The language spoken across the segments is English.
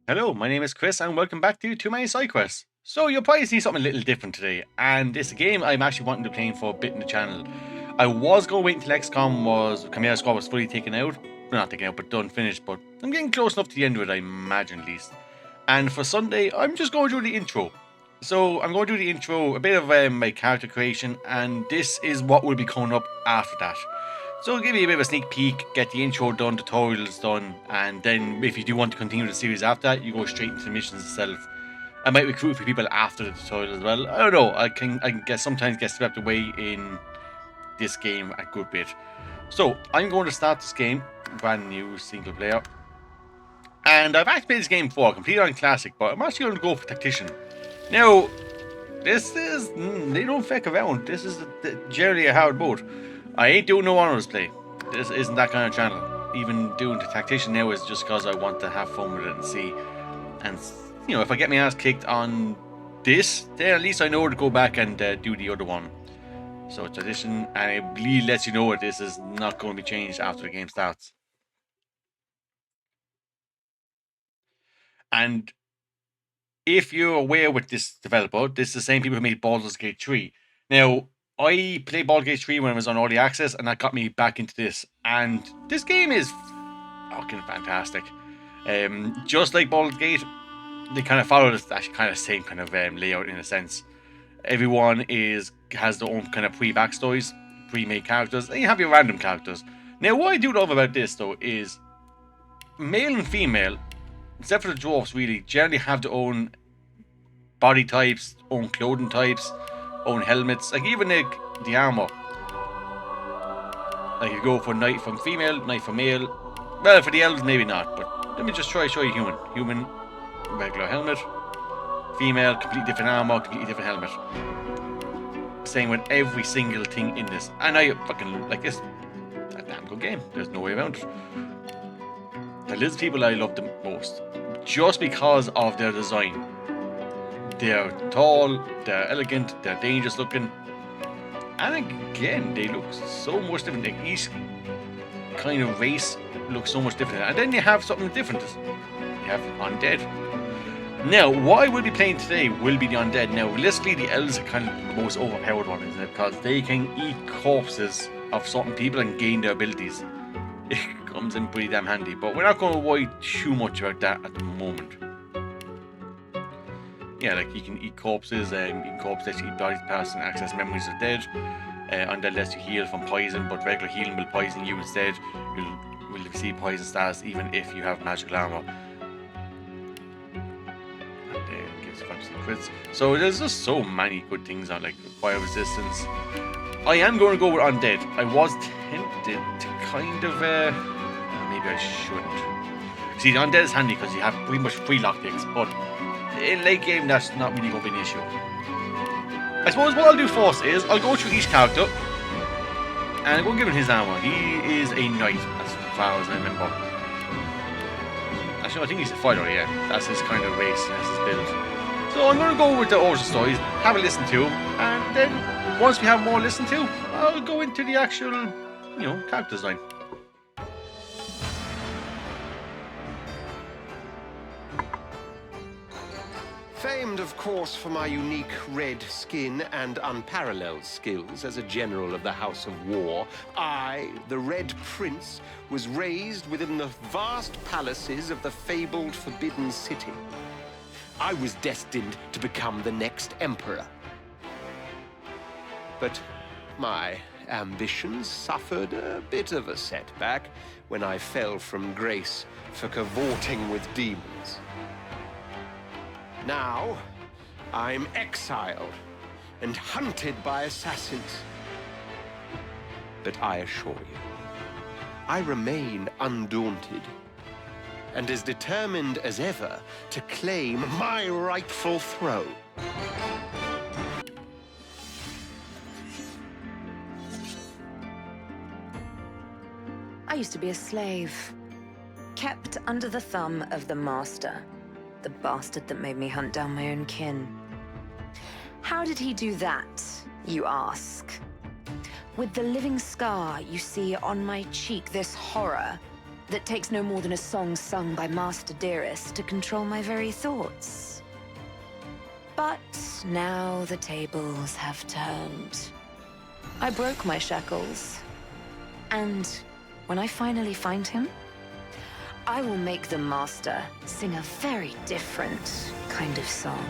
Hello, my name is Chris, and welcome back to TooManySideQuests. So you'll probably see something a little different today, and it's a game I'm actually wanting to play for a bit in the channel. I was going to wait until Chimera Squad was fully taken out, not taken out, but done, finished, but I'm getting close enough to the end of it, I imagine at least. And for Sunday, I'm just going to do the intro. So I'm going to do the intro, a bit of my character creation, and this is what will be coming up after that. So I'll give you a bit of a sneak peek, get the intro done, tutorials done, and then if you do want to continue the series after that, you go straight into the missions itself. I might recruit for people after the tutorial as well. I don't know. I can guess sometimes get swept away in this game a good bit. So I'm going to start this game, brand new single player. And I've actually played this game before, completed on classic, but I'm actually going to go for tactician. Now, they don't feck around. This is generally a hard mode. I ain't doing no honors play. This isn't that kind of channel. Even doing the tactician now is just because I want to have fun with it and see. And, if I get my ass kicked on this, then at least I know to go back and do the other one. So tactician, and it really lets you know that this is not going to be changed after the game starts. And if you're aware with this developer, this is the same people who made Baldur's Gate 3. Now, I played Baldur's Gate 3 when it was on early access, and that got me back into this. And this game is fucking fantastic. Just like Baldur's Gate, they kind of follow this kind of same kind of layout in a sense. Everyone has their own kind of pre-backstories, pre-made characters, and you have your random characters. Now, what I do love about this, though, is male and female, except for the dwarves, really, generally have their own body types, own clothing types, own helmets, like even the armor. Like you go for knight from female, knight from male. Well, for the elves maybe not, but let me just try show you human. Human, regular helmet. Female, completely different armor, completely different helmet. Same with every single thing in this. And I fucking like this. A damn good game. There's no way around it. The lizard people I love the most, just because of their design. They're tall, they're elegant, they're dangerous looking, and again, they look so much different. Like each kind of race looks so much different. And then you have something different. You have undead. Now, what I will be playing today will be the undead. Now, realistically, the elves are kind of the most overpowered one, isn't it? Because they can eat corpses of certain people and gain their abilities. It comes in pretty damn handy, but we're not going to worry too much about that at the moment. Yeah, like you can eat corpses, eat corpses, eat body parts and access memories of dead. Undead lets you heal from poison, but regular healing will poison you instead. You'll receive poison stars even if you have magical armor. And gives 5% crits. So there's just so many good things on, like fire resistance. I am going to go with undead. I was tempted to kind of maybe I shouldn't. See, the undead is handy because you have pretty much free lockpicks, but in late game that's not really going to be an issue. I suppose what I'll do first is I'll go through each character and I'm going to give him his armor. He is a knight as far as I remember. Actually, I think he's a fighter, yeah. That's his kind of race, that's his build. So I'm going to go with the origin stories, have a listen to him, and then once we have more to listen to, I'll go into the actual, character design. Famed, of course, for my unique red skin and unparalleled skills as a general of the House of War, I, the Red Prince, was raised within the vast palaces of the fabled Forbidden City. I was destined to become the next emperor. But my ambitions suffered a bit of a setback when I fell from grace for cavorting with demons. Now, I'm exiled and hunted by assassins. But I assure you, I remain undaunted and as determined as ever to claim my rightful throne. I used to be a slave, kept under the thumb of the master. The bastard that made me hunt down my own kin. How did he do that, you ask? With the living scar you see on my cheek, this horror, that takes no more than a song sung by Master Dearest to control my very thoughts. But now the tables have turned. I broke my shackles. And when I finally find him, I will make the Master sing a very different kind of song.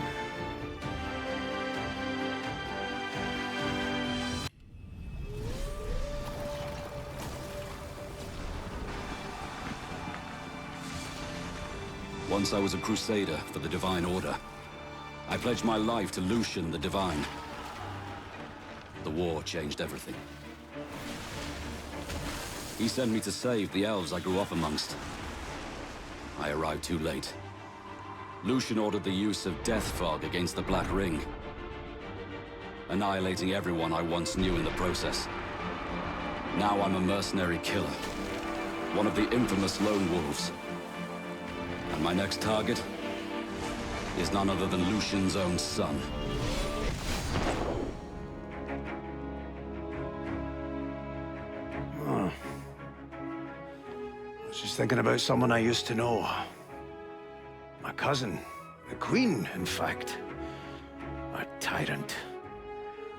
Once I was a crusader for the Divine Order. I pledged my life to Lucian the Divine. The war changed everything. He sent me to save the elves I grew up amongst. I arrived too late. Lucian ordered the use of death fog against the Black Ring, annihilating everyone I once knew in the process. Now I'm a mercenary killer, one of the infamous Lone Wolves. And my next target is none other than Lucian's own son. Oh. I was just thinking about someone I used to know. My cousin, the Queen, in fact. A tyrant.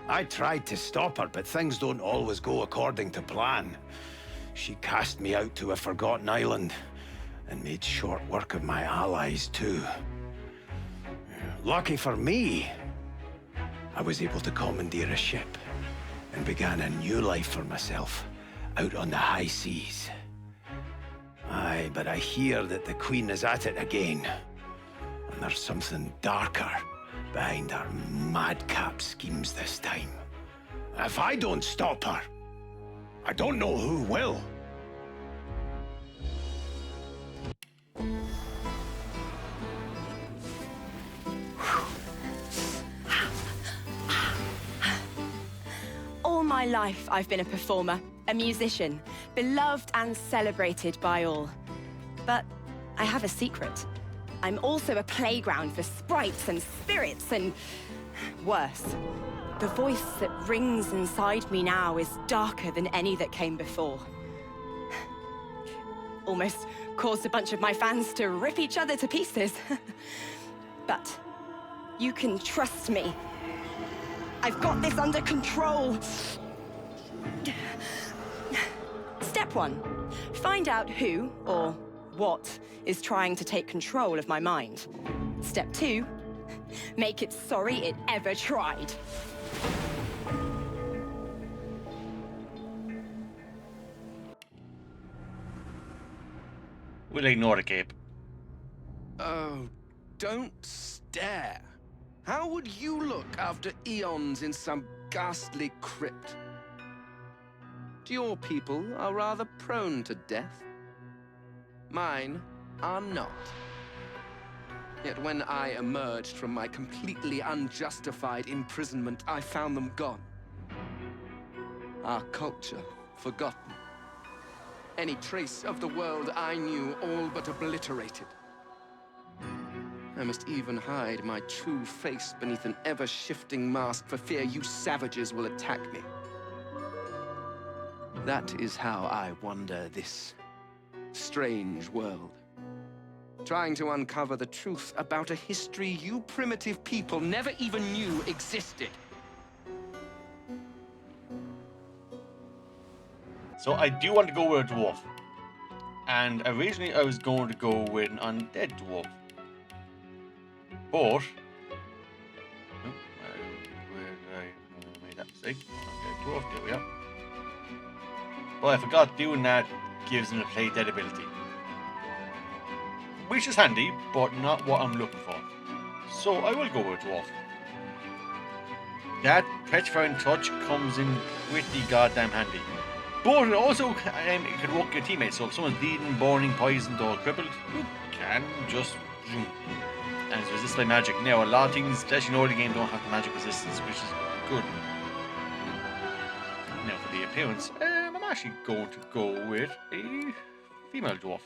I tried to stop her, but things don't always go according to plan. She cast me out to a forgotten island, and made short work of my allies, too. Lucky for me, I was able to commandeer a ship and began a new life for myself out on the high seas. Aye, but I hear that the Queen is at it again, and there's something darker behind her madcap schemes this time. If I don't stop her, I don't know who will. All my life, I've been a performer, a musician, beloved and celebrated by all. But I have a secret. I'm also a playground for sprites and spirits and worse. The voice that rings inside me now is darker than any that came before. Almost caused a bunch of my fans to rip each other to pieces. But you can trust me. I've got this under control. Step 1. Find out who, or what, is trying to take control of my mind. Step 2. Make it sorry it ever tried. We'll ignore the cape. Oh, don't stare. How would you look after eons in some ghastly crypt? Your people are rather prone to death. Mine are not. Yet when I emerged from my completely unjustified imprisonment, I found them gone. Our culture forgotten. Any trace of the world I knew all but obliterated. I must even hide my true face beneath an ever-shifting mask for fear you savages will attack me. That is how I wander this strange world. Trying to uncover the truth about a history you primitive people never even knew existed. So I do want to go with a dwarf. And originally I was going to go with an undead dwarf. But where did I made that mistake? Undead dwarf, there we are. Well, I forgot doing that gives him a play dead ability. Which is handy, but not what I'm looking for. So I will go with dwarf. That petrifying touch comes in pretty goddamn handy. But it also it can work your teammates. So if someone's bleeding, burning, poisoned, or crippled, you can just and it's resisted by magic. Now a lot of things, especially in early game, don't have the magic resistance, which is good. Now for the appearance, I'm actually going to go with a female dwarf.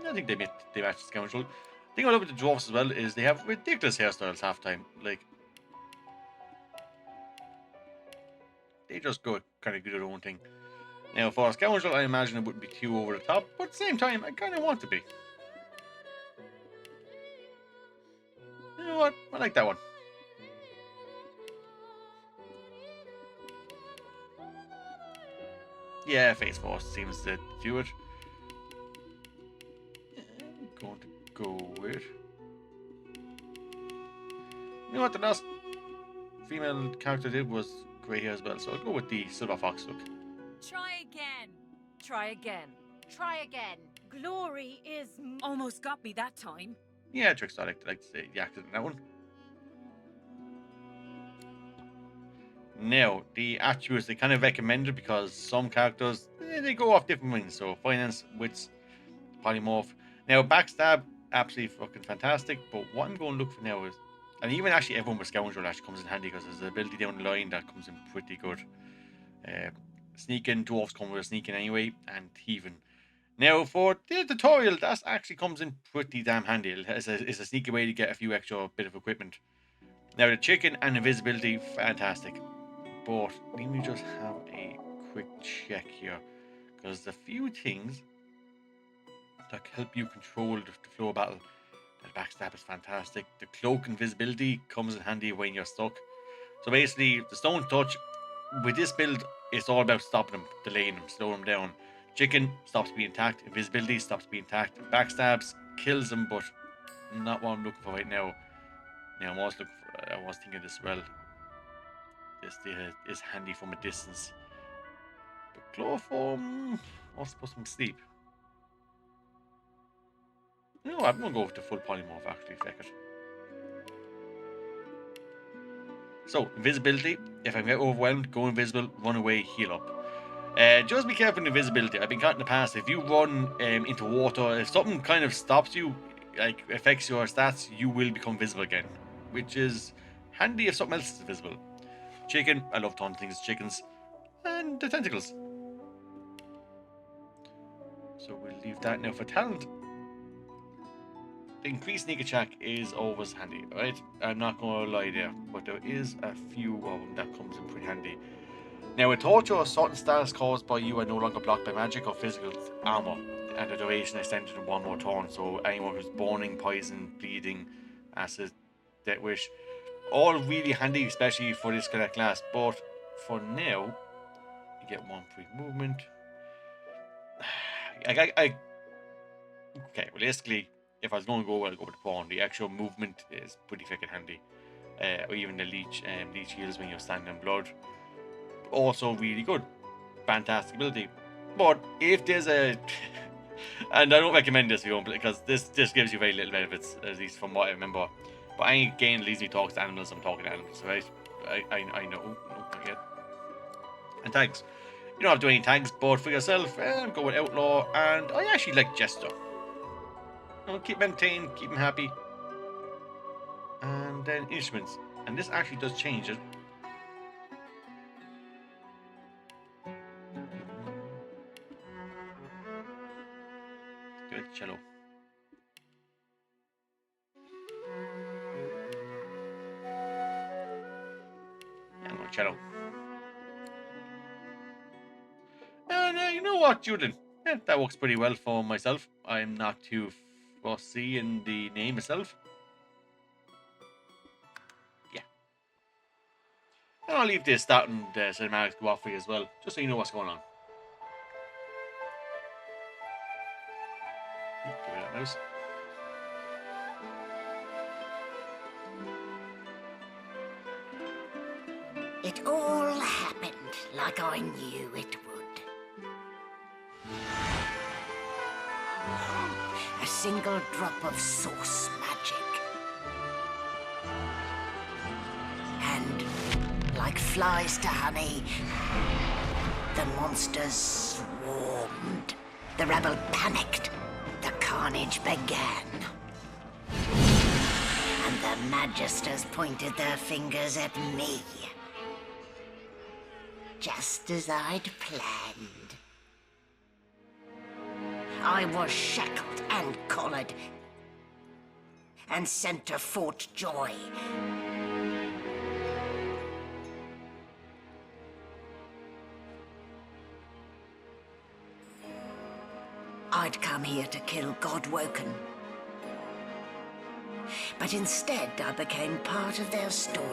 I think they match the scoundrel. The thing I love with the dwarfs as well is they have ridiculous hairstyles half time. Like, they just go kind of do their own thing. Now, for a scoundrel, I imagine it wouldn't be too over the top, but at the same time, I kind of want to be. You know what? I like that one. Yeah, Face Force seems to do it. I'm going to go with... You know what the last female character did was grey hair as well, so I'll go with the Silver Fox look. Try again. Try again. Try again. Glory is... Almost got me that time. Yeah, Trickster, I like to say the acted in that one. Now, the attributes they kind of recommended because some characters, they go off different wings. So, finance, wits, polymorph. Now, backstab, absolutely fucking fantastic. But what I'm going to look for now is, and even actually everyone with scoundrel actually comes in handy because there's an ability down the line that comes in pretty good. Sneaking, dwarves come with a sneaking anyway, and thieving. Now, for the tutorial, that actually comes in pretty damn handy. It's a sneaky way to get a few extra bit of equipment. Now, the chicken and invisibility, fantastic. But let me just have a quick check here, because the few things that help you control the flow of battle. The backstab is fantastic. The cloak invisibility comes in handy when you're stuck. So basically, the stone touch, with this build, it's all about stopping them, delaying them, slowing them down. Chicken stops being attacked. Invisibility stops being attacked. Backstabs kills them, but not what I'm looking for right now. Now, I was thinking this as well. This is handy from a distance. But chloroform, what's supposed to sleep? No, I'm gonna go with the full polymorph actually, feck it. So, invisibility. If I get overwhelmed, go invisible, run away, heal up. Just be careful with invisibility. I've been caught in the past. If you run into water, if something kind of stops you, like affects your stats, you will become visible again. Which is handy if something else is visible. Chicken, I love taunting things, chickens. And the tentacles. So we'll leave that now for talent. The increased sneak attack is always handy, right? I'm not going to lie there, but there is a few of them that comes in pretty handy. Now, a torture or certain status caused by you are no longer blocked by magic or physical armor, and the duration extended to one more turn. So anyone who's burning, poison, bleeding, acid, death wish, all really handy, especially for this kind of class. But for now, you get one free movement. Okay, realistically, if I was going to go, I'll go with the pawn. The actual movement is pretty fucking handy. Or even the leech heals when you're standing in blood. Also really good. Fantastic ability. But if there's a... and I don't recommend this if you don't play, because this gives you very little benefits, at least from what I remember. But any game leads me talks to animals, I'm talking to animals, right? I know. No, not yet. And tags. You don't have to do any tags, but for yourself, go with Outlaw, and I actually like Jester. Keep him entertained, keep him happy. And then instruments. And this actually does change it. Good, cello. Yeah, I'm going cello. And you know what, Julian? Yeah, that works pretty well for myself. I'm not too fussy in the name itself. Yeah. And I'll leave this start and the cinematics go off for you as well, just so you know what's going on. Give me that mouse. It all happened like I knew it would. A single drop of source magic. And, like flies to honey, the monsters swarmed. The rebel panicked. The carnage began. And the magisters pointed their fingers at me. Just as I'd planned. I was shackled and collared, and sent to Fort Joy. come here to kill Godwoken. But instead, I became part of their story.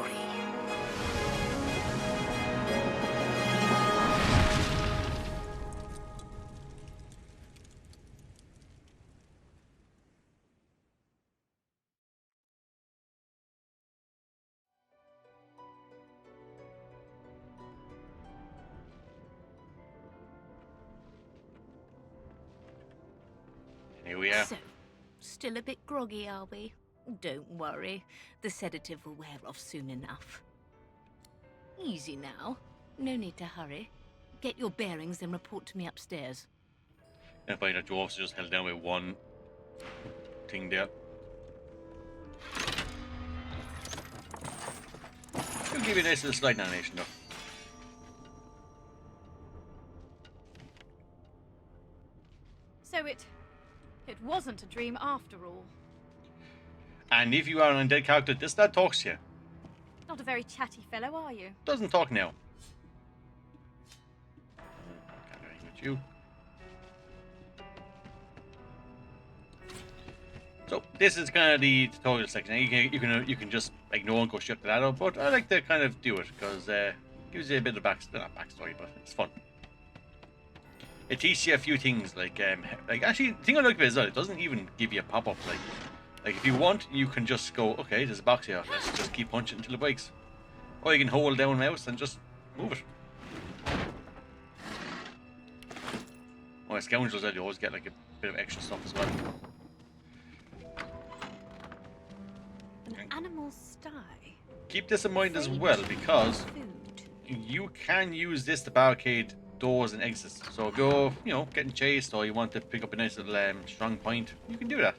Here we are. So, still a bit groggy, are we? Don't worry. The sedative will wear off soon enough. Easy now. No need to hurry. Get your bearings and report to me upstairs. And find that dwarves are just held down with one thing there. It'll give you a nice little slide animation though. So it wasn't a dream after all. And if you are an undead character, this that talks to you. Not a very chatty fellow, are you? Doesn't talk now. Can't do anything with you. So this is kind of the tutorial section. You can just ignore and go straight to that out, but I like to kind of do it because it gives you a bit of not backstory, but it's fun. It teaches you a few things like actually the thing I like about it is that it doesn't even give you a pop-up like if you want you can just go, okay, there's a box here, let's just keep punching until it breaks. Or you can hold down mouse and just move it. Oh, scoundrels, you always get like a bit of extra stuff as well. An animal sty. Keep this in mind as well because you can use this to barricade doors and exits. So if you're, getting chased or you want to pick up a nice little strong point, you can do that.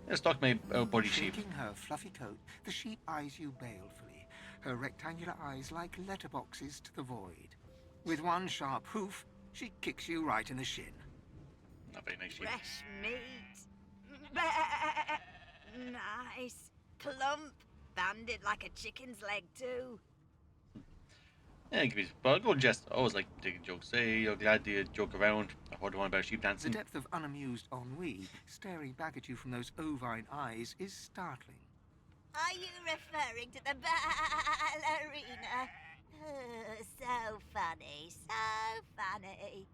Let's talk to my buddy sheep. Shaking her fluffy coat, the sheep eyes you balefully, her rectangular eyes like letterboxes to the void. With one sharp hoof, she kicks you right in the shin. Not very nice sheep. Fresh meat. Nice. Plump. Banded like a chicken's leg, too. Yeah, give me a good jest. I always like taking jokes. Say you're glad to joke around. I heard one about sheep The dancing. depth of unamused ennui staring back at you from those ovine eyes is startling. Are you referring to the ballerina? Oh, so funny, so funny.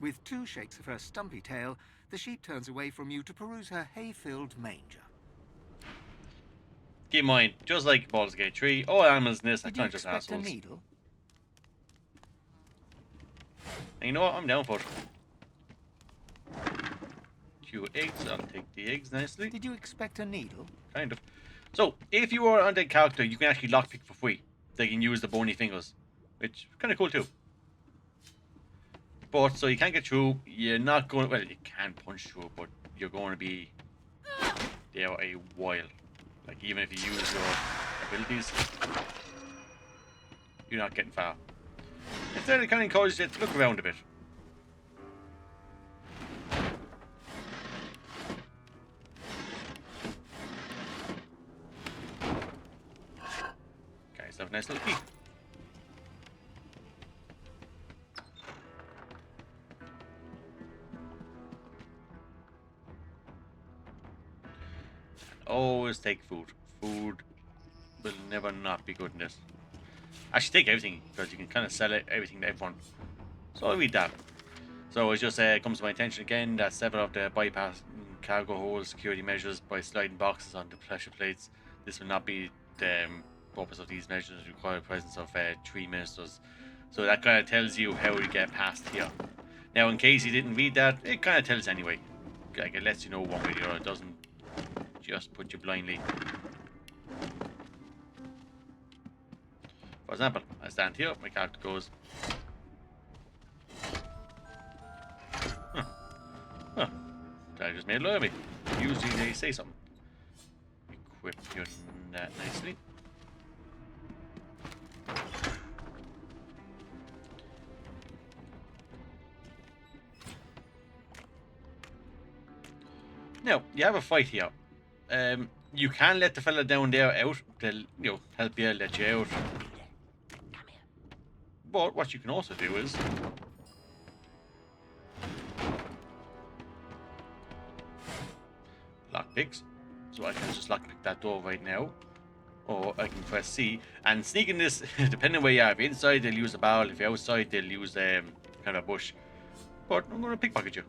With two shakes of her stumpy tail, the sheep turns away from you to peruse her hay-filled manger. Keep in mind, just like Baldur's Gate 3, all animals in this are Did you kind of just expect a assholes. needle? And you know what? I'm down for it. 2 eggs. I'll take the eggs nicely. Did you expect a needle? Kind of. So, if you are an undead character, you can actually lockpick for free. They can use the bony fingers, which is kind of cool too. But, so you can't get through, you're not going, well, you can punch through, but you're going to be there a while. Like, even if you use your abilities, you're not getting far. Instead, it kind of encourages you to look around a bit. Okay, so have a nice little key. Always take food. Food will never not be good in this. Actually, take everything because you can kind of sell it, everything to everyone. So I'll read that. So it just comes to my attention again that several of the bypass cargo hold security measures by sliding boxes onto pressure plates. This will not be the purpose of these measures. Require the presence of 3 ministers. So that kind of tells you how you get past here. Now, in case you didn't read that, it kind of tells anyway. Like it lets you know one way or the other. It doesn't just put you blindly. For example, I stand here, my character goes. Huh. That just made a look at me. Usually they say something. Equip your net nicely. Now, you have a fight here. You can let the fella down there out. They'll, help you, let you out. But what you can also do is lockpicks. So I can just lockpick that door right now. Or I can press C. And sneaking this, depending on where you are. If you're inside, they'll use a barrel. If you're outside, they'll use kind of a bush. But I'm going to pickpocket you.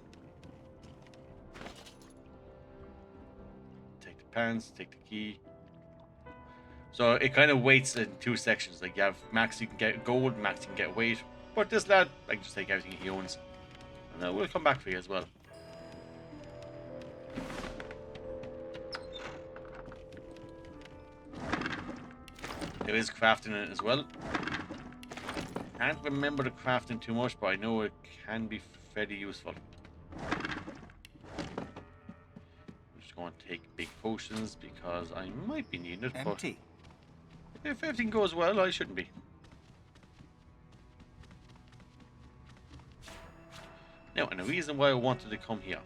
Take the pants, take the key. So it kind of waits in two sections. Like you have max you can get gold, max you can get weight. But this lad, I can just take everything he owns. And we'll come back for you as well. There is crafting in it as well. Can't remember the crafting too much, but I know it can be fairly useful. I'm just going to take big potions because I might be needing it. Empty. But if everything goes well, I shouldn't be. Now, and the reason why I wanted to come here.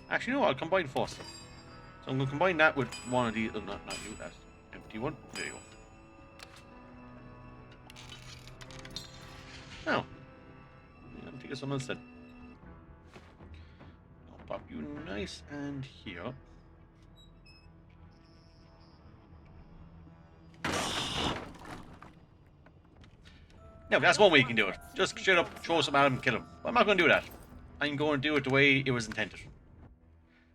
Actually, no, I'll combine first. So I'm going to combine that with one of these. Oh, not you, that empty one. There you go. Now, I'll take some instead. I'll pop you nice and here. Now, that's one way you can do it. Just straight up throw some at him and kill him. But I'm not going to do that. I'm going to do it the way it was intended.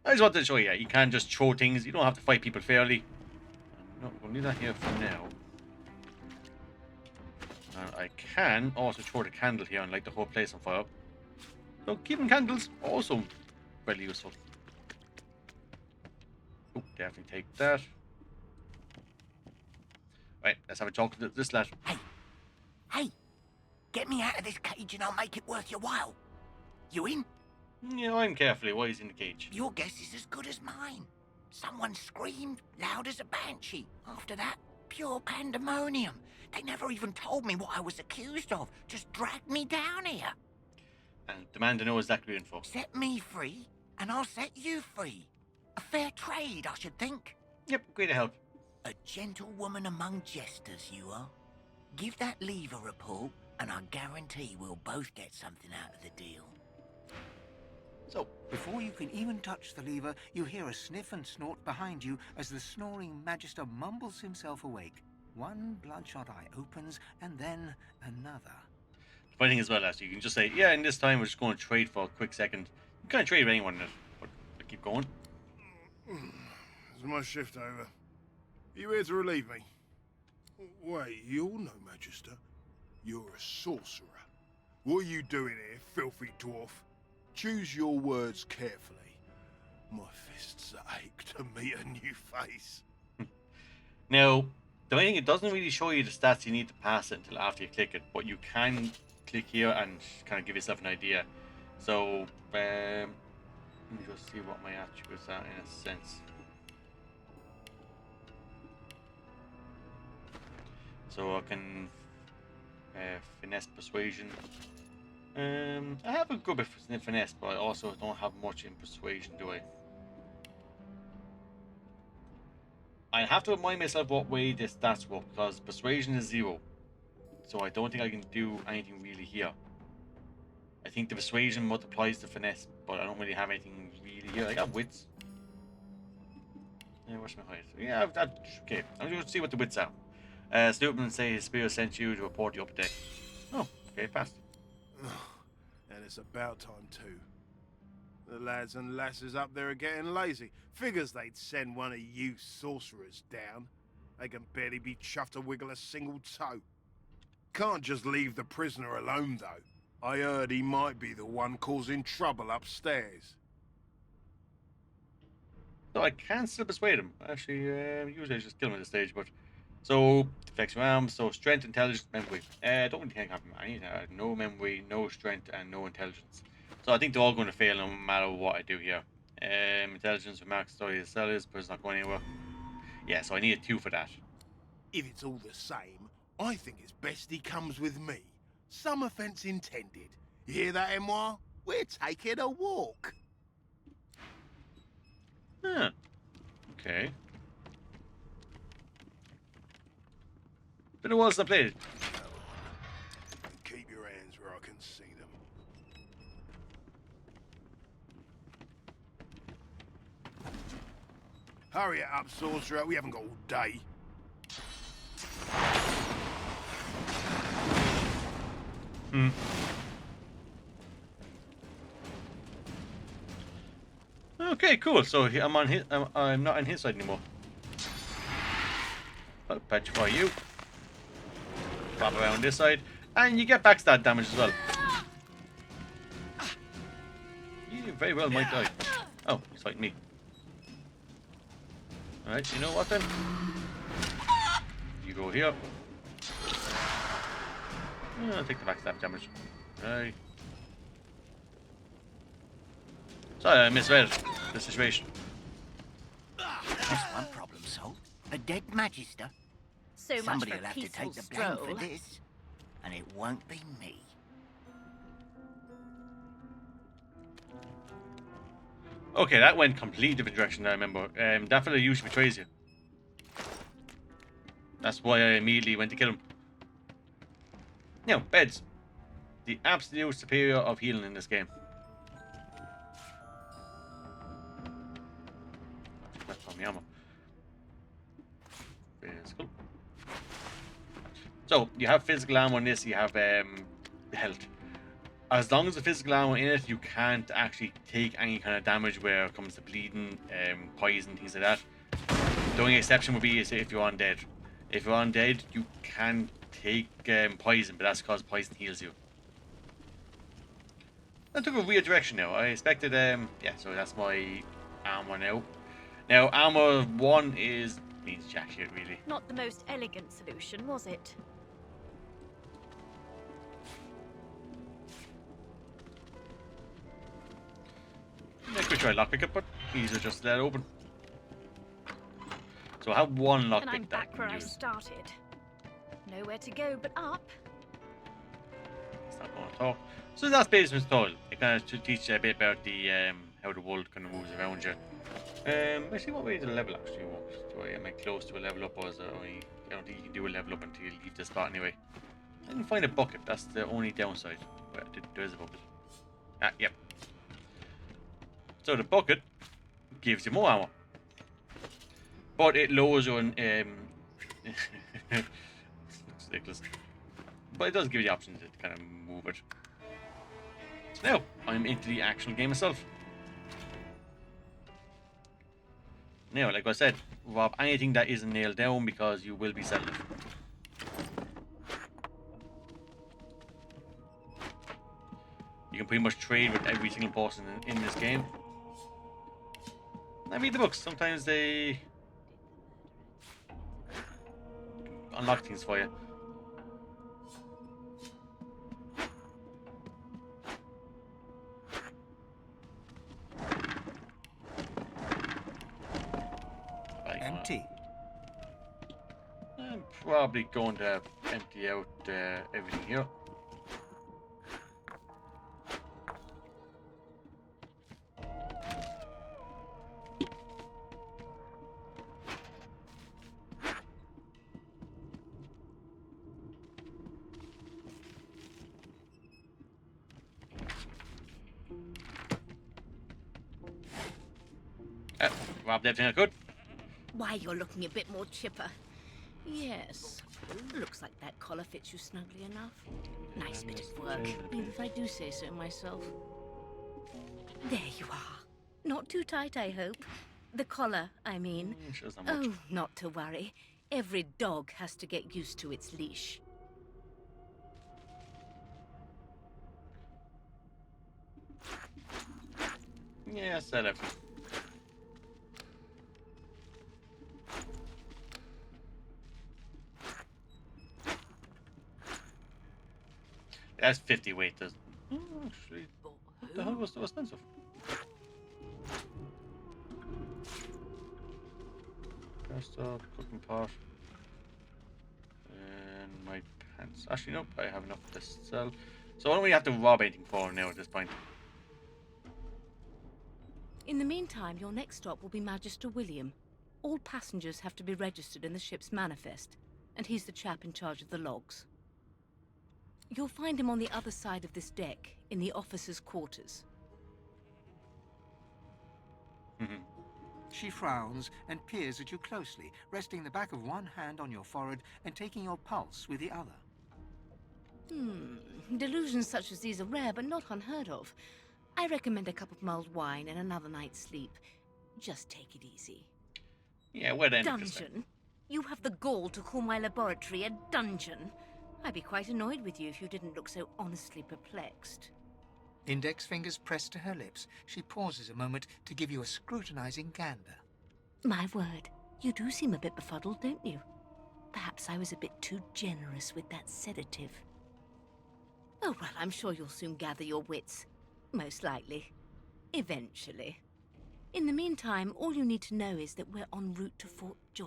I just wanted to show you, you can just throw things. You don't have to fight people fairly. I'm not going to do that here for now. And I can also throw the candle here and light the whole place on fire. So keeping candles also very useful. Oh, definitely take that. Right, let's have a talk to this lad. Hey, get me out of this cage and I'll make it worth your while. You in? Yeah, I'm carefully. Why is he in the cage? Your guess is as good as mine. Someone screamed loud as a banshee. After that, pure pandemonium. They never even told me what I was accused of. Just dragged me down here. And demand to know exactly the info. Set me free, and I'll set you free. A fair trade, I should think. Yep, great to help. A gentlewoman among jesters, you are. Give that lever a pull, and I guarantee we'll both get something out of the deal. So, before you can even touch the lever, you hear a sniff and snort behind you as the snoring Magister mumbles himself awake. One bloodshot eye opens, and then another. The funny thing as well, you can just say, yeah, in this time we're just going to trade for a quick second. You can't trade with anyone in it, but keep going. Is my shift over? Are you here to relieve me? Wait, you're no Magister. You're a sorcerer. What are you doing here, filthy dwarf? Choose your words carefully. My fists ache to meet a new face. Now, the only thing, it doesn't really show you the stats you need to pass it until after you click it, but you can click here and kind of give yourself an idea. So, let me just see what my attributes are in a sense. So I can finesse persuasion. I have a good bit of finesse, but I also don't have much in persuasion, do I? I have to remind myself what way the stats work, because persuasion is 0. So I don't think I can do anything really here. I think the persuasion multiplies the finesse, but I don't really have anything really here. I got wits. Yeah, what's my height? Yeah, okay. I'm just going to see what the wits are. Snoopman say his spirit sent you to report the update. Oh, okay, fast. And it's about time too. The lads and lasses up there are getting lazy. Figures they'd send one of you sorcerers down. They can barely be chuffed to wiggle a single toe. Can't just leave the prisoner alone, though. I heard he might be the one causing trouble upstairs. So I can still persuade him. Actually, usually I just kill him at this stage, but... So, flex your arms, so strength, intelligence, memory. Don't really think I have any. No memory, no strength, and no intelligence. So I think they're all going to fail no matter what I do here. Intelligence, remarks, story of sellers, but it's not going anywhere. Yeah, so I need a 2 for that. If it's all the same, I think it's best he comes with me. Some offence intended. You hear that, Emoire? We're taking a walk. Okay. Been a while since I played it. And keep your hands where I can see them. Hurry it up, sorcerer. We haven't got all day. Okay, cool. So I'm on his. I'm not on his side anymore. I'll petrify you. Pop around this side, and you get backstab damage as well. You very well might die. Oh, he's fighting me. All right, you know what then? You go here. I'll take the backstab damage. Right. Sorry, I misread the situation. Just one problem solved. A dead magister. So much Somebody for will a have to peaceful take the blame stroll. for this, and it won't be me. Okay, that went completely different direction than I remember. That fella usually betrays you. That's why I immediately went to kill him. Now, beds. The absolute superior of healing in this game. That's on the ammo. Physical. So, you have physical ammo in this, you have health. As long as the physical ammo in it, you can't actually take any kind of damage where it comes to bleeding, poison, things like that. The only exception would be is if you're undead. If you're undead, you can take poison, but that's because poison heals you. That took a weird direction now. I expected, yeah, so that's my armor now. Now, armor 1 means jack shit, really. Not the most elegant solution, was it? I could try lockpick it, but easier just to let it open. So I have one lockpick And I'm that back I where can I use. started. Nowhere to go but up. It's not going to talk. So that's basement tutorial. It kind of teach you a bit about the how the world kind of moves around you. Actually, what way the level actually works? Am I close to a level up, or is it only? I don't think you can do a level up until you leave the spot anyway. I can find a bucket. That's the only downside. Well, there is a bucket. Ah, yep. So the bucket gives you more ammo, but it lowers your it's ridiculous. But it does give you the option to kind of move it. So now I'm into the actual game itself. Now, like I said, rob anything that isn't nailed down because you will be selling it. You can pretty much trade with every single person in this game. I mean, the books, sometimes they unlock things for you. Empty. I'm probably going to empty out everything here. Robbed everything I could. Why, you're looking a bit more chipper. Yes. Looks like that collar fits you snugly enough. Nice bit of work, even if I do say so myself. There you are. Not too tight, I hope. The collar, I mean. Oh, not to worry. Every dog has to get used to its leash. Yeah, sell it. That's 50 weight. Actually, what the hell was so expensive? First off, cooking pot. And my pants. Actually, nope, I have enough to sell. So, what do we have to rob anything for now at this point? In the meantime, your next stop will be Magister William. All passengers have to be registered in the ship's manifest, and he's the chap in charge of the logs. You'll find him on the other side of this deck, in the officers' quarters. She frowns and peers at you closely, resting the back of one hand on your forehead and taking your pulse with the other. Delusions such as these are rare, but not unheard of. I recommend a cup of mulled wine and another night's sleep. Just take it easy. Yeah, where then? Dungeon? You have the gall to call my laboratory a dungeon? I'd be quite annoyed with you if you didn't look so honestly perplexed. Index fingers pressed to her lips, she pauses a moment to give you a scrutinizing gander. My word, you do seem a bit befuddled, don't you? Perhaps I was a bit too generous with that sedative. Oh, well, I'm sure you'll soon gather your wits. Most likely. Eventually. In the meantime, all you need to know is that we're en route to Fort Joy.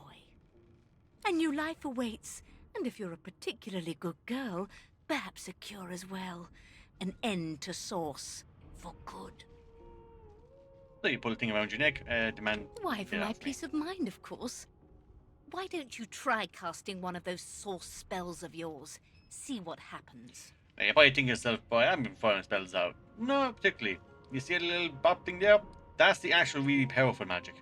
A new life awaits, and if you're a particularly good girl, perhaps a cure as well. An end to Source. For good. So you pull the thing around your neck, demand... Why, for my peace of mind, of course. Why don't you try casting one of those Source spells of yours? See what happens. Now, you probably think yourself, boy, I've been firing spells out. Not particularly. You see a little bop thing there? That's the actual really powerful magic.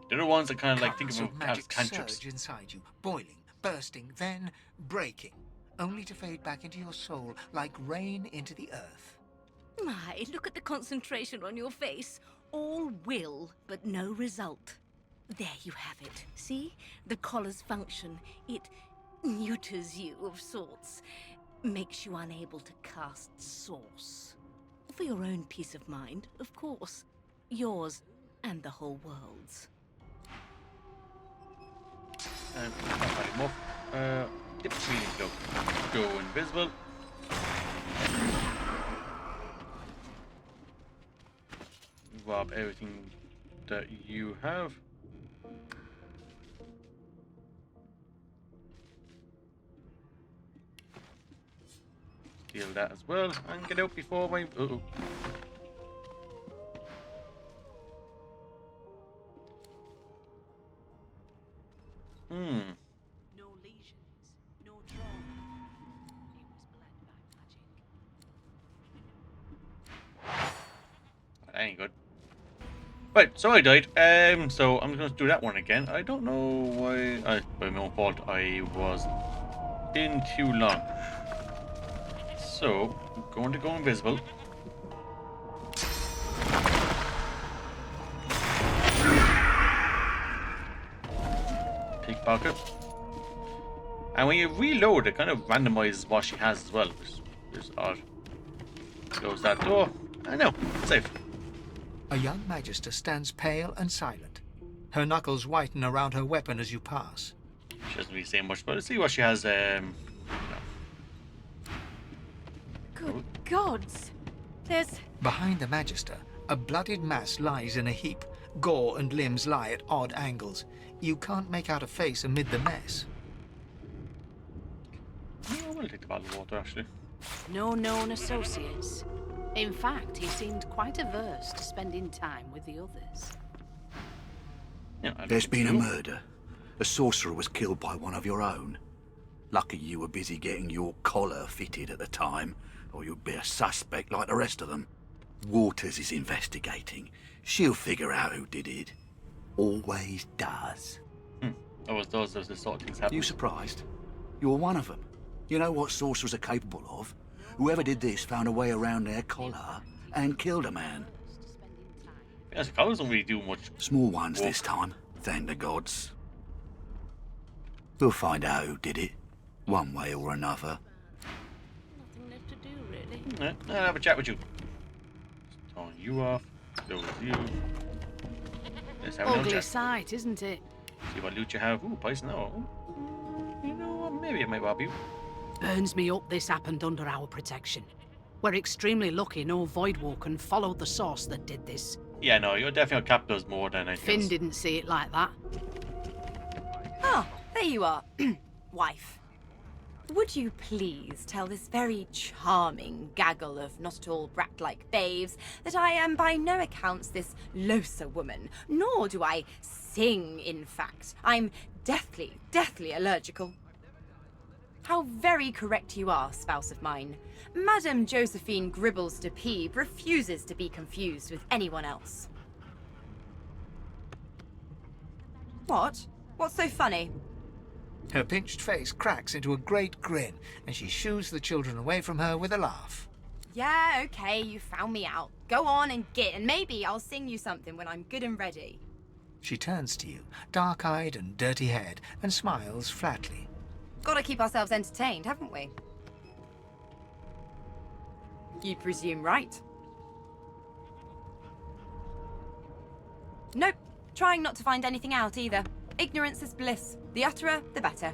The other ones that kind of like think of them as magic cantrips. surge inside you, boiling, bursting, then breaking, only to fade back into your soul like rain into the earth. My, look at the concentration on your face. All will, but no result. There you have it. See? The collar's function. It neuters you of sorts. Makes you unable to cast Source. For your own peace of mind, of course. Yours and the whole world's. Dip feeling cloak. Go invisible. Grab everything that you have. Steal that as well and get out before my... Uh-oh. No lesions, no trauma. It was black magic. That ain't good. Right, so I died. So I'm going to do that one again. I don't know why. By my own fault, I was in too long. So I'm going to go invisible. Pickpocket. And when you reload, it kind of randomizes what she has as well, which is odd. Close that door. I know, safe. A young magister stands pale and silent. Her knuckles whiten around her weapon as you pass. She doesn't really say much, but let's see what she has. Good gods! There's... Behind the magister, a bloodied mass lies in a heap. Gore and limbs lie at odd angles. You can't make out a face amid the mess. I will take the bottle of water, actually. No known associates. In fact, he seemed quite averse to spending time with the others. Yeah, There's been a murder. A sorcerer was killed by one of your own. Lucky you were busy getting your collar fitted at the time, or you'd be a suspect like the rest of them. Waters is investigating. She'll figure out who did it. Always does. Always does. Those sort of things happen. You surprised? You're one of them. You know what sorcerers are capable of? Whoever did this found a way around their collar and killed a man. Yes, collars don't really do much. Small ones this time, thank the gods. We'll find out who did it, one way or another. Nothing left to do, really. I'll have a chat with you. Throwing you off. Close you. Let's have another Ugly chat. sight, isn't it? See what loot you have. Ooh, poison. Oh. You know what? Maybe I might rob you. Burns me up this happened under our protection. We're extremely lucky no Voidwalker followed the source that did this. Yeah, no, your definitely cap does more than anything Finn else. didn't see it like that. Oh, there you are. Wife. Would you please tell this very charming gaggle of not-at-all brat-like babes that I am by no accounts this Losa woman, nor do I sing, in fact. I'm deathly allergical. How very correct you are, spouse of mine. Madame Josephine Gribbles de Peeb refuses to be confused with anyone else. What? What's so funny? Her pinched face cracks into a great grin, and she shoos the children away from her with a laugh. Yeah, okay, you found me out. Go on and git, and maybe I'll sing you something when I'm good and ready. She turns to you, dark-eyed and dirty-haired, and smiles flatly. Gotta keep ourselves entertained, haven't we? You presume right. Nope. Trying not to find anything out either. Ignorance is bliss. The utterer, the better.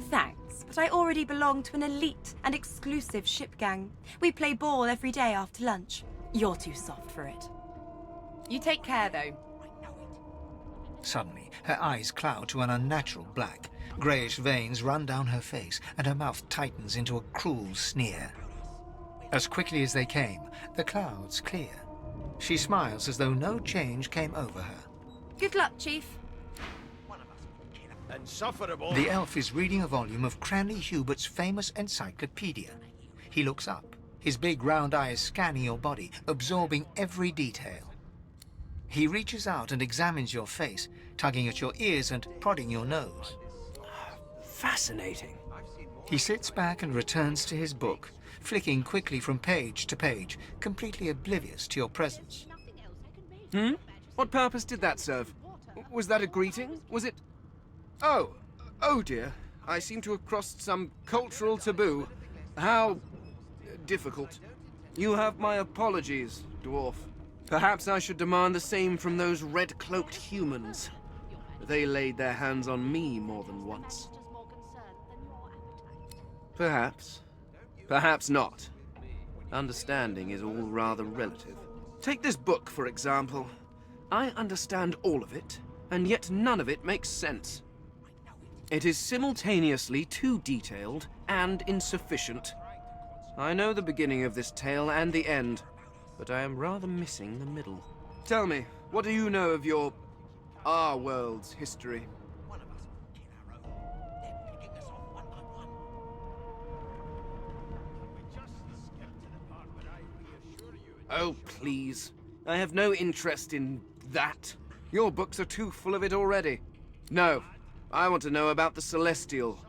Thanks, but I already belong to an elite and exclusive ship gang. We play ball every day after lunch. You're too soft for it. You take care, though. Suddenly, her eyes cloud to an unnatural black. Greyish veins run down her face, and her mouth tightens into a cruel sneer. As quickly as they came, the clouds clear. She smiles as though no change came over her. Good luck, Chief. Insufferable. The elf is reading a volume of Cranley Hubert's famous encyclopedia. He looks up, his big round eyes scanning your body, absorbing every detail. He reaches out and examines your face, tugging at your ears and prodding your nose. Fascinating. He sits back and returns to his book, flicking quickly from page to page, completely oblivious to your presence. What purpose did that serve? Was that a greeting? Was it... Oh dear. I seem to have crossed some cultural taboo. How... difficult. You have my apologies, dwarf. Perhaps I should demand the same from those red-cloaked humans. They laid their hands on me more than once. Perhaps. Perhaps not. Understanding is all rather relative. Take this book, for example. I understand all of it, and yet none of it makes sense. It is simultaneously too detailed and insufficient. I know the beginning of this tale and the end, but I am rather missing the middle. Tell me, what do you know of our world's history? Oh, please. I have no interest in that. Your books are too full of it already. No, I want to know about the Celestial.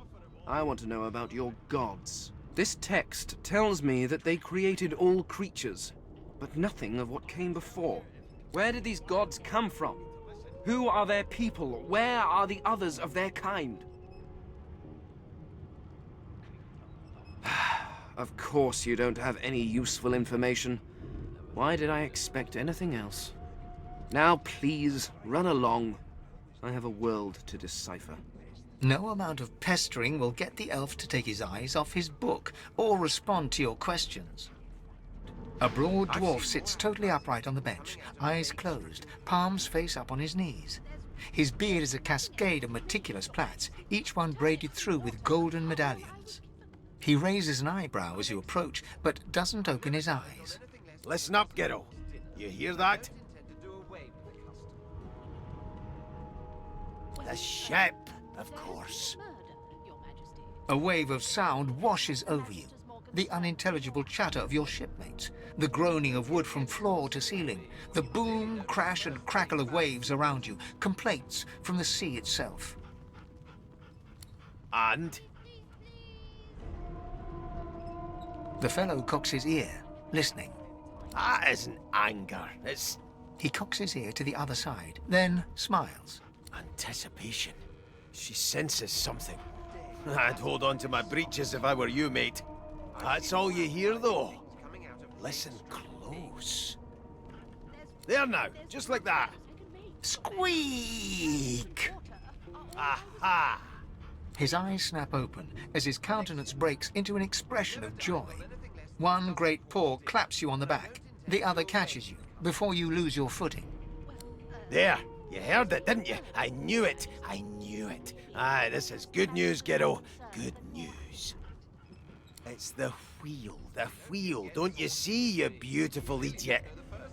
I want to know about your gods. This text tells me that they created all creatures, but nothing of what came before. Where did these gods come from? Who are their people? Where are the others of their kind? Of course you don't have any useful information. Why did I expect anything else? Now please, run along. I have a world to decipher. No amount of pestering will get the elf to take his eyes off his book or respond to your questions. A broad dwarf sits totally upright on the bench, eyes closed, palms face up on his knees. His beard is a cascade of meticulous plaits, each one braided through with golden medallions. He raises an eyebrow as you approach, but doesn't open his eyes. Listen up, Ghetto. You hear that? The ship, of course. A wave of sound washes over you. The unintelligible chatter of your shipmates, the groaning of wood from floor to ceiling, the boom, crash and crackle of waves around you, complaints from the sea itself. And? The fellow cocks his ear, listening. That isn't anger, it's... He cocks his ear to the other side, then smiles. anticipation. She senses something. I'd hold on to my breeches if I were you, mate. That's all you hear, though. Listen close. There now, just like that. Squeak! Aha! His eyes snap open as his countenance breaks into an expression of joy. One great paw claps you on the back. The other catches you before you lose your footing. There, You heard it, didn't you? I knew it. I knew it. Aye, this is good news, kiddo. Good news. It's the wheel. The wheel. Don't you see, you beautiful idiot?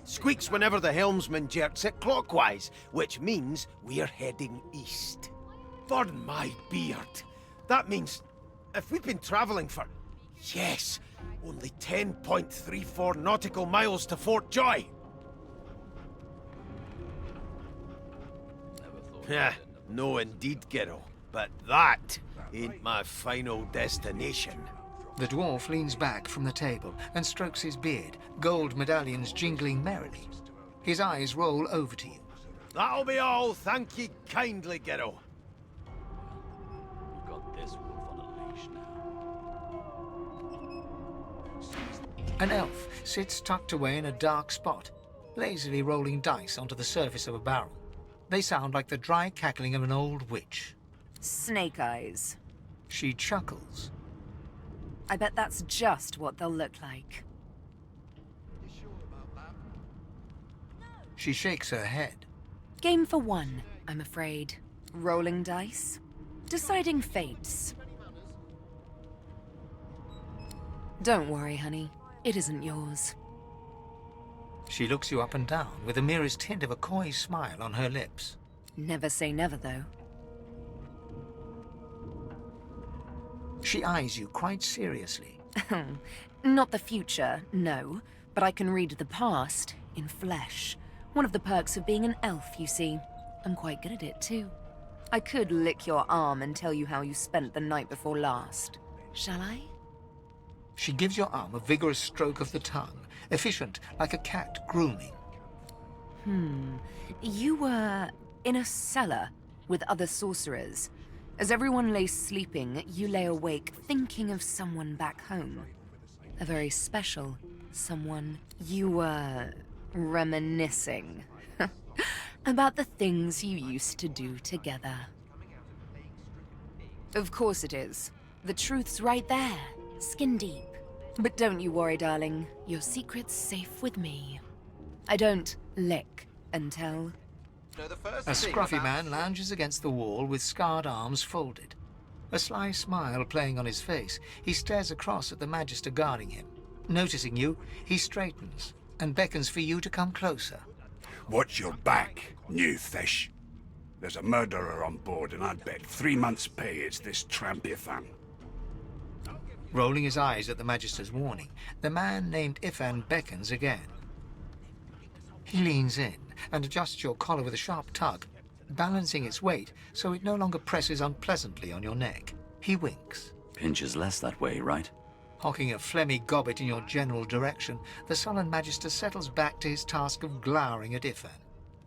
Squeaks whenever the helmsman jerks it clockwise, which means we're heading east. Burn my beard. That means if we've been traveling for, yes, only 10.34 nautical miles to Fort Joy. Yeah, no indeed, kiddo. But that ain't my final destination. The dwarf leans back from the table and strokes his beard, gold medallions jingling merrily. His eyes roll over to you. That'll be all, thank ye kindly, kiddo. You've got this wolf on a leash now. An elf sits tucked away in a dark spot, lazily rolling dice onto the surface of a barrel. They sound like the dry cackling of an old witch. Snake eyes. She chuckles. I bet that's just what they'll look like. She shakes her head. Game for one, I'm afraid. Rolling dice. Deciding fates. Don't worry, honey. It isn't yours. She looks you up and down with the merest hint of a coy smile on her lips. Never say never, though. She eyes you quite seriously. Not the future, no. But I can read the past in flesh. One of the perks of being an elf, you see. I'm quite good at it, too. I could lick your arm and tell you how you spent the night before last. Shall I? She gives your arm a vigorous stroke of the tongue, efficient like a cat grooming. You were in a cellar with other sorcerers. As everyone lay sleeping, you lay awake thinking of someone back home. A very special someone. You were reminiscing about the things you used to do together. Of course it is. The truth's right there, skin deep. But don't you worry, darling. Your secret's safe with me. I don't lick and tell. A scruffy man lounges against the wall with scarred arms folded. A sly smile playing on his face, he stares across at the Magister guarding him. Noticing you, he straightens and beckons for you to come closer. Watch your back, new fish. There's a murderer on board, and I'd bet 3 months' pay it's this trampy thing. Rolling his eyes at the Magister's warning, the man named Ifan beckons again. He leans in and adjusts your collar with a sharp tug, balancing its weight so it no longer presses unpleasantly on your neck. He winks. Pinches less that way, right? Hocking a phlegmy gobbet in your general direction, the sullen Magister settles back to his task of glowering at Ifan.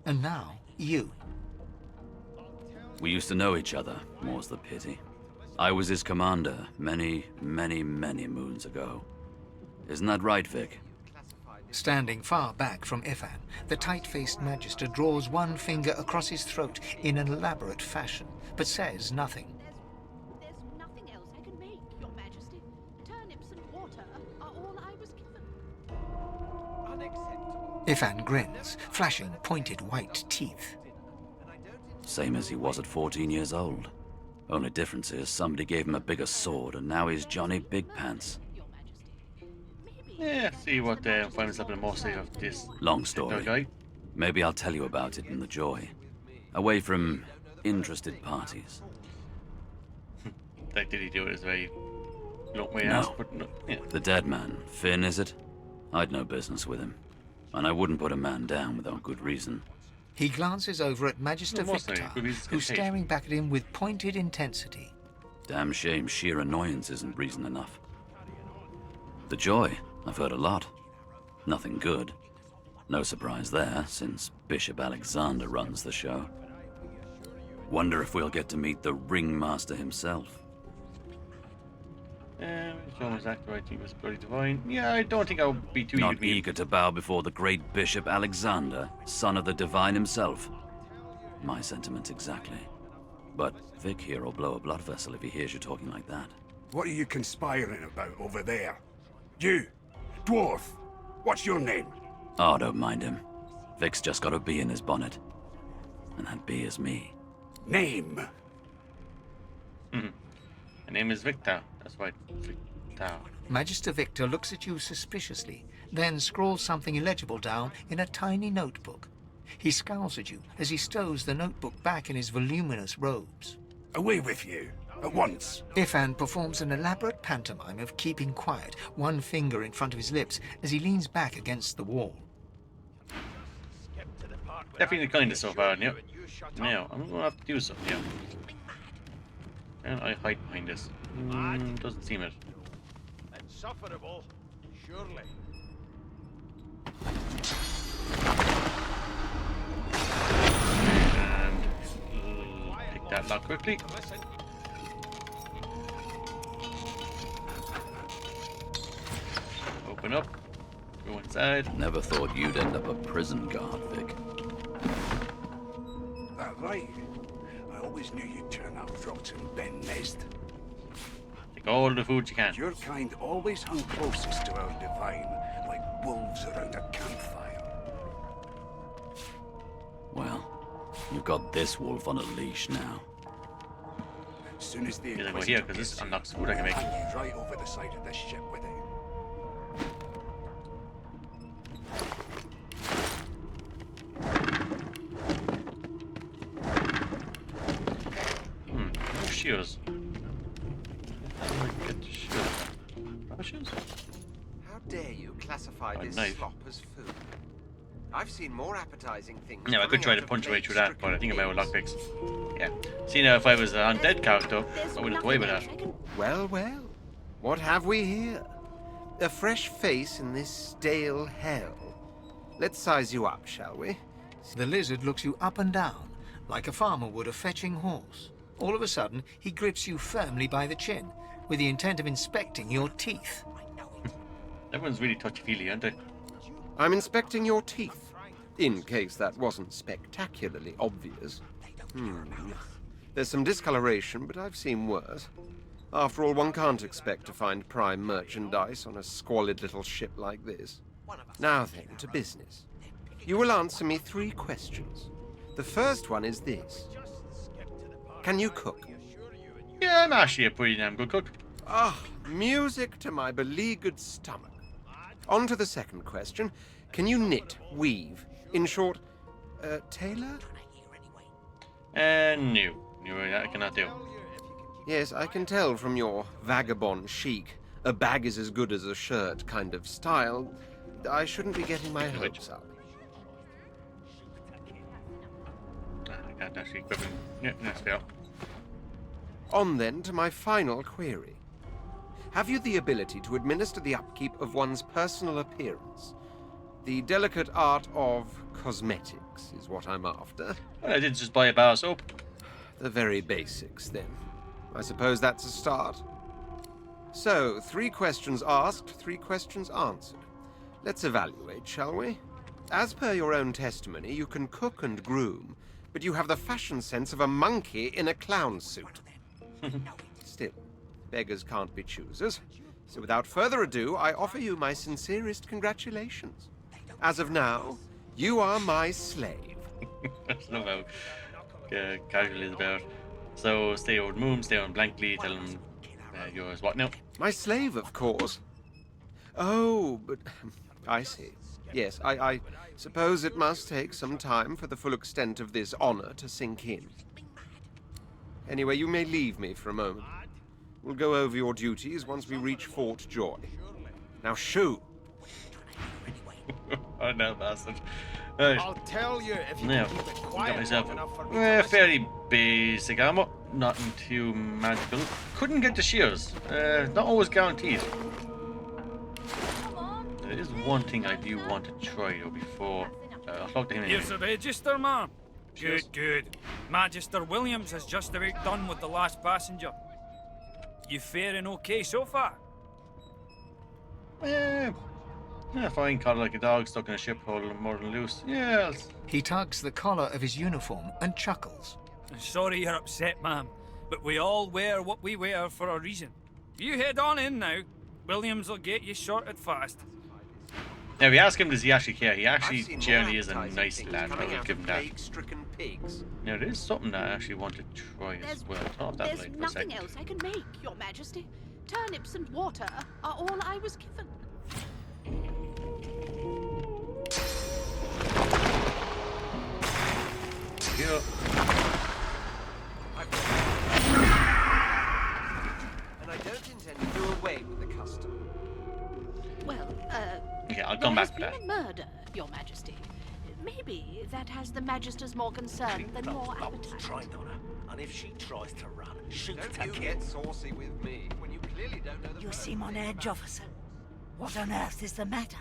And now, you. We used to know each other, more's the pity. I was his commander many, many, many moons ago. Isn't that right, Vic? Standing far back from Ifan, the tight-faced Magister draws one finger across his throat in an elaborate fashion, but says nothing. There's nothing else I can make, Your Majesty. Turnips and water are all I was given. Unacceptable. Ifan grins, flashing pointed white teeth. Same as he was at 14 years old. Only difference is somebody gave him a bigger sword and now he's Johnny Big Pants. Yeah, see what find myself in the more state of this. Long story. Guy. Maybe I'll tell you about it in the Joy. Away from interested parties. Like, did he do it as a very blunt way No. asked, but no, yeah. The dead man, Finn, is it? I'd no business with him. And I wouldn't put a man down without good reason. He glances over at Magister No, mostly, Victor, good reasons who's can staring back at him with pointed intensity. Damn shame sheer annoyance isn't reason enough. The Joy, I've heard a lot. Nothing good. No surprise there, since Bishop Alexander runs the show. Wonder if we'll get to meet the Ringmaster himself. John was actor, I think was bloody divine. Yeah, I don't think I'll be too Not eager to bow before the great Bishop Alexander, son of the Divine himself. My sentiments exactly. But Vic here will blow a blood vessel if he hears you talking like that. What are you conspiring about over there? You, dwarf, what's your name? Oh, don't mind him. Vic's just got a bee in his bonnet. And that beers me. Name. My name is Victor. That's right, Victor. Magister Victor looks at you suspiciously, then scrawls something illegible down in a tiny notebook. He scowls at you as he stows the notebook back in his voluminous robes. Away with you. At once. Ifan performs an elaborate pantomime of keeping quiet, one finger in front of his lips as he leans back against the wall. Definitely kind of so far, yeah. Now, I'm gonna have to do something, yeah. And I hide behind this. Doesn't seem it. Insufferable, surely. And pick that lock quickly. Open up. Go inside. Never thought you'd end up a prison guard, Vic. That right. I always knew you'd turn out rotten, Ben Nest. Take all the food you can. Your kind always hung closest to our divine, like wolves around a campfire. Well, you've got this wolf on a leash now. As soon as the Here, go here, because this unlocks the food I can make. Right over the side of this ship with it. No shoes. How do I get the shoes? Shoes? How dare you classify this knife. slop as food? I've seen more appetizing things. Yeah, I could try to punch my way through that, but I think I might have lockpicks. Yeah. See, now if I was an undead character, I wouldn't have to worry about that. Well, well. What have we here? A fresh face in this stale hell. Let's size you up, shall we? The lizard looks you up and down, like a farmer would a fetching horse. All of a sudden, he grips you firmly by the chin, with the intent of inspecting your teeth. Everyone's really touchy-feely, aren't they? I'm inspecting your teeth, in case that wasn't spectacularly obvious. There's some discoloration, but I've seen worse. After all, one can't expect to find prime merchandise on a squalid little ship like this. Now then, to business. You will answer me 3 questions. The first one is this. Can you cook? Yeah, I'm actually a pretty damn good cook. Ah, music to my beleaguered stomach. On to the second question. Can you knit, weave? In short, tailor? No. No, I cannot do. Yes, I can tell from your vagabond chic, a bag is as good as a shirt kind of style. I shouldn't be getting my hopes up. I can't actually equip him. Yeah, that's fair. On then to my final query. Have you the ability to administer the upkeep of one's personal appearance? The delicate art of cosmetics is what I'm after. Well, I did just buy a bar of soap. The very basics, then. I suppose that's a start. So, 3 questions asked, 3 questions answered. Let's evaluate, shall we? As per your own testimony, you can cook and groom, but you have the fashion sense of a monkey in a clown suit. Still, beggars can't be choosers. So without further ado, I offer you my sincerest congratulations. As of now, you are my slave. That's not how casual is about. So stay on Moom, stay on blankly, tell him yours what now? My slave, of course. Oh, but I see. Yes, I suppose it must take some time for the full extent of this honor to sink in. Anyway, you may leave me for a moment. We'll go over your duties once we reach Fort Joy. Now, shoo! Oh no, bastard. Right. I'll tell you if you Now, can keep it got quiet myself long enough for me to listen. fairly basic armor, nothing too magical. Couldn't get the shears, not always guaranteed. There is one thing I do want to try though before I'll talk to him. Here's the register, ma'am. Cheers. Good. Magister Williams has just about done with the last passenger. You faring okay so far? Yeah, fine, caught like a dog stuck in a ship hole more than loose. Yeah. He tugs the collar of his uniform and chuckles. Sorry you're upset, ma'am, but we all wear what we wear for a reason. You head on in now. Williams will get you sorted fast. Now, we ask him, does he actually care? He I've actually seen more generally is a appetizing nice things lad, I coming will out give of him that. plague-stricken pigs. Now, there is something that I actually want to try as well. Turn off that There's light for a nothing second. else I can make, Your Majesty. Turnips and water are all I was given. Here. And I don't intend to do away with the custom. Well, Okay, I'll come back to there that. has been a murder, Your Majesty. Maybe that has the Magisters more concerned than more appetite. Trained on her, and if she tries to run, shoot Don't to you kill. get saucy with me when you clearly don't know the You first seem on thing edge, about officer. What on earth is the matter?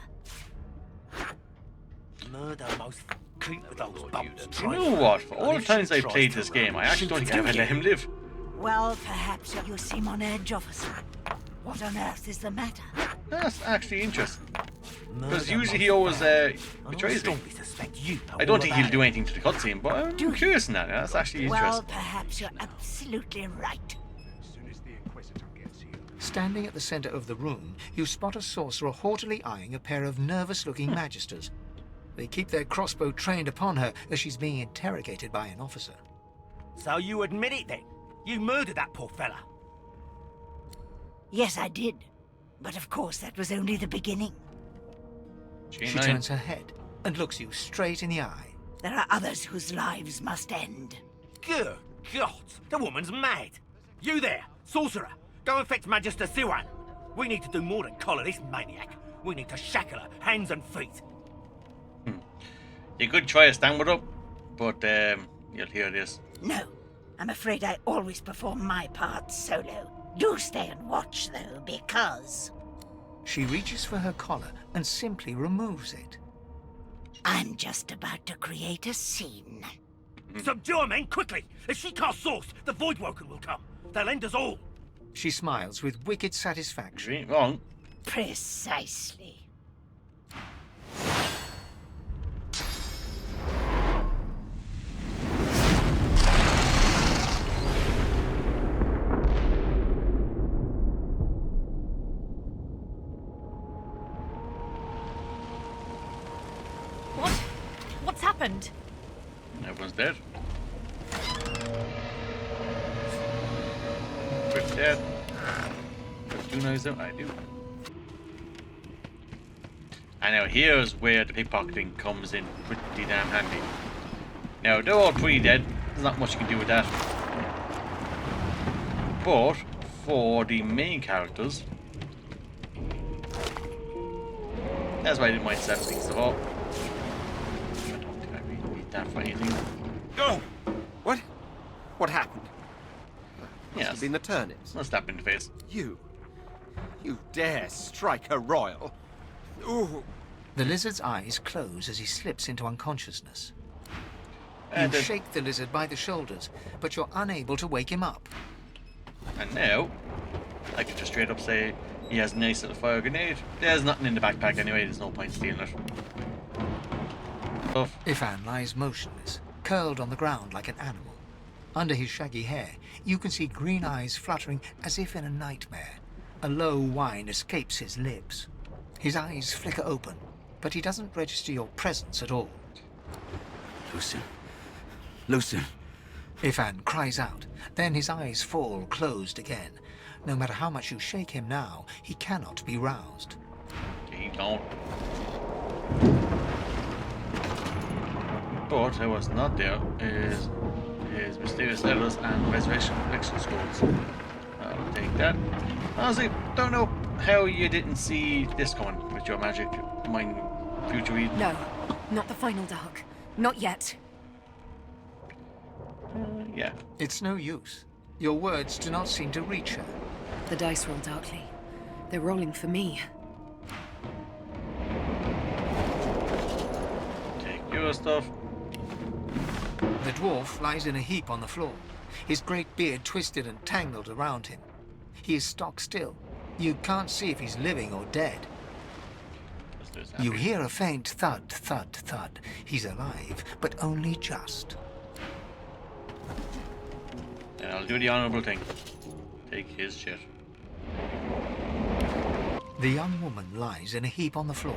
Murder most keep with those bumps. You know what? For all the times I've played this game, I actually don't think I've ever let him live. Well, perhaps you seem on edge, officer. What on earth is the matter? That's actually interesting. Because usually he always betrays me. I don't think he'll do anything to the cutscene, but I'm curious in that. That's actually Well, interesting. perhaps you're absolutely right. Standing at the center of the room, you spot a sorcerer haughtily eyeing a pair of nervous-looking magisters. They keep their crossbow trained upon her as she's being interrogated by an officer. So you admit it then? You murdered that poor fella? Yes, I did. But of course, that was only the beginning. She turns her head and looks you straight in the eye. There are others whose lives must end. Good God, the woman's mad. You there, sorcerer, go and fetch Magister Siwan. We need to do more than collar this maniac. We need to shackle her, hands and feet. You could try a stand up, but you'll hear this. No, I'm afraid I always perform my part solo. Do stay and watch, though, because... She reaches for her collar and simply removes it. I'm just about to create a scene. Subdue her, men, quickly! If she casts source, the Voidwoken will come. They'll end us all. She smiles with wicked satisfaction. You ain't wrong. Precisely. What's happened? Everyone's dead. Quick dead. Do you know that? I do. And now here's where the pickpocketing comes in pretty damn handy. Now they're all pretty dead. There's not much you can do with that. But for the main characters, that's why I didn't mind setting things of all. I don't think I really need that for anything. Oh! What? What happened? Must Yes. have been the turnips. I'll slap in the face. You dare strike a royal? Ooh. The lizard's eyes close as he slips into unconsciousness. And You shake the lizard by the shoulders, but you're unable to wake him up. And now, I could just straight up say he has a nice little fire grenade. There's nothing in the backpack anyway, there's no point stealing it. Stuff. Ifan lies motionless, curled on the ground like an animal. Under his shaggy hair, you can see green eyes fluttering as if in a nightmare. A low whine escapes his lips. His eyes flicker open, but he doesn't register your presence at all. Lucien. Lucien. Ifan cries out, then his eyes fall closed again. No matter how much you shake him now, he cannot be roused. Okay, he don't. But what's not there is his mysterious letters and resurrection scrolls. I'll take that. Honestly, don't know how you didn't see this coming with your magic mind future read. No, not the final dark. Not yet. Yeah. It's no use. Your words do not seem to reach her. The dice roll darkly. They're rolling for me. Take your stuff. The dwarf lies in a heap on the floor, his great beard twisted and tangled around him. He is stock still. You can't see if he's living or dead. You hear a faint thud, thud, thud. He's alive, but only just. And I'll do the honorable thing. Take his shit. The young woman lies in a heap on the floor.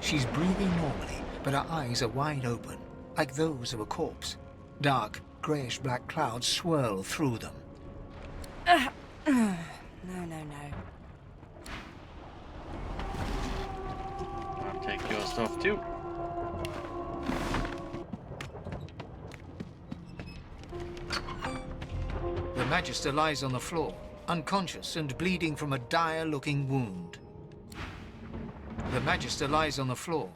She's breathing normally, but her eyes are wide open, like those of a corpse. Dark, greyish-black clouds swirl through them. No. I'll take your stuff too. The Magister lies on the floor, unconscious and bleeding from a dire-looking wound. The Magister lies on the floor.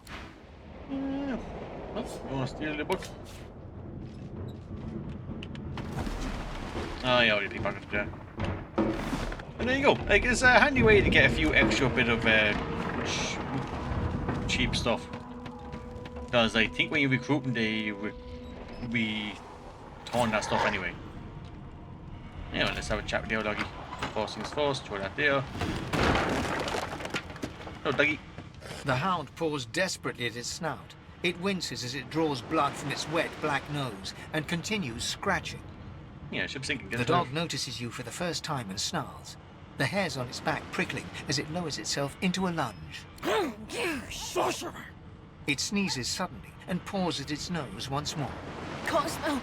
Oh, you want to steal the book? Oh, yeah, already pickpocketed there. And there you go. Like, it's a handy way to get a few extra bit of cheap stuff. Because I think when you recruit them, they return that stuff anyway. Anyway, let's have a chat with the old doggy. First things first, throw that there. Oh, doggy. The hound paws desperately at its snout. It winces as it draws blood from its wet black nose and continues scratching. Yeah, ship's sinking. The dog notices you for the first time and snarls. The hairs on its back prickling as it lowers itself into a lunge. Sorcerer! It sneezes suddenly and paws at its nose once more. Can't smell.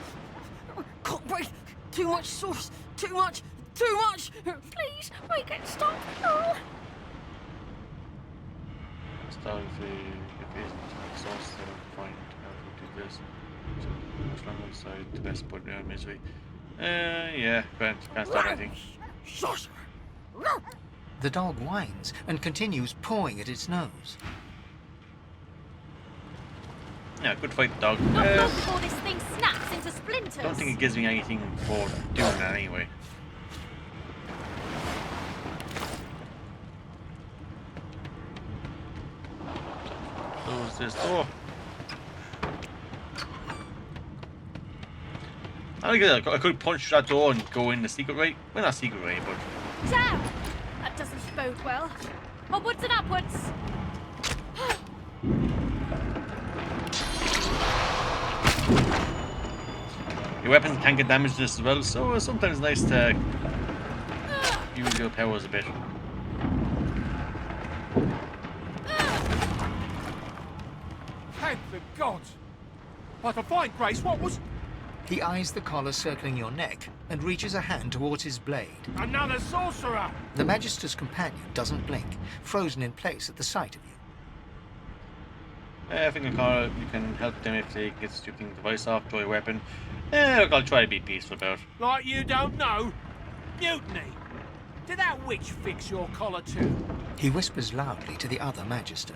Can't breathe. Too much sauce. Too much. Please, make it stop. Oh. Start if it isn't sauce, then find how to do this. So, much longer inside the best put down misery. Yeah, can't start anything. Sorcerer! The dog whines and continues pawing at its nose. Yeah, good fight, dog. Not long before this thing snaps into splinters. Don't think it gives me anything for doing that anyway. Close this door. I could punch that door and go in the secret way. Well, not secret way, but... Damn! That doesn't bode well. Onwards and upwards. Your weapons can get damaged this as well, so sometimes it's nice to use your powers a bit. Thank the gods! By divine grace, what was... He eyes the collar circling your neck and reaches a hand towards his blade. Another sorcerer! The Magister's companion doesn't blink, frozen in place at the sight of you. I think you can help them if they get stupid device off, draw your weapon. Look, I'll try to be peaceful about it. Like you don't know? Mutiny! Did that witch fix your collar too? He whispers loudly to the other Magister.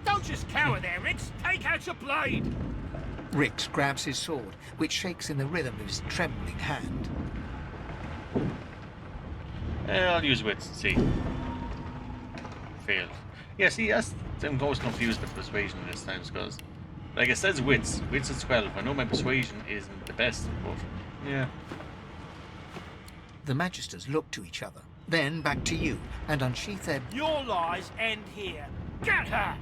Don't just cower there, Rix! Take out your blade! Rix grabs his sword, which shakes in the rhythm of his trembling hand. I'll use wits and see. Failed. Yeah, see, I'm always confused with persuasion this time, because, like it says wits. Wits is 12. I know my persuasion isn't the best, but, yeah. The Magisters look to each other, then back to you, and unsheath their... Your lies end here. Get her!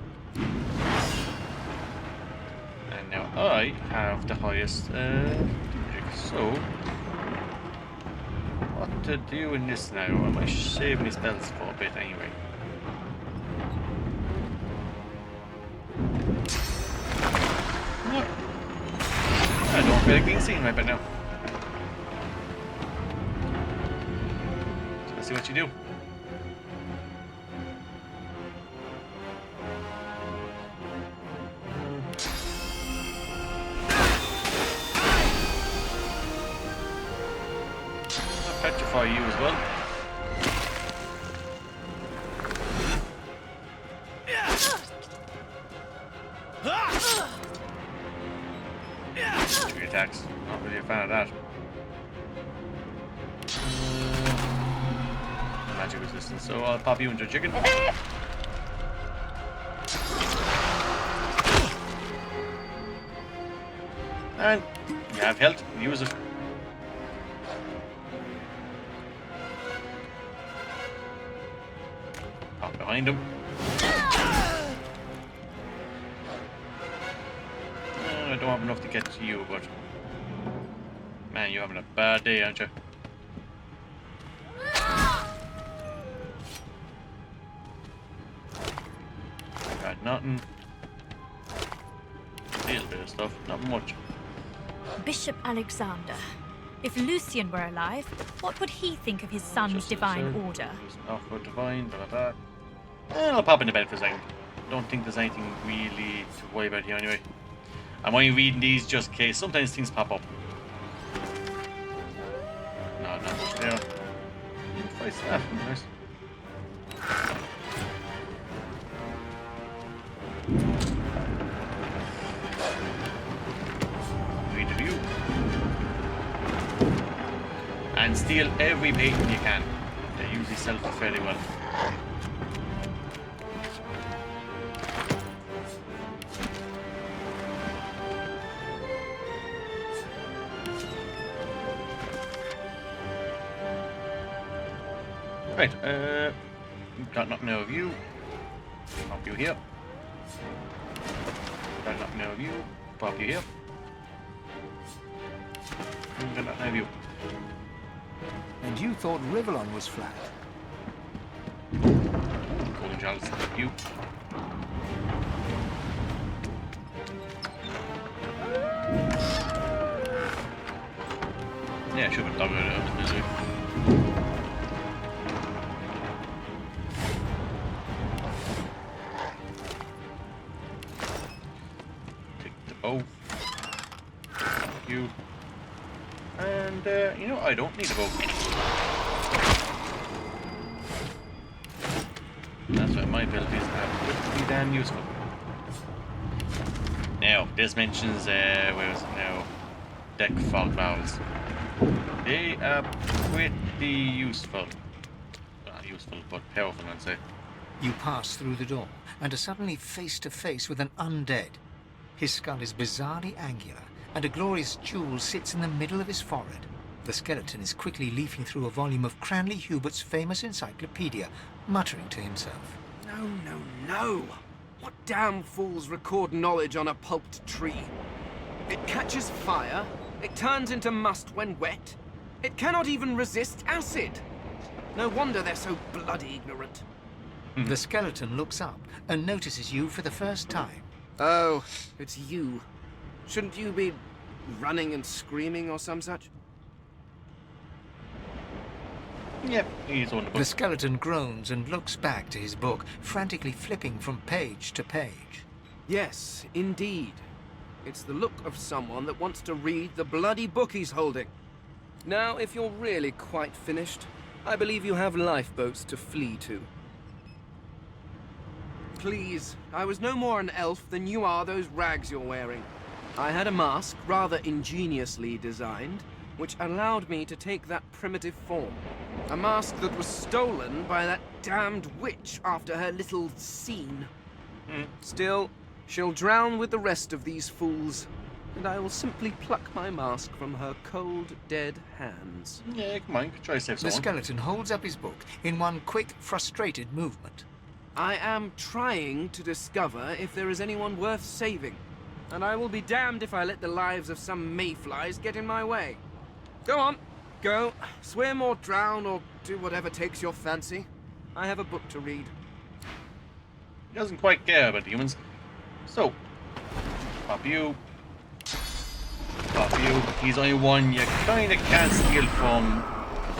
And now I have the highest, so... What to do in this now? I might save my spells for a bit anyway. No. I don't feel like being seen right by now. So let's see what you do. I'll petrify you as well. Three attacks. Not really a fan of that. Magic resistance, so I'll pop you into a chicken. And you have health, use it. Pop behind him. I don't have enough to get to you, but man, you're having a bad day, aren't you? Got nothing. A little bit of stuff, not much. Bishop Alexander. If Lucian were alive, what would he think of his son's divine order? Offer divine, blah blah blah. I'll pop into bed for a second. Don't think there's anything really to worry about here anyway. I'm only reading these just in case. Sometimes things pop up. No, not much there. Fight staff, nice. Read the view. And steal every painting you can. They usually sell for fairly well. Right, got nothing out of you. Pop you here. Got nothing out of you. Pop you here. Got nothing out of you. And you thought Rivellon was flat? Golden Chalice, you. Yeah, I should have dug it out of misery. Oh, you, and you know, I don't need a bow. That's why my abilities are pretty damn useful. Now, this mentions, where is it now? Deck fog valves. They are pretty useful. Not useful, but powerful, I'd say. You pass through the door and are suddenly face to face with an undead. His skull is bizarrely angular, and a glorious jewel sits in the middle of his forehead. The skeleton is quickly leafing through a volume of Cranley Hubert's famous encyclopedia, muttering to himself. No, no, no! What damn fools record knowledge on a pulped tree? It catches fire, it turns into must when wet, it cannot even resist acid! No wonder they're so bloody ignorant. The skeleton looks up and notices you for the first time. Oh, it's you. Shouldn't you be running and screaming or some such? Yep, he's on the book. The skeleton groans and looks back to his book, frantically flipping from page to page. Yes, indeed. It's the look of someone that wants to read the bloody book he's holding. Now, if you're really quite finished, I believe you have lifeboats to flee to. Please, I was no more an elf than you are those rags you're wearing. I had a mask, rather ingeniously designed, which allowed me to take that primitive form. A mask that was stolen by that damned witch after her little scene. Still, she'll drown with the rest of these fools, and I will simply pluck my mask from her cold, dead hands. Yeah, come on, try to save someone. The skeleton holds up his book in one quick, frustrated movement. I am trying to discover if there is anyone worth saving, and I will be damned if I let the lives of some mayflies get in my way. Go on, go, swim or drown or do whatever takes your fancy. I have a book to read. He doesn't quite care about the humans. So, pop you. Pop you. He's only one you kinda can't steal from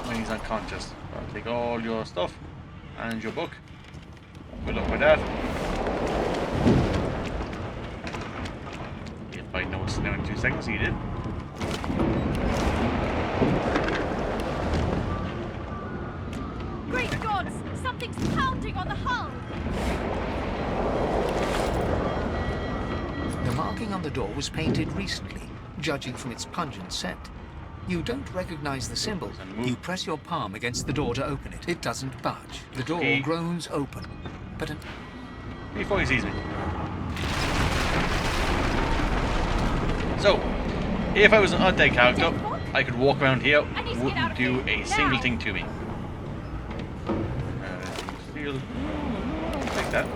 when he's unconscious. I'll take all your stuff and your book. Good luck with that. If I noticed now in 2 seconds, he did. Great gods! Something's pounding on the hull! The marking on the door was painted recently, judging from its pungent scent. You don't recognize the symbol. You press your palm against the door to open it. It doesn't budge. The door groans open. But before he sees me. So, if I was an undead character, I could walk around here, wouldn't do a single thing to me. Steal. Like that.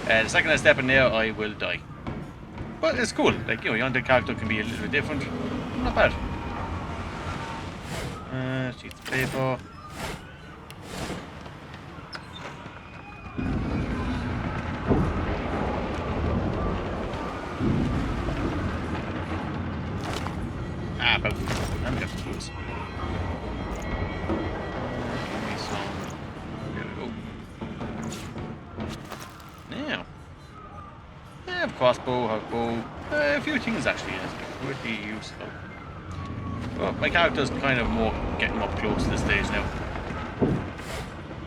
The second I step in there, I will die. But it's cool. Like, you know, your undead character can be a little bit different. Not bad. Sheets of paper. Ah, about. I'm getting close. There we go. Now. I have crossbow, have bow. A few things actually is pretty useful. Well, my character's kind of more getting up close to the stage now.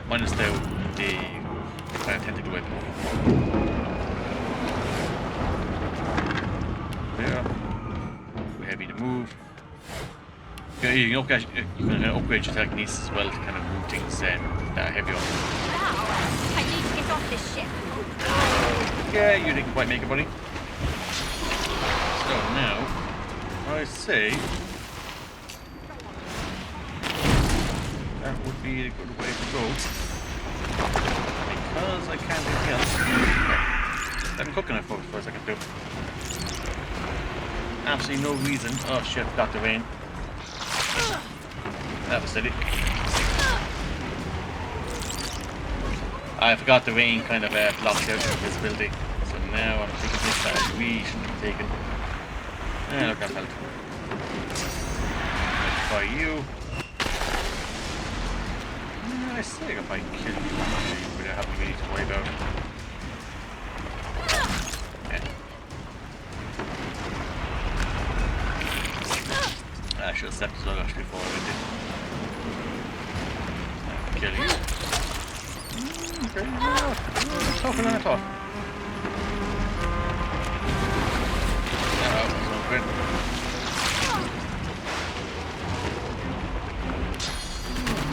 Minus the kind of tentacle weapon. Yeah. Too heavy to move. You can upgrade your techniques as well to kind of move things that are heavier. I need to get off this ship. Yeah, you didn't quite make it, buddy. So now, I say that would be a good way to go. Because I can't do anything else. I'm cooking it for a second too. Absolutely no reason. Oh shit, got the rain. That was silly. I forgot the rain kind of blocked out the visibility. So now I'm taking this that we shouldn't have taken. Look, I'm out. Let's try you. I say if I kill you, we don't have anything to worry about. I should have stepped as well actually before I did. Kill you. Okay, tougher than I thought. Oh, that's not good.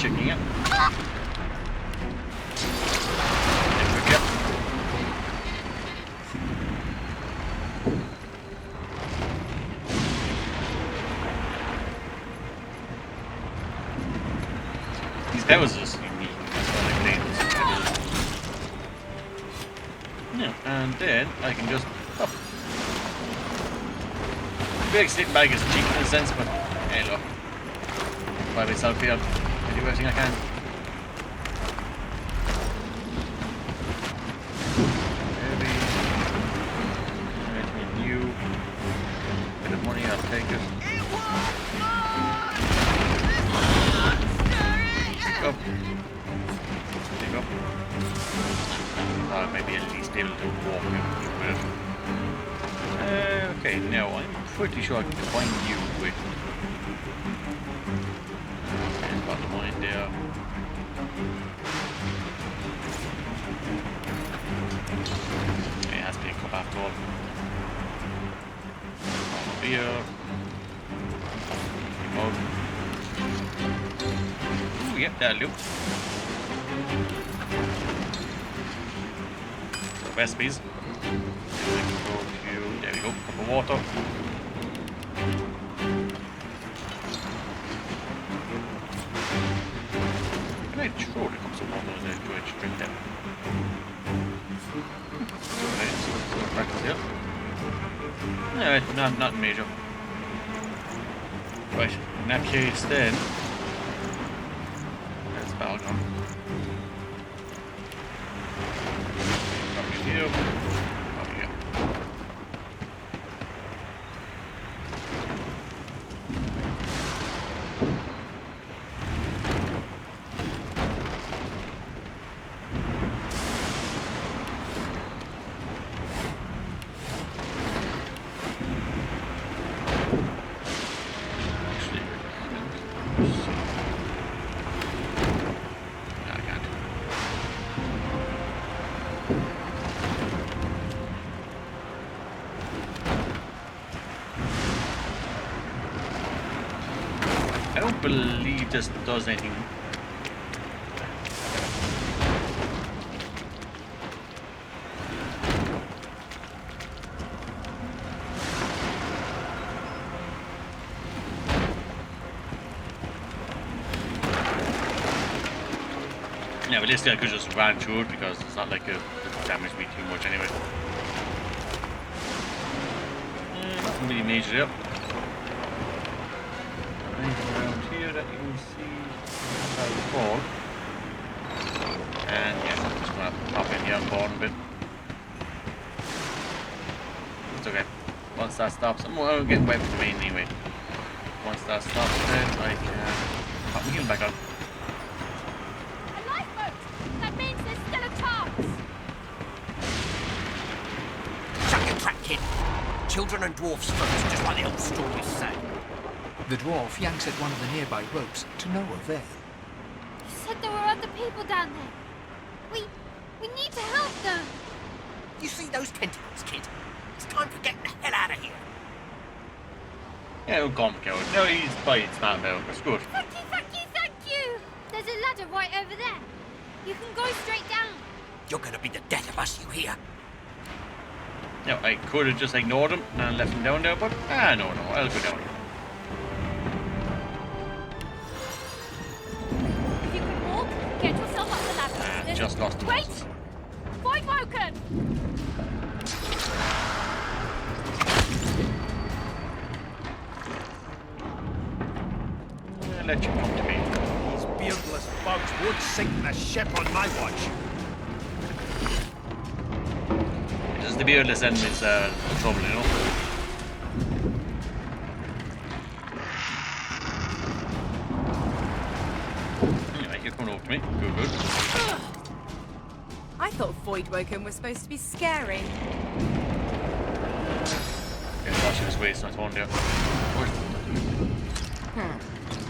Checking it. That was just unique. That's why they played this. Yeah, and then I can just up. Big sitting back is cheap in a sense, but hey look. By myself here, I do everything I can. Maybe anything new. Bit of money, I'll take it. Up. There you go. Maybe at least be able to walk with it. Okay, now I'm pretty sure I can combine you with. And got the mine there. It has to be a cup after all. Over here. Yep, that'll do. So recipes. There we go, cup of water. Can I throw the cups of water or do I just drink them? Okay, so practice here. No, not major. Right, in that case then. Balcony. Up here. Up here. I don't believe this does anything. Yeah, but this guy could just run through it because it's not like it damaged me too much anyway. Nothing really major there. Around here that you can see how the fall. And yeah, I'm just gonna pop in here and board a bit. It's okay. Once that stops, I'm getting wet with the rain anyway. Once that stops, then I can pop my healing back on. A lifeboat! That means there's still a chance! Shut your trap, kid. Children and dwarfs first, just like the old stories say. The dwarf yanks at one of the nearby ropes to no avail. You said there were other people down there. We need to help them. You see those tentacles, kid? It's time for getting the hell out of here. Yeah, don't call him a coward. No, he's fine. It's not about. It's good. Thank you, thank you, thank you! There's a ladder right over there. You can go straight down. You're gonna be the death of us, you hear? No, I could have just ignored him and left him down there, but no, I'll go down. If you can walk, get yourself up the ladder. There's- Just lost the Wait! horses. Void Woken! Let you come to me. These beardless bugs would sink the ship on my watch. Just the beardless enemies trouble, you know. Anyway, you're coming over to me. Good. I thought Void Woken was supposed to be scary. Yeah, watch this waste, not one there.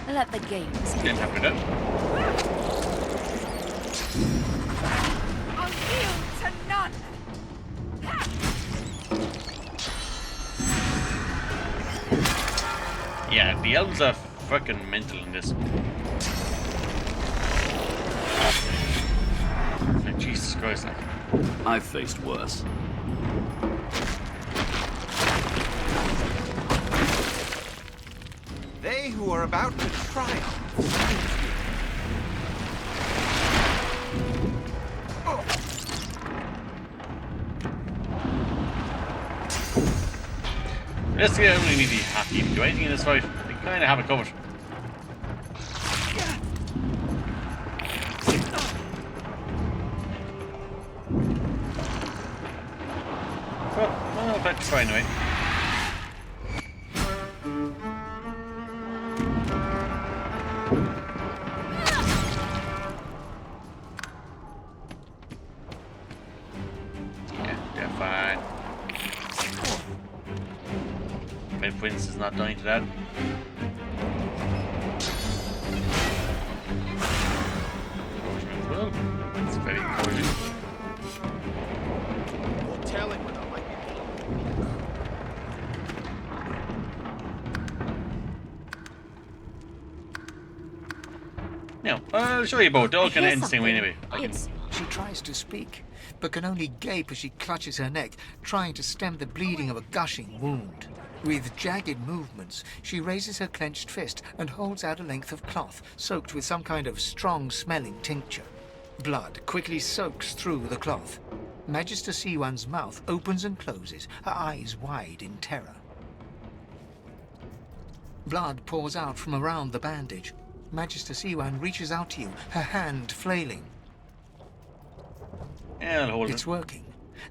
Let the games Didn't happen to that. I'll yield to none. Yeah, the elves are fucking mental in this. Like, Jesus Christ, like. I've faced worse. They who are about to triumph. This guy only need to be happy to do anything in this fight. They kind of have it covered. Well, let's try anyway. Yeah, they're fine. Red Prince is not dying to that. Well, it's very encouraging. You're telling when I make Now, I'll show you both. They're all kind of interesting anyway. She tries to speak, but can only gape as she clutches her neck, trying to stem the bleeding of a gushing wound. With jagged movements, she raises her clenched fist and holds out a length of cloth, soaked with some kind of strong-smelling tincture. Blood quickly soaks through the cloth. Magister Siwan's mouth opens and closes, her eyes wide in terror. Blood pours out from around the bandage. Magister Siwan reaches out to you, her hand flailing. Yeah, I'll hold it. It's working.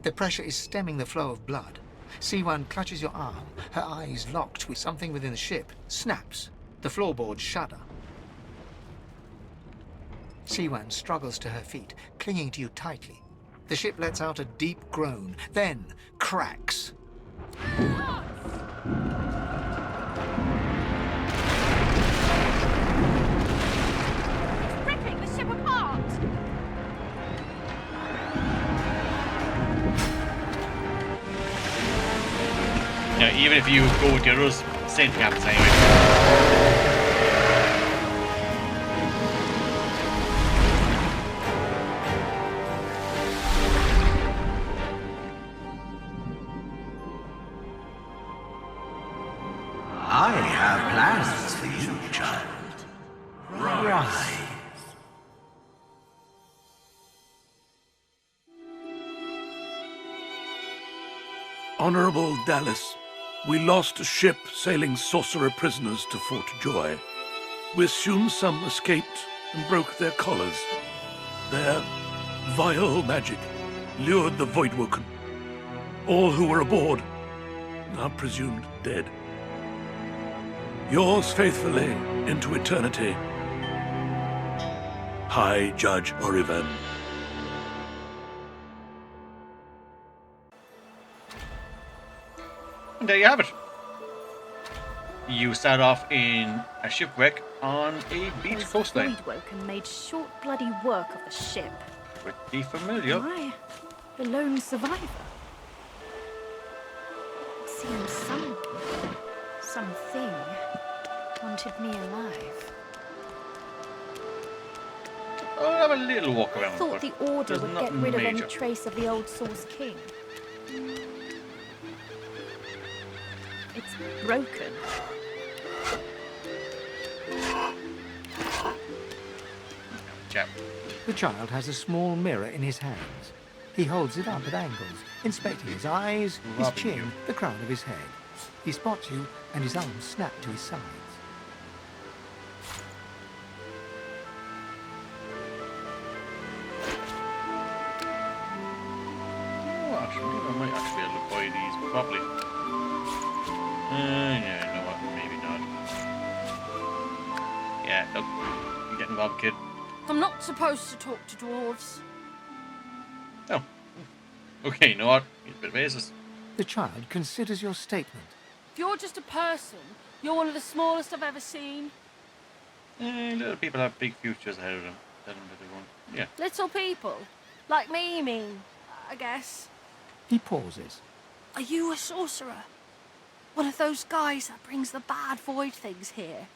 The pressure is stemming the flow of blood. Siwan clutches your arm, her eyes locked with something within the ship, snaps. The floorboards shudder. Siwan struggles to her feet, clinging to you tightly. The ship lets out a deep groan, then cracks. Ripping the ship apart! Now, even if you go with the others, same thing happens anyway. I have plans for you, child. Rise. Honorable Dallas, we lost a ship sailing sorcerer prisoners to Fort Joy. We assume some escaped and broke their collars. Their vile magic lured the Voidwoken. All who were aboard are presumed dead. Yours faithfully into eternity, High Judge Oriven. And there you have it. You start off in a shipwreck on a beach coastline. Voidwoken made short bloody work of the ship. Pretty familiar. Am I the lone survivor? It seems something wanted me alive. I'll have a little walk around. I thought the Order there's would get nothing rid of any major. trace of the old Source King. It's broken. Chap. The child has a small mirror in his hands. He holds it up at angles, inspecting his eyes, his Robbing chin, you. the crown of his head. He spots you, and his arms snap to his sides. Oh, actually, I might actually be able to buy these properly. Yeah, you know what? Maybe not. Yeah, look. You're getting robbed, kid. I'm not supposed to talk to dwarves. Oh. Okay, you know what? He's a bit racist. The child considers your statement. If you're just a person, you're one of the smallest I've ever seen. Little people have big futures ahead of them. Tell them that they won't. Yeah. Little people. Like me, you mean, I guess. He pauses. Are you a sorcerer? One of those guys that brings the bad void things here?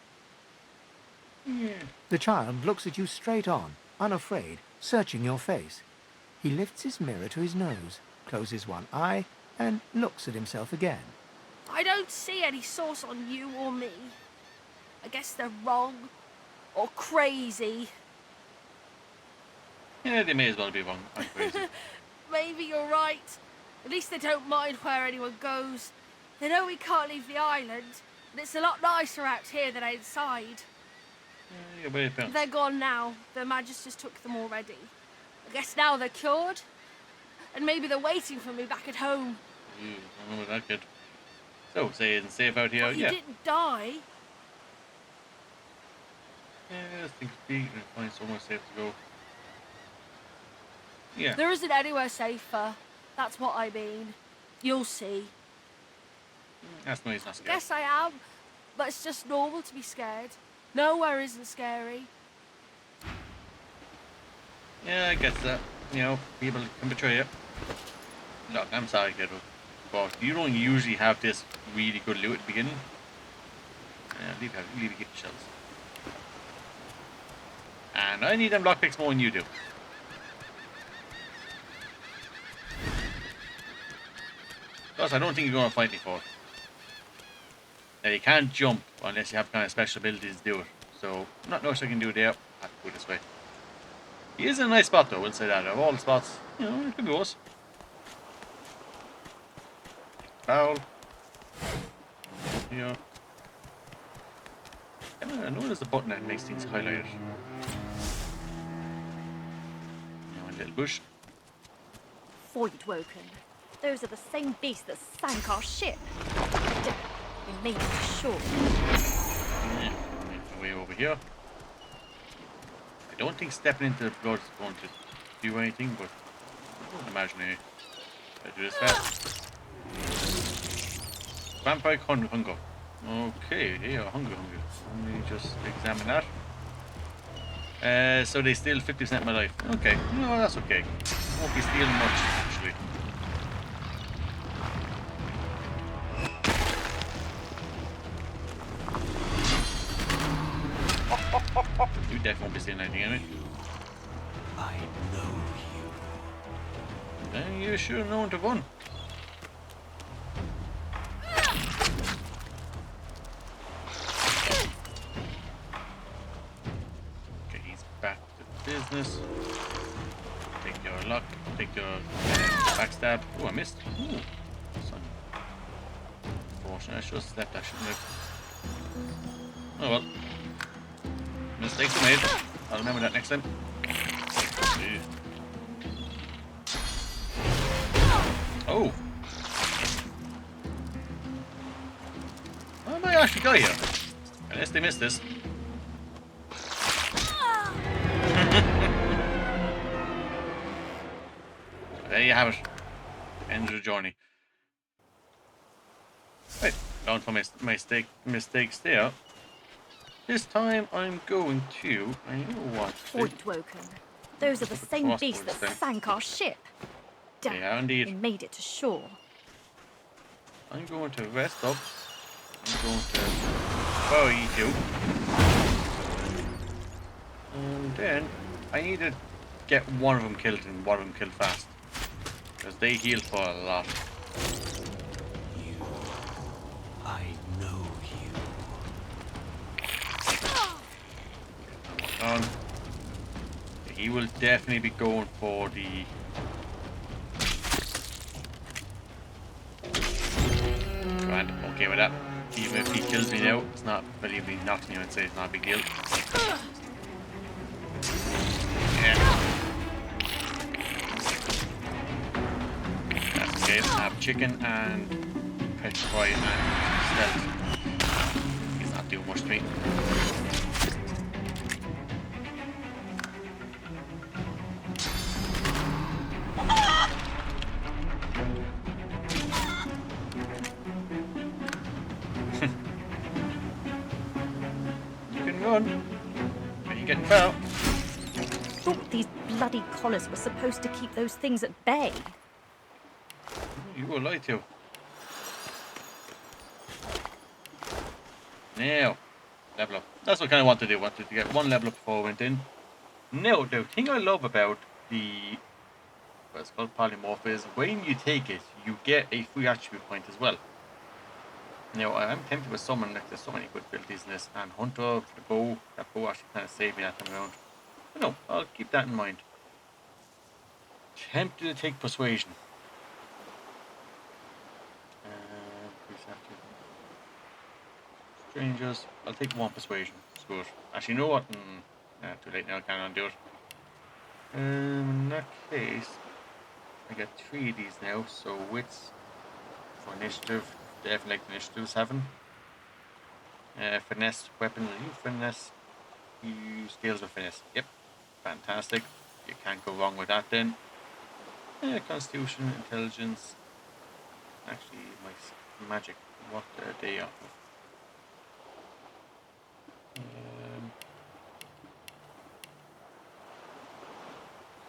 The child looks at you straight on, unafraid, searching your face. He lifts his mirror to his nose, closes one eye, and looks at himself again. I don't see any source on you or me. I guess they're wrong. Or crazy. Yeah, they may as well be wrong. I'm crazy. Maybe you're right. At least they don't mind where anyone goes. They know we can't leave the island, and it's a lot nicer out here than outside. Yeah, where you found? They're gone now. Their Magisters took them already. I guess now they're cured. And maybe they're waiting for me back at home. I don't know what that kid. So, say it's safe out here, But yeah. you didn't die. Yeah, I think we can find somewhere safe to go. Yeah. There isn't anywhere safer. That's what I mean. You'll see. That's nice, not scary. Guess I am. But it's just normal to be scared. Nowhere isn't scary. Yeah, I guess that. You know, people can betray you. Look, I'm sorry, kid, but you don't usually have this really good loot at the beginning. Yeah, leave it, get shells. And I need them lockpicks more than you do. Plus, I don't think you're going to fight me for it. Now, you can't jump unless you have kind of special abilities to do it. So, not much I can do there. I have to go this way. He is in a nice spot, though, we'll say that. Of all the spots, you know, it could be worse. Foul. Yeah. I know there's a button that makes things highlighted. Now, a little bush. Voidwoken. Those are the same beasts that sank our ship. We made it sure. Yeah, make my way over here. I don't think stepping into the blood is going to do anything, but I don't imagine it. I do this fast. Vampire hunger. Okay, they are hungry. Let me just examine that. So they steal 50% of my life. Okay, no, that's okay. Won't be stealing much, actually. You definitely won't be stealing anything, anyway. I know you. Then you should have known to run. Okay, he's back to business. Take your luck. Take your backstab. Oh, I missed. Ooh, son. Unfortunately, I should have slept. I shouldn't have. Oh well. Mistakes are made. I'll remember that next time. Ew. Oh. Why am I actually got here? Unless they missed this. There you have it. End of the journey. Right, down for my mistakes there. This time I'm going to... I know what. Voidwoken. Those are the same beasts that sank our ship. Damn, yeah, indeed. We made it to shore. I'm going to rest up. I'm going to bury you. And then I need to get one of them killed and one of them killed fast. Because they heal for a lot. I know you. He will definitely be going for the... Grand, okay with that. Even if he kills me now, it's not... Believe me, knocks me, I'd say it's not a big deal. Yeah. That's okay, I have chicken and petrify and stealth. He's not doing much to me. Getting fell. These bloody collars were supposed to keep those things at bay. You were lied to. Now, level up. That's what I kind of wanted to do. Wanted to get one level up before I went in. Now, the thing I love about the... what's called polymorph is when you take it, you get a free attribute point as well. Now, I'm tempted with someone, like, there's so many good abilities in this, and Hunter, the bow, that bow actually kind of saved me that time around. But no, I'll keep that in mind. Tempted to take Persuasion. Strangers, I'll take one Persuasion. Screw it. Actually, you know what? Too late now, I can't undo it. In that case, I get 3 of these now, so wits for initiative. Definitely like initiative 7. Finesse weapon, you finesse, you scales with finesse. Yep, fantastic. You can't go wrong with that then. Constitution, intelligence. Actually, my magic. What are they off of?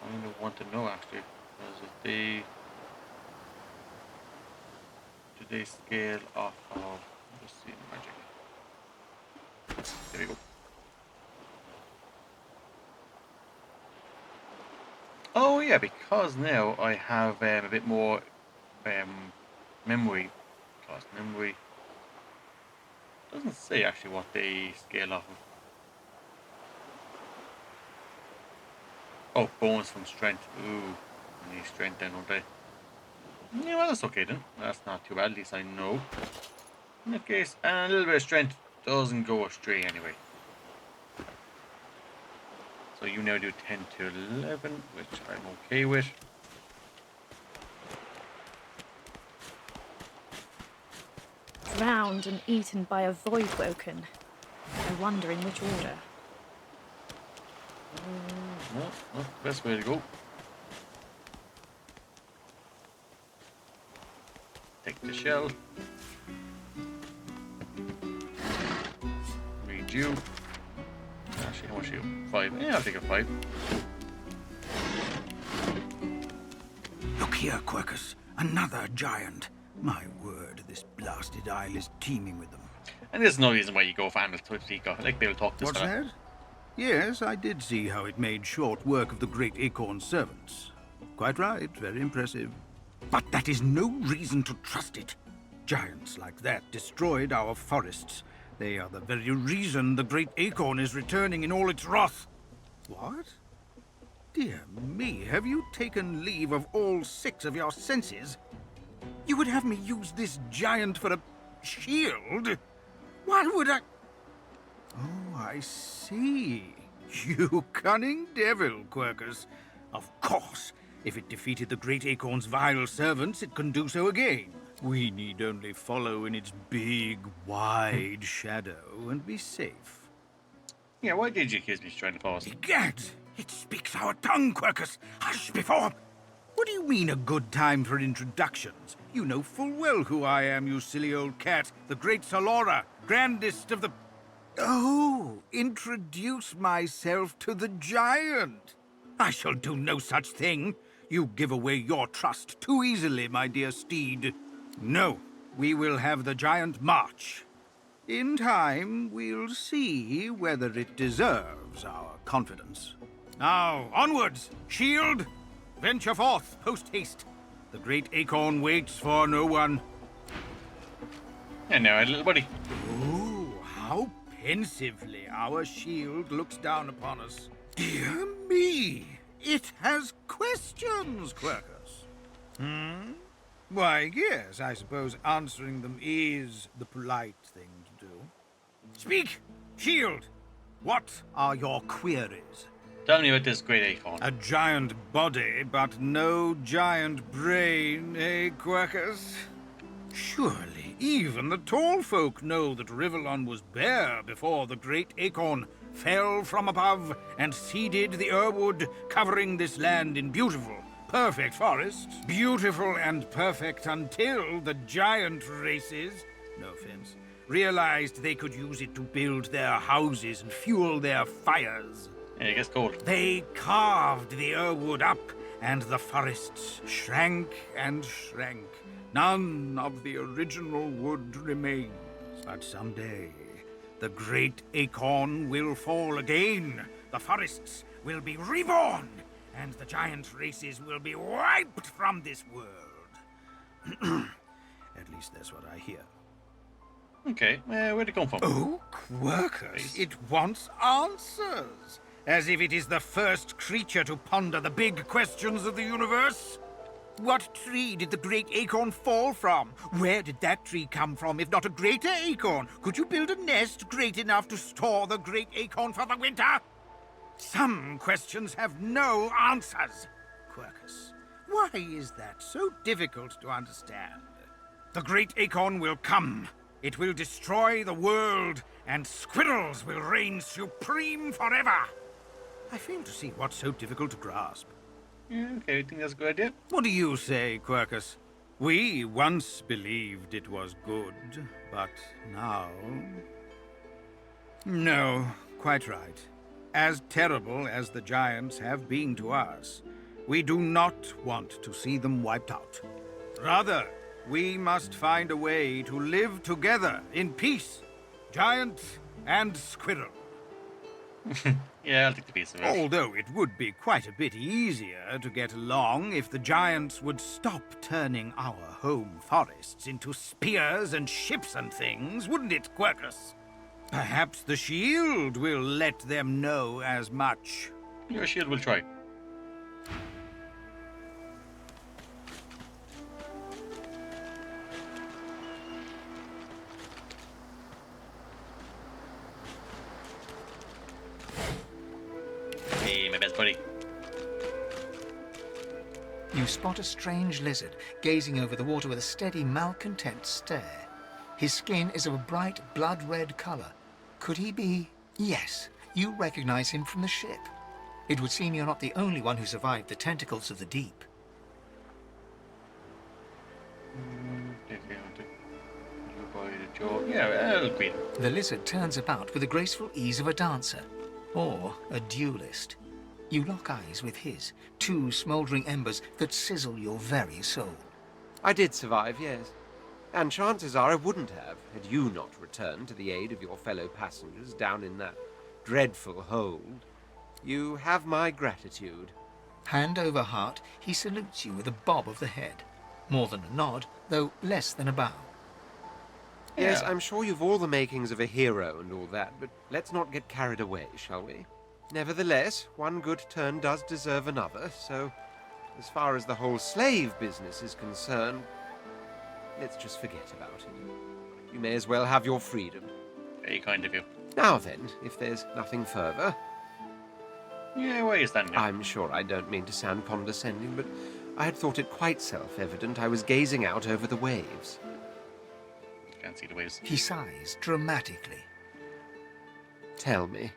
I kind of want to know actually, because if they. Do they scale off of, let's see, magic. There we go. Oh yeah, because now I have a bit more memory. Class memory. Doesn't say actually what they scale off of. Oh, bonus from strength. Ooh, I need strength then, don't I? Yeah, well, that's okay then. That's not too bad, at least I know. In that case, a little bit of strength doesn't go astray anyway. So you now do 10 to 11, which I'm okay with. Drowned and eaten by a Voidwoken. I wonder in which order. No, not the best way to go. Take the shell. Read you. Actually, how much are you? 5. Yeah, I'll take a 5. Look here, Quercus. Another giant. My word, this blasted isle is teeming with them. And there's no reason why you go for animals to Flico. I like be able to talk to this What's fella. that? Yes, I did see how it made short work of the great acorn servants. Quite right, very impressive. But that is no reason to trust it. Giants like that destroyed our forests. They are the very reason the great acorn is returning in all its wrath. What? Dear me, have you taken leave of all 6 of your senses? You would have me use this giant for a shield? Why would I... Oh, I see. You cunning devil, Quercus. Of course, if it defeated the great acorn's vile servants, it can do so again. We need only follow in its big, wide shadow and be safe. Yeah, why did you accuse me of trying to pause? Egad! It speaks our tongue, Quercus! Hush before... What do you mean a good time for introductions? You know full well who I am, you silly old cat. The great Solora, grandest of the... Oh, introduce myself to the giant. I shall do no such thing. You give away your trust too easily, my dear steed. No, we will have the giant march. In time, we'll see whether it deserves our confidence. Now, onwards! Shield! Venture forth, post-haste. The great acorn waits for no one. And now, little buddy. Oh, how pensively our shield looks down upon us. Dear me! It has questions, Quercus. Why, yes, I suppose answering them is the polite thing to do. Speak, Shield! What are your queries? Tell me about this great acorn. A giant body, but no giant brain, eh, Quercus? Surely even the tall folk know that Rivellon was bare before the great acorn fell from above and seeded the Urwood, covering this land in beautiful, perfect forests. Beautiful and perfect until the giant races, no offense, realized they could use it to build their houses and fuel their fires. Yeah, it gets cold. They carved the Urwood up, and the forests shrank and shrank. None of the original wood remains. But someday, the great acorn will fall again. The forests will be reborn, and the giant races will be wiped from this world. At least that's what I hear. Okay, where'd it come from? Oh, Quercus, it wants answers. As if it is the first creature to ponder the big questions of the universe. What tree did the great acorn fall from? Where did that tree come from, if not a greater acorn? Could you build a nest great enough to store the great acorn for the winter? Some questions have no answers. Quercus, why is that so difficult to understand? The great acorn will come. It will destroy the world, and squirrels will reign supreme forever. I fail to see what's so difficult to grasp. Yeah, okay, I think that's a good idea. What do you say, Quercus? We once believed it was good, but now... No, quite right. As terrible as the giants have been to us, we do not want to see them wiped out. Rather, we must find a way to live together in peace, giant and squirrel. Yeah, I'll take the piece of it. Although it would be quite a bit easier to get along if the giants would stop turning our home forests into spears and ships and things, wouldn't it, Quercus? Perhaps the shield will let them know as much. Your shield will try. Hey, my best buddy. You spot a strange lizard gazing over the water with a steady, malcontent stare. His skin is of a bright, blood-red color. Could he be... Yes, you recognize him from the ship. It would seem you're not the only one who survived the tentacles of the deep. Yeah, I'll agree. The lizard turns about with the graceful ease of a dancer, or a duelist. You lock eyes with his, two smouldering embers that sizzle your very soul. I did survive, yes. And chances are I wouldn't have, had you not returned to the aid of your fellow passengers down in that dreadful hold. You have my gratitude. Hand over heart, he salutes you with a bob of the head. More than a nod, though less than a bow. Yes, I'm sure you've all the makings of a hero and all that, but let's not get carried away, shall we? Nevertheless, one good turn does deserve another, so as far as the whole slave business is concerned, let's just forget about it. You may as well have your freedom. Very kind of you. Now then, if there's nothing further... Yeah, why is that now? I'm sure I don't mean to sound condescending, but I had thought it quite self-evident I was gazing out over the waves. Can't see the waves. He sighs dramatically. Tell me,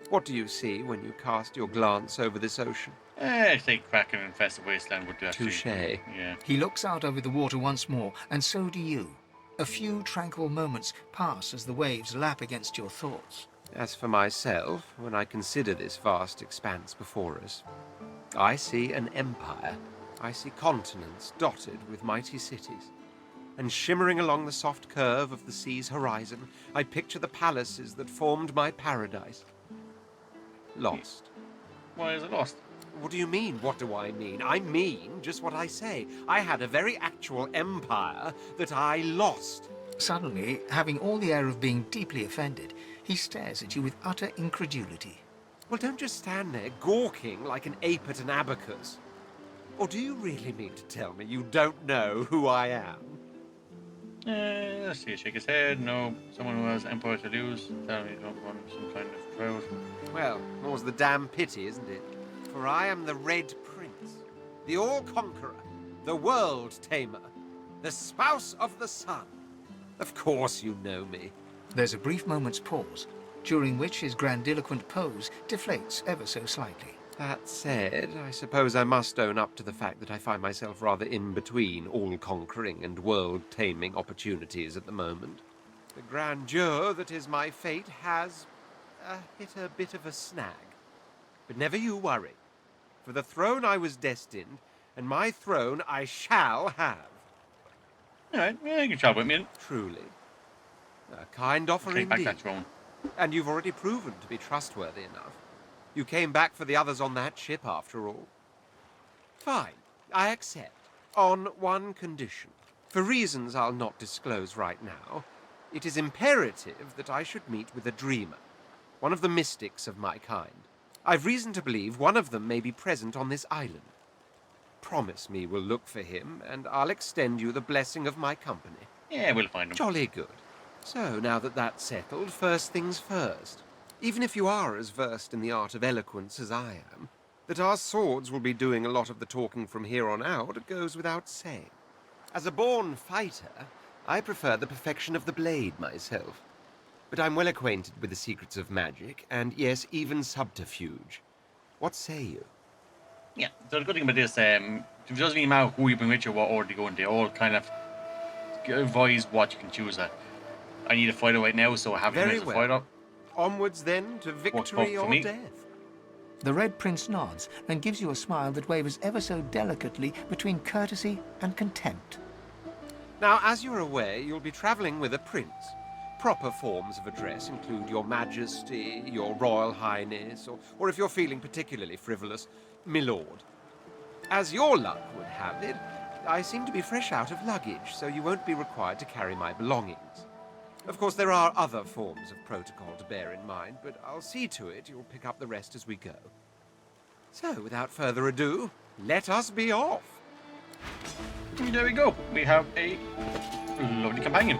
what do you see when you cast your glance over this ocean? I think Kraken and Infested Wasteland would do actually. Touché. Yeah. He looks out over the water once more, and so do you. A few tranquil moments pass as the waves lap against your thoughts. As for myself, when I consider this vast expanse before us, I see an empire. I see continents dotted with mighty cities. And shimmering along the soft curve of the sea's horizon, I picture the palaces that formed my paradise. Lost. Why is it lost? What do you mean, what do I mean? I mean just what I say. I had a very actual empire that I lost. Suddenly, having all the air of being deeply offended, he stares at you with utter incredulity. Well, don't just stand there gawking like an ape at an abacus. Or do you really mean to tell me you don't know who I am? Let's see, shake his head. No, someone who has empire to lose. Tell me you don't want some kind of crowd. Well, more's the damn pity, isn't it? For I am the Red Prince, the All-Conqueror, the World Tamer, the Spouse of the Sun. Of course you know me. There's a brief moment's pause, during which his grandiloquent pose deflates ever so slightly. That said, I suppose I must own up to the fact that I find myself rather in between all-conquering and world-taming opportunities at the moment. The grandeur that is my fate has hit a bit of a snag. But never you worry. For the throne I was destined, and my throne I shall have. Alright, yeah, you can travel with me. Truly. A kind offer Take back indeed. that throne. And you've already proven to be trustworthy enough. You came back for the others on that ship, after all. Fine, I accept. On one condition. For reasons I'll not disclose right now, it is imperative that I should meet with a dreamer. One of the mystics of my kind. I've reason to believe one of them may be present on this island. Promise me we'll look for him, and I'll extend you the blessing of my company. Yeah, we'll find him. Jolly good. So, now that that's settled, first things first. Even if you are as versed in the art of eloquence as I am, that our swords will be doing a lot of the talking from here on out goes without saying. As a born fighter, I prefer the perfection of the blade myself. But I'm well acquainted with the secrets of magic, and yes, even subterfuge. What say you? Yeah, so the good thing about this, it doesn't really matter who you bring with you, what order you go in, they all kind of advise what you can choose at. I need a fighter right now, so I have him as a fighter. Onwards then to victory or death. The Red Prince nods and gives you a smile that wavers ever so delicately between courtesy and contempt. Now, as you're aware, you'll be travelling with a prince. Proper forms of address include Your Majesty, Your Royal Highness, or if you're feeling particularly frivolous, Milord. As your luck would have it, I seem to be fresh out of luggage, so you won't be required to carry my belongings. Of course, there are other forms of protocol to bear in mind, but I'll see to it you'll pick up the rest as we go. So, without further ado, let us be off. There we go. We have a lovely companion.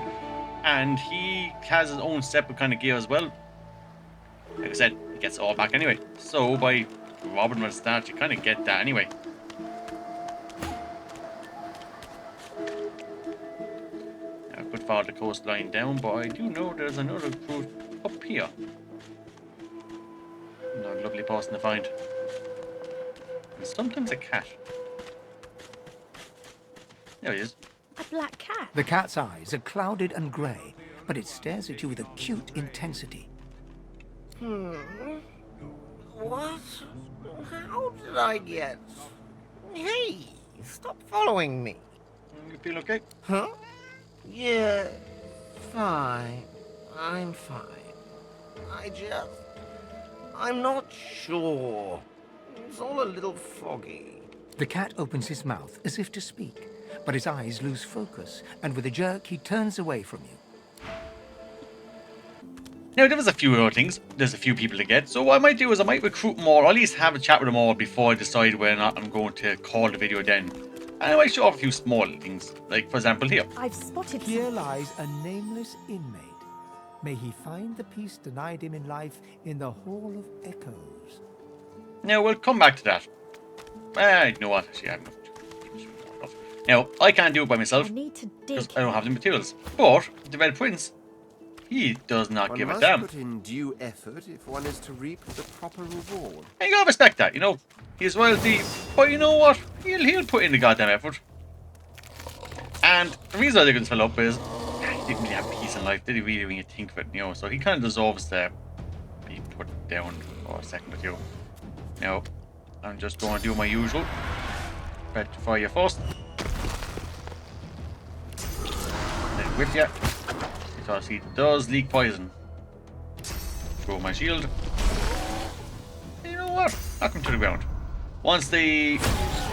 And he has his own separate kind of gear as well. Like I said, he gets it all back anyway. So, by robbing with that, you kind of get that anyway. I could follow the coastline down, but I do know there's another route up here. Another lovely person to find. And sometimes a cat. There he is. A black cat? The cat's eyes are clouded and grey, but it stares at you with acute intensity. What? How did I get... Hey, stop following me. You feel okay? Huh? Yeah, fine. I'm fine. I'm not sure. It's all a little foggy. The cat opens his mouth as if to speak, but his eyes lose focus, and with a jerk he turns away from you. Now, there was a few other things. There's a few people to get. So what I might do is I might recruit more, or at least have a chat with them all before I decide whether or not I'm going to call the video then. And I might show off a few small things, like for example here. I've spotted... Here lies a nameless inmate. May he find the peace denied him in life in the Hall of Echoes. Now, we'll come back to that. You know what? Actually, I have enough. Now, I can't do it by myself, I need to because dig. I don't have the materials. But, the Red Prince, he does not One give a must damn. put in due effort if one is to reap the proper reward. And you gotta respect that, you know. He's royalty, but you know what? He'll put in the goddamn effort. And the reason I think it's fill up is he didn't really have peace in life, did he really, when you think of it, you know? So he kind of deserves to be put down for a second or two. Now, I'm just going to do my usual. Petrify you first. Then whip you. Because he does leak poison. Throw my shield. You know what? Knock him to the ground. Once the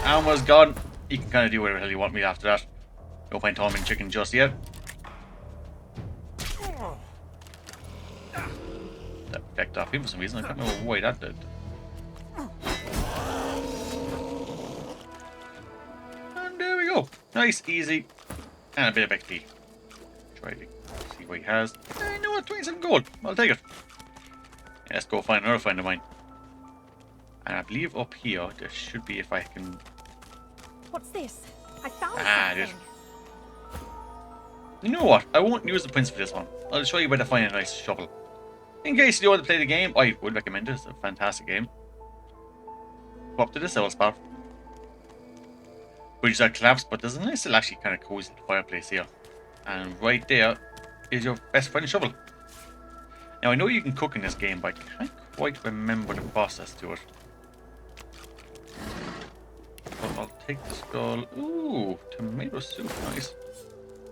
armor's gone, you can kind of do whatever the hell you want me after that. No point Tom in chicken just yet. That backed off him for some reason. I can't remember why that did. And there we go. Nice, easy, and a bit of XP. Try to see what he has. You know what? 27 gold. I'll take it. Yeah, let's go find another friend of mine. And I believe up here there should be, if I can. What's this? I found It is. something. You know what? I won't use the prince for this one. I'll show you where to find a nice shovel. In case you don't want to play the game, I would recommend it. It's a fantastic game. Go up to this little spot. Bridges are collapsed, but there's a nice little, actually kind of cozy fireplace here. And right there is your best friend shovel. Now I know you can cook in this game, but I can't quite remember the process to it. But I'll take the skull. Ooh, tomato soup, nice.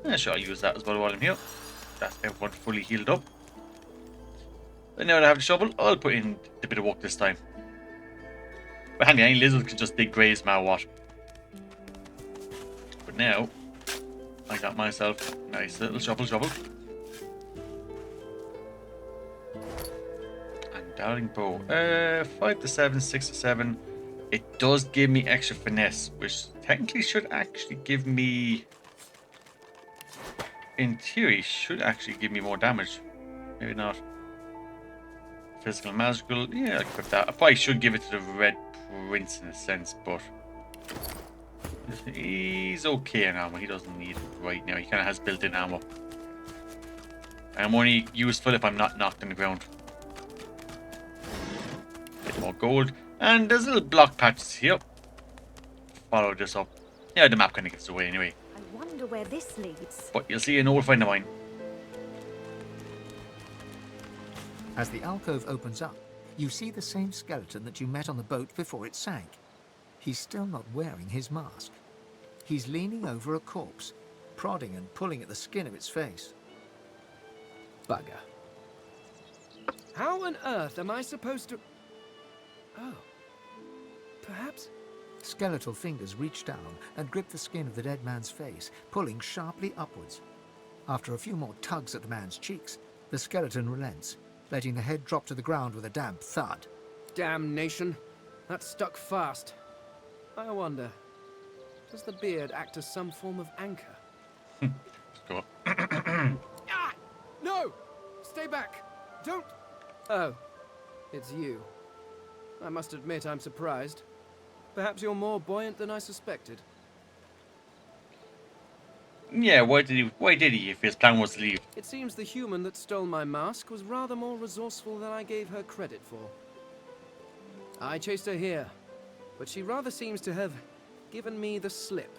Yeah, sure, I'll use that as well while I'm here. That's everyone fully healed up. And now that I have the shovel, I'll put in a bit of work this time. But handy, any lizards can just dig graves, no matter what. But now, I got myself a nice little shovel. And darling bow. 5 to 7, 6 to 7. It does give me extra finesse, which technically should actually give me, in theory, should actually give me more damage. Maybe not. Physical, magical, yeah, I could put that. I probably should give it to the Red Prince in a sense, but he's okay in armor. He doesn't need it right now. He kind of has built-in armor. I'm only useful if I'm not knocked on the ground. Get more gold. And there's little block patches here. Follow this up. Yeah, the map kind of gets away anyway. I wonder where this leads. But you'll see an old friend of mine. As the alcove opens up, you see the same skeleton that you met on the boat before it sank. He's still not wearing his mask. He's leaning over a corpse, prodding and pulling at the skin of its face. Bugger. How on earth am I supposed to... Oh. Perhaps... Skeletal fingers reach down and grip the skin of the dead man's face, pulling sharply upwards. After a few more tugs at the man's cheeks, the skeleton relents, letting the head drop to the ground with a damp thud. Damnation. That stuck fast. I wonder, does the beard act as some form of anchor? Go Ah! No! Stay back! Don't... Oh. It's you. I must admit I'm surprised. Perhaps you're more buoyant than I suspected. Yeah, why did he if his plan was to leave? It seems the human that stole my mask was rather more resourceful than I gave her credit for. I chased her here, but she rather seems to have given me the slip.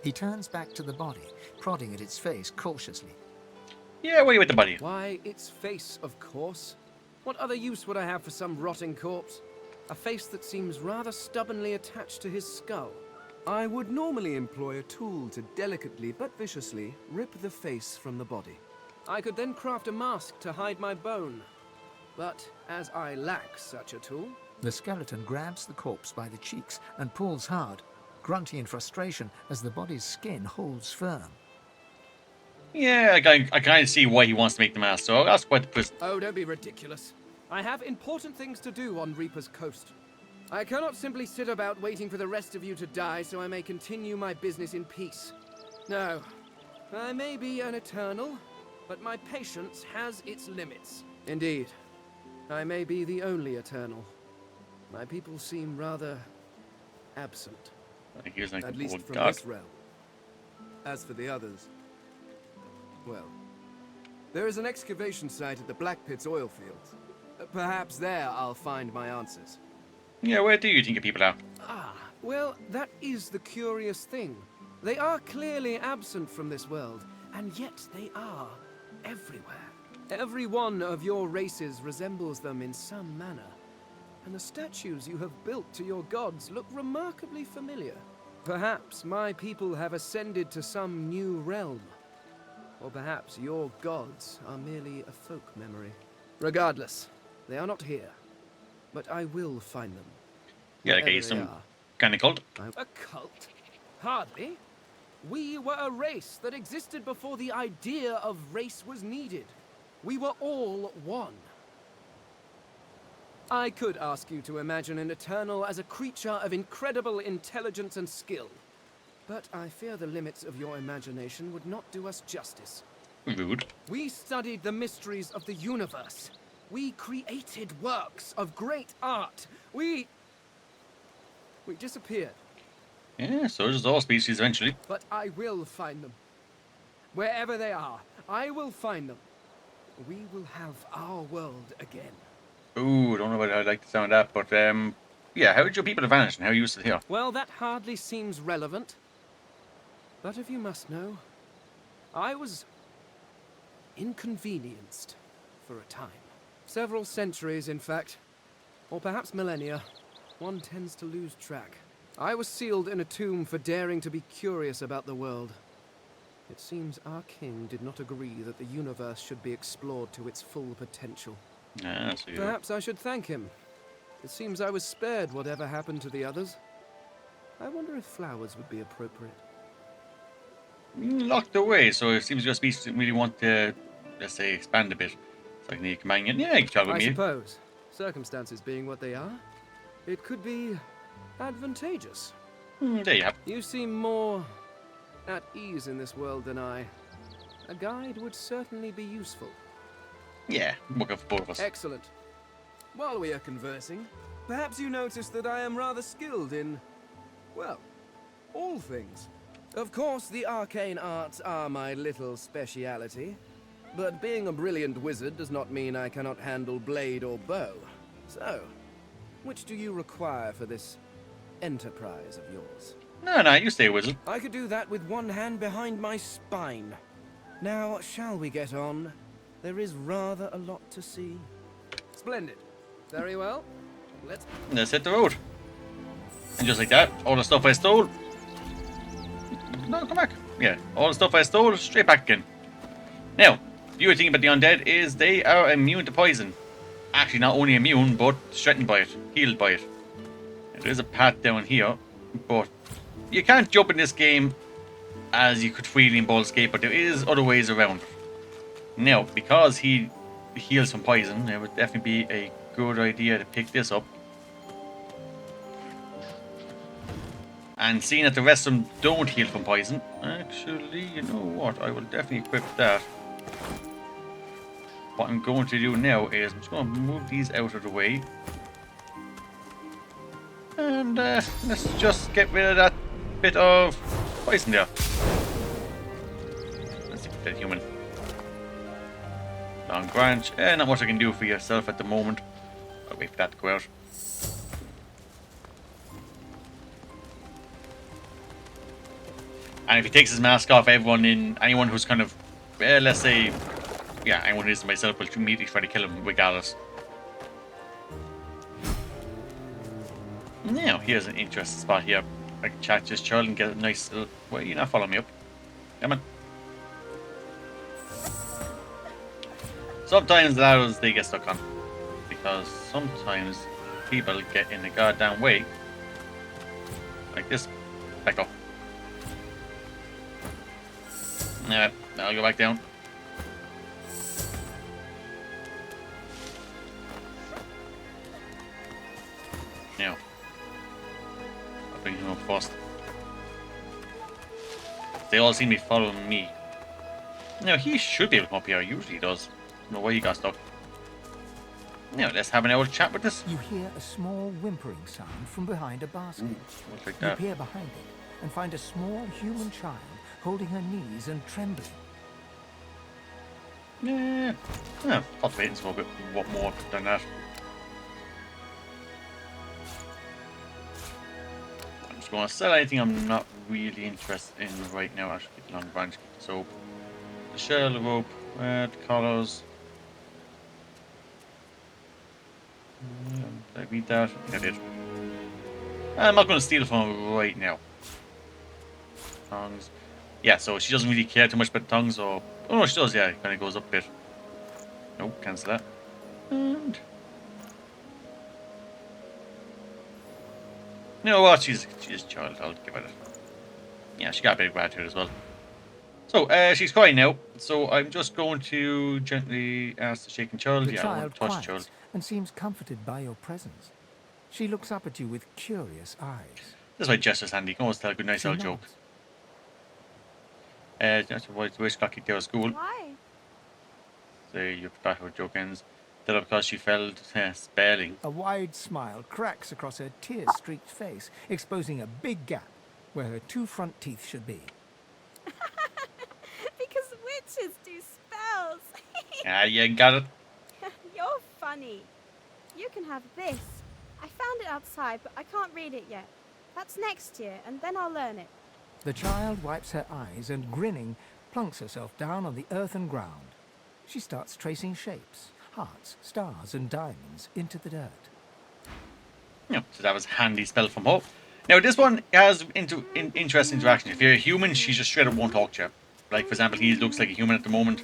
He turns back to the body, prodding at its face cautiously. Yeah, where you with the body? Why, its face, of course. What other use would I have for some rotting corpse? A face that seems rather stubbornly attached to his skull. I would normally employ a tool to delicately but viciously rip the face from the body. I could then craft a mask to hide my bone. But as I lack such a tool... The skeleton grabs the corpse by the cheeks and pulls hard, grunting in frustration as the body's skin holds firm. Yeah, I kind of see why he wants to make the mask, so that's quite the twist. Oh, don't be ridiculous. I have important things to do on Reaper's Coast. I cannot simply sit about waiting for the rest of you to die so I may continue my business in peace. No, I may be an eternal, but my patience has its limits. Indeed, I may be the only eternal. My people seem rather absent. I think he was like, at least oh, from God. this realm. As for the others, well, there is an excavation site at the Black Pit's oil fields. Perhaps there I'll find my answers. Yeah, where do you think your people are? Ah, well, that is the curious thing. They are clearly absent from this world, and yet they are everywhere. Every one of your races resembles them in some manner, and the statues you have built to your gods look remarkably familiar. Perhaps my people have ascended to some new realm, or perhaps your gods are merely a folk memory. Regardless, they are not here, but I will find them. Yeah, like Wherever some they are. kind of cult. A cult? Hardly. We were a race that existed before the idea of race was needed. We were all one. I could ask you to imagine an Eternal as a creature of incredible intelligence and skill, but I fear the limits of your imagination would not do us justice. Rude. We studied the mysteries of the universe. We created works of great art. We disappeared. Yeah, so does all species eventually. But I will find them. Wherever they are, I will find them. We will have our world again. Ooh, don't know whether I'd like the sound of that, but yeah, how did your people vanish and how are you still here? Well, that hardly seems relevant. But if you must know, I was inconvenienced for a time. Several centuries, in fact. Or perhaps millennia. One tends to lose track. I was sealed in a tomb for daring to be curious about the world. It seems our king did not agree that the universe should be explored to its full potential. Ah, so Perhaps I should thank him. It seems I was spared whatever happened to the others. I wonder if flowers would be appropriate. Locked away, so it seems your species didn't really want to, let's say, expand a bit. So I can need a companion. Yeah, you can travel with I me. suppose, circumstances being what they are, it could be advantageous. There you have. You seem more at ease in this world than I. A guide would certainly be useful. Yeah, working for both of us. Excellent. While we are conversing, perhaps you notice that I am rather skilled in, well, all things. Of course, the arcane arts are my little speciality, but being a brilliant wizard does not mean I cannot handle blade or bow. So, which do you require for this enterprise of yours? No, you stay a wizard. I could do that with one hand behind my spine. Now, shall we get on? There is rather a lot to see. Splendid. Very well. Let's hit the road. And just like that, all the stuff I stole. No, come back. Yeah, all the stuff I stole, straight back again. Now, the other thing about the undead is they are immune to poison. Actually, not only immune, but strengthened by it, healed by it. Now, there is a path down here, but you can't jump in this game as you could freely in Baldur's Gate, but there is other ways around. Now, because he heals from poison, it would definitely be a good idea to pick this up. And seeing that the rest of them don't heal from poison, actually, you know what? I will definitely equip that. What I'm going to do now is I'm just going to move these out of the way. And let's just get rid of that bit of poison there. Let's see if that human. Long branch. Not much I can do for yourself at the moment. I'll wait for that to go out. And if he takes his mask off, anyone who's kind of, let's say, yeah, anyone who isn't myself will immediately try to kill him regardless. Now, here's an interesting spot here. I can chat to this child and get a nice little... Well, you're not following me up. Come on. Sometimes the ladders they get stuck on. Because sometimes people get in the goddamn way. Like this. Back up. Alright, I'll go back down. Now, I'll bring him up first. They all seem to be following me. Now, he should be able to come up here. Usually he does. I don't know why he got stuck. Now, let's have an old chat with this. You hear a small whimpering sound from behind a basket. Like You that. peer behind it and find a small human child holding her knees and trembling. Yeah. I'll wait and see a bit what more than that. I'm just going to sell anything I'm not really interested in right now. Actually, get the long branch, get the soap, the shell, the rope, the collars. Did I read that? I think I did. I'm not going to steal from her right now. Tongues. Yeah, so she doesn't really care too much about tongues, or... Oh no, she does, yeah, it kind of goes up a bit. Nope, cancel that. And... You know what, she's a child, I'll give her that. Yeah, she got a bit of gratitude as well. So, she's crying now, so I'm just going to gently ask the shaken child. The Yeah, I won't child touch the child. quiets and seems comforted by your presence. She looks up at you with curious eyes. This is why Jester's handy. You can always tell a good, nice old joke. That's why the wish got kicked out of school. Why? So you forgot how a joke ends. That because she fell spelling. A wide smile cracks across her tear-streaked face, exposing a big gap where her 2 front teeth should be. Because witches do spells. Ah, you got it. You're funny. You can have this. I found it outside, but I can't read it yet. That's next year, and then I'll learn it. The child wipes her eyes and, grinning, plunks herself down on the earthen ground. She starts tracing shapes, hearts, stars, and diamonds into the dirt. Yeah, so that was a handy spell from Hope. Now, this one has interesting interaction. If you're a human, she just straight up won't talk to you. Like, for example, he looks like a human at the moment.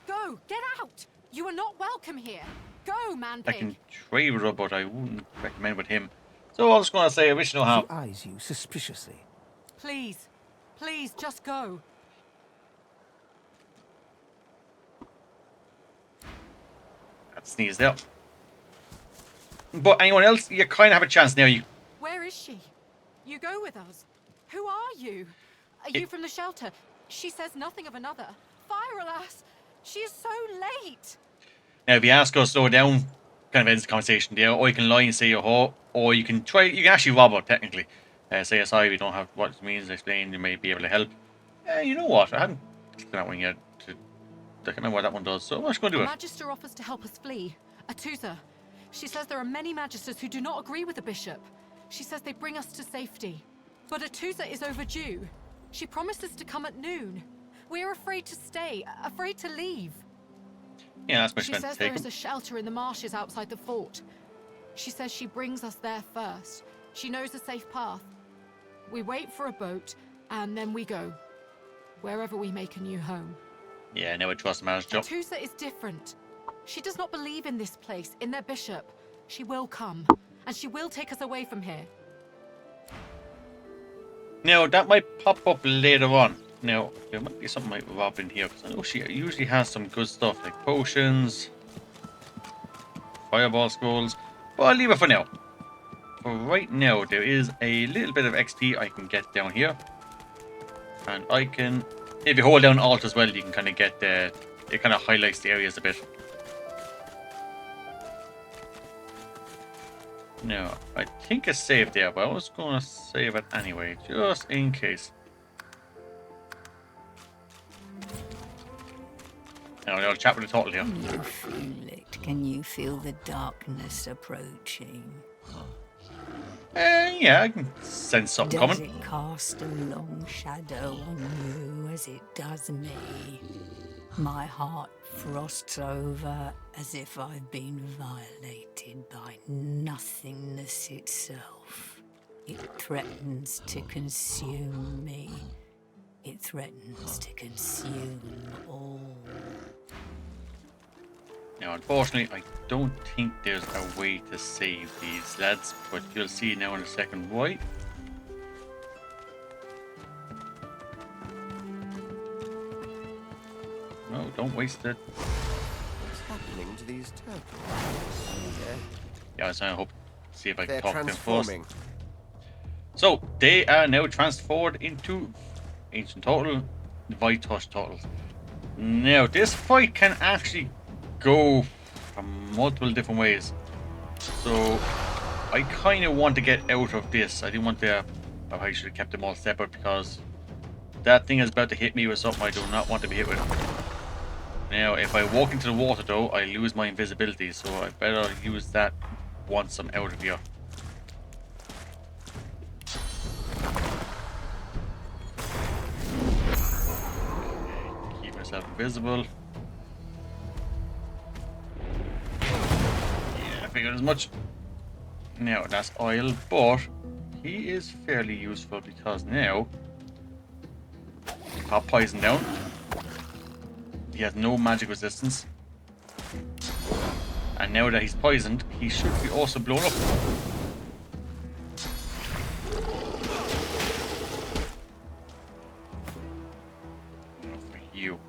Go! Get out! You are not welcome here! Go, man I pig! can try with her, but I wouldn't recommend with him. So I was going to say, I wish no harm. She eyes you suspiciously. Please, please, just go. That sneezed out. But anyone else, you kind of have a chance now. Where is she? You go with us. Who are you? Are you from the shelter? She says nothing of another. Fire, alas! She is so late! Now, if you ask her to slow down, kind of ends the conversation there. Or you can lie and say you're ho, or you can try. You can actually rob her technically. Say sorry, we don't have what it means. Explain. You may be able to help. You know what? I haven't clicked on that one yet. I can't remember what that one does. So I'm just going to do it. A magister offers to help us flee. Atusa. She says there are many magisters who do not agree with the bishop. She says they bring us to safety. But Atusa is overdue. She promised us to come at noon. We're afraid to stay, afraid to leave. Yeah, that's my She says there is a shelter in the marshes outside the fort. She says she brings us there first. She knows a safe path. We wait for a boat, and then we go. Wherever we make a new home. Yeah, now I trust the manager. Atusa is different. She does not believe in this place, in their bishop. She will come, and she will take us away from here. Now, that might pop up later on. Now, there might be something like rob in here, because I know she usually has some good stuff, like potions, fireball scrolls, but I'll leave it for now. For right now, there is a little bit of XP I can get down here. And I can, if you hold down Alt as well, you can kind of get the, it kind of highlights the areas a bit. Now, I think it's saved there, but I was going to save it anyway, just in case. Now, I'll chat with the total here. Can you feel it? Can you feel the darkness approaching? Yeah, I can sense something Does coming. it cast a long shadow on you as it does me? My heart frosts over as if I've been violated by nothingness itself. It threatens to consume me. It threatens to consume all. Now, unfortunately, I don't think there's a way to save these lads, but you'll see now in a second why. No, don't waste it. What's happening to these turtles? Yeah, I was trying to hope, see if I can They're talk to them transforming. first. So, they are now transformed into Ancient Turtle, Void Touch Turtles. Now, this fight can actually go from multiple different ways. So, I kind of want to get out of this. I didn't want to, I should have kept them all separate because that thing is about to hit me with something I do not want to be hit with. Now, if I walk into the water though, I lose my invisibility, so I better use that once I'm out of here. Okay, keep myself invisible. Yeah, I figured as much. Now, that's oil, but he is fairly useful because now pop poison down. He has no magic resistance. And now that he's poisoned, he should be also blown up. For you.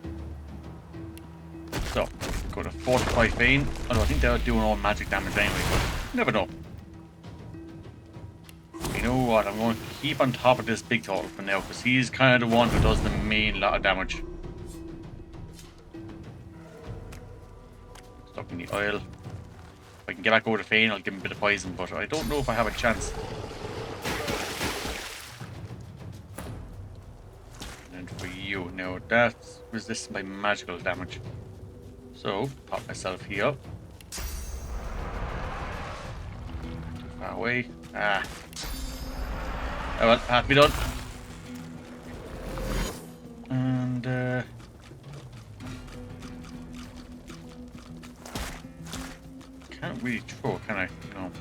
So, go to Fortify Fane. Although I think they're doing all magic damage anyway, but you never know. You know what, I'm going to keep on top of this big turtle for now, because he's kind of the one who does the main lot of damage. Stuck in the oil. If I can get back over to Fane, I'll give him a bit of poison, but I don't know if I have a chance. And for you, now that's resisted by magical damage. So, pop myself here. Too far away. Ah. Oh well, have to be done. And, can't really throw, can I? No.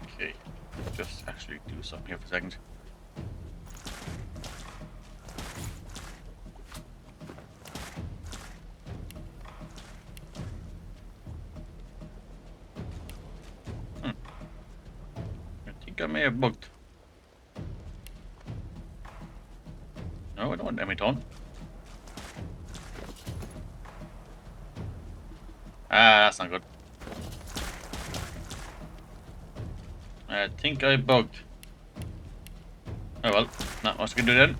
Okay, just actually do something here for a second. I think I may have bugged. No, I don't want Emiton. Ah, that's not good. I think I bugged. Oh well, not much I can do then.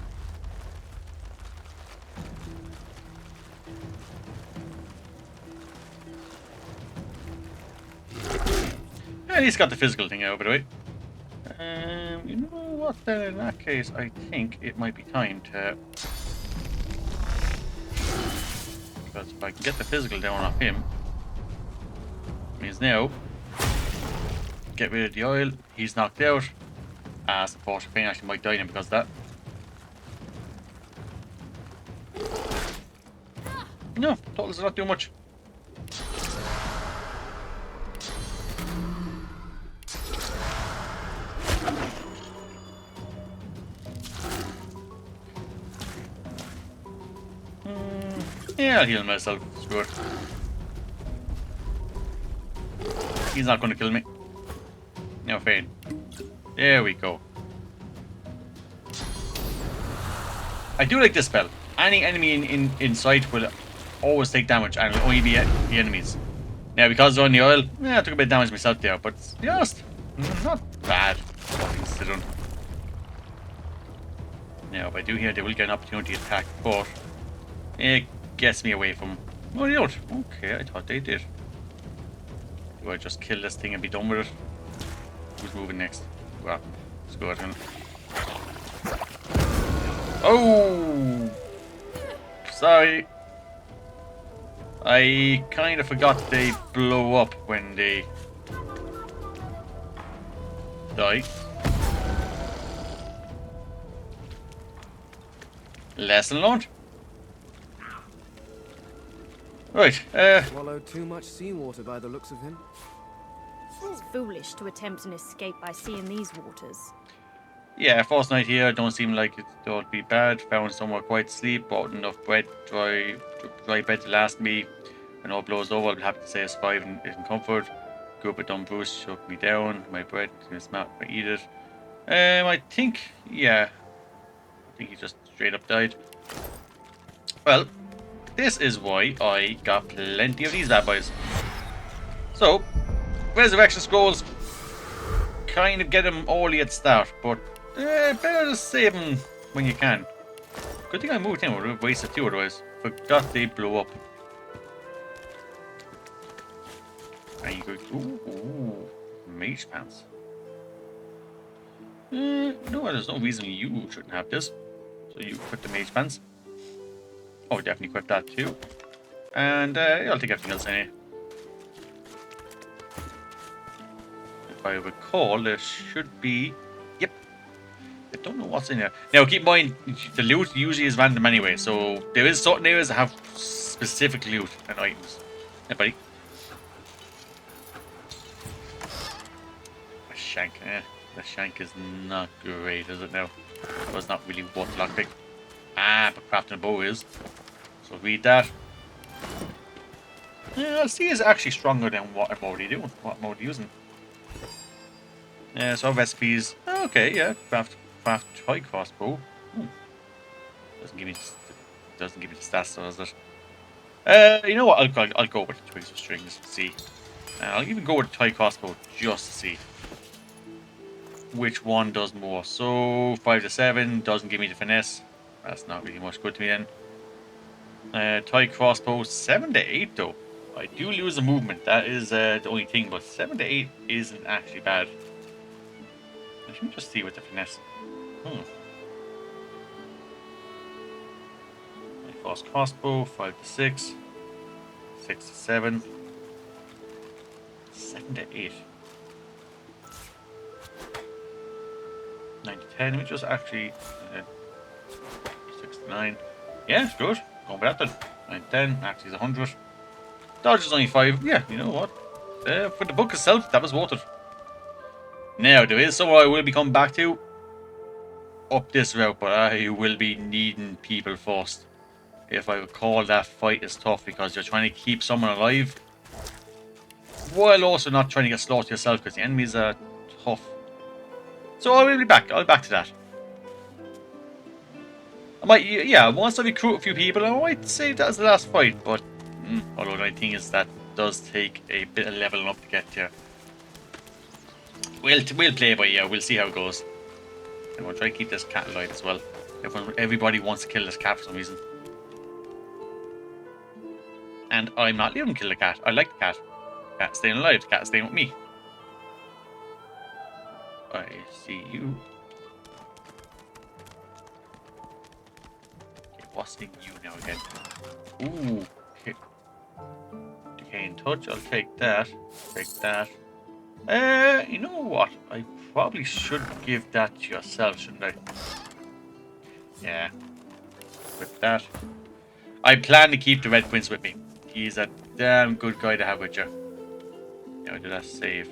At least got the physical thing out, by the way. You know what then, in that case, I think it might be time to... Because if I can get the physical down off him, means now, get rid of the oil, he's knocked out. As the Force of Fane actually might die now because of that. No, totals are not doing much. Yeah, I'll heal myself. Screw it. He's not going to kill me. Now, Fane. There we go. I do like this spell. Any enemy in sight will always take damage and it'll only be the enemies. Now, because they're on the oil, I took a bit of damage myself there, but to be honest, not bad. Nothing to do. Now, if I do here, they will get an opportunity to attack, but it gets me away from... Oh, they don't. Okay, I thought they did. Do I just kill this thing and be done with it? Who's moving next? Well, let's go ahead and... Oh! Sorry. I kind of forgot they blow up when they die. Lesson learned. Right, Swallowed too much seawater by the looks of him. It's foolish to attempt an escape by sea in these waters. yeah, first night here, don't seem like it would be bad. Found somewhere quiet to sleep, bought enough bread, dry bread to last me. When all blows over, I'll be happy to say I survived in comfort. Group of dumb Bruce shook me down. My bread is smart if I eat it. I think, yeah. I think he just straight up died. Well, this is why I got plenty of these bad boys. So, resurrection scrolls, kind of get them early at start, but better to save them when you can. Good thing I moved in, I would have wasted two otherwise. Forgot they blow up. And you go, ooh, mage pants. No, there's no reason you shouldn't have this. So you equip the mage pants. Oh, definitely equip that too. And yeah, I'll take everything else anyway. If I recall, there should be... Yep. I don't know what's in there. Now, keep in mind, the loot usually is random anyway, so there is certain areas that have specific loot and items. Hey, buddy. A shank, the shank is not great, is it now? So it's not really worth lockpick. Ah, but crafting a bow is. So read that. Yeah, I'll see is actually stronger than what I'm already doing, what I'm already using. Yeah, so recipes. Okay, yeah, craft toy crossbow. Doesn't give me the stats, though, does it? You know what? I'll go with the twigs of strings. See, I'll even go with the toy crossbow just to see which one does more. So 5 to 7 doesn't give me the finesse. That's not really much good to me then. Toy crossbow 7 to 8 though. I do lose the movement. That is the only thing, but 7 to 8 isn't actually bad. Let me just see with the finesse. Fast crossbow 5 to 6, 6 to 7, 7 to 8, 9 to 10. Let me just actually 6 to 9. Yeah, it's good. Going with that then. 9 to 10. Actually, is 100. Dodge is only 5. Yeah, you know what? For the book itself, that was worth it. Now, there is somewhere I will be coming back to up this route, but I will be needing people first. If I recall, that fight is tough because you're trying to keep someone alive while also not trying to get slaughtered yourself because the enemies are tough. So I will be back. I'll be back to that. I might, yeah, once I recruit a few people, I might save that as the last fight, but although the thing is that does take a bit of leveling up to get there. We'll play by ear. We'll see how it goes. And we'll try to keep this cat alive as well. Everybody wants to kill this cat for some reason. And I'm not letting him kill the cat. I like the cat. The cat's staying alive. The cat's staying with me. I see you. Okay, what's in you now again? Ooh. Okay. Decaying touch. I'll take that. Take that. You know what? I probably should give that to yourself, shouldn't I? Yeah. With that. I plan to keep the Red Prince with me. He's a damn good guy to have with you. Now, did I save?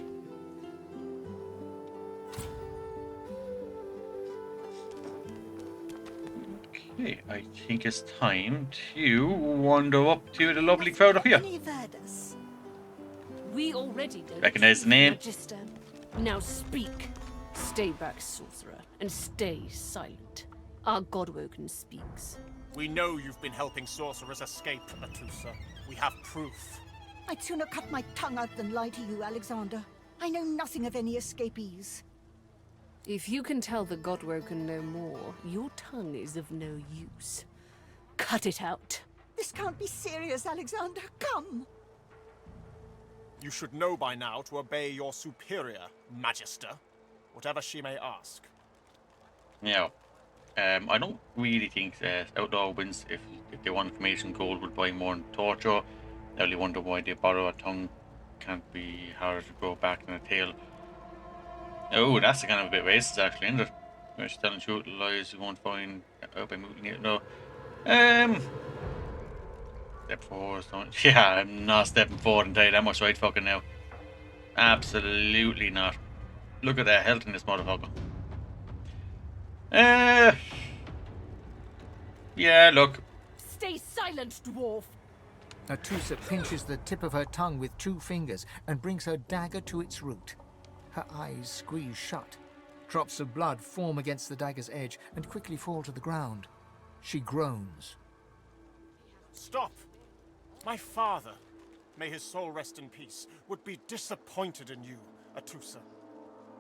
Okay, I think it's time to wander up to the lovely crowd up here. We already don't Recognize the name? Magister. Now speak. Stay back, sorcerer, and stay silent. Our Godwoken speaks. We know you've been helping sorcerers escape, Atusa. We have proof. I'd sooner cut my tongue out than lie to you, Alexander. I know nothing of any escapees. If you can tell the Godwoken no more, your tongue is of no use. Cut it out. This can't be serious, Alexander. Come! You should know by now to obey your superior, Magister, whatever she may ask. Now, I don't really think Outlaw wins if they want information. Gold would buy more than torture. I only wonder why they borrow a tongue. Can't be harder to grow back than a tail. Oh, that's kind of a bit racist, actually, isn't it? You're telling the truth, lies you won't find out by moving it. No. Step forward, don't. Yeah, I'm not stepping forward and tell you that much right fucking now. Absolutely not. Look at the health in this motherfucker. Yeah, look. Stay silent, dwarf. Atusa pinches the tip of her tongue with 2 fingers and brings her dagger to its root. Her eyes squeeze shut. Drops of blood form against the dagger's edge and quickly fall to the ground. She groans. Stop! My father, may his soul rest in peace, would be disappointed in you, Atusa.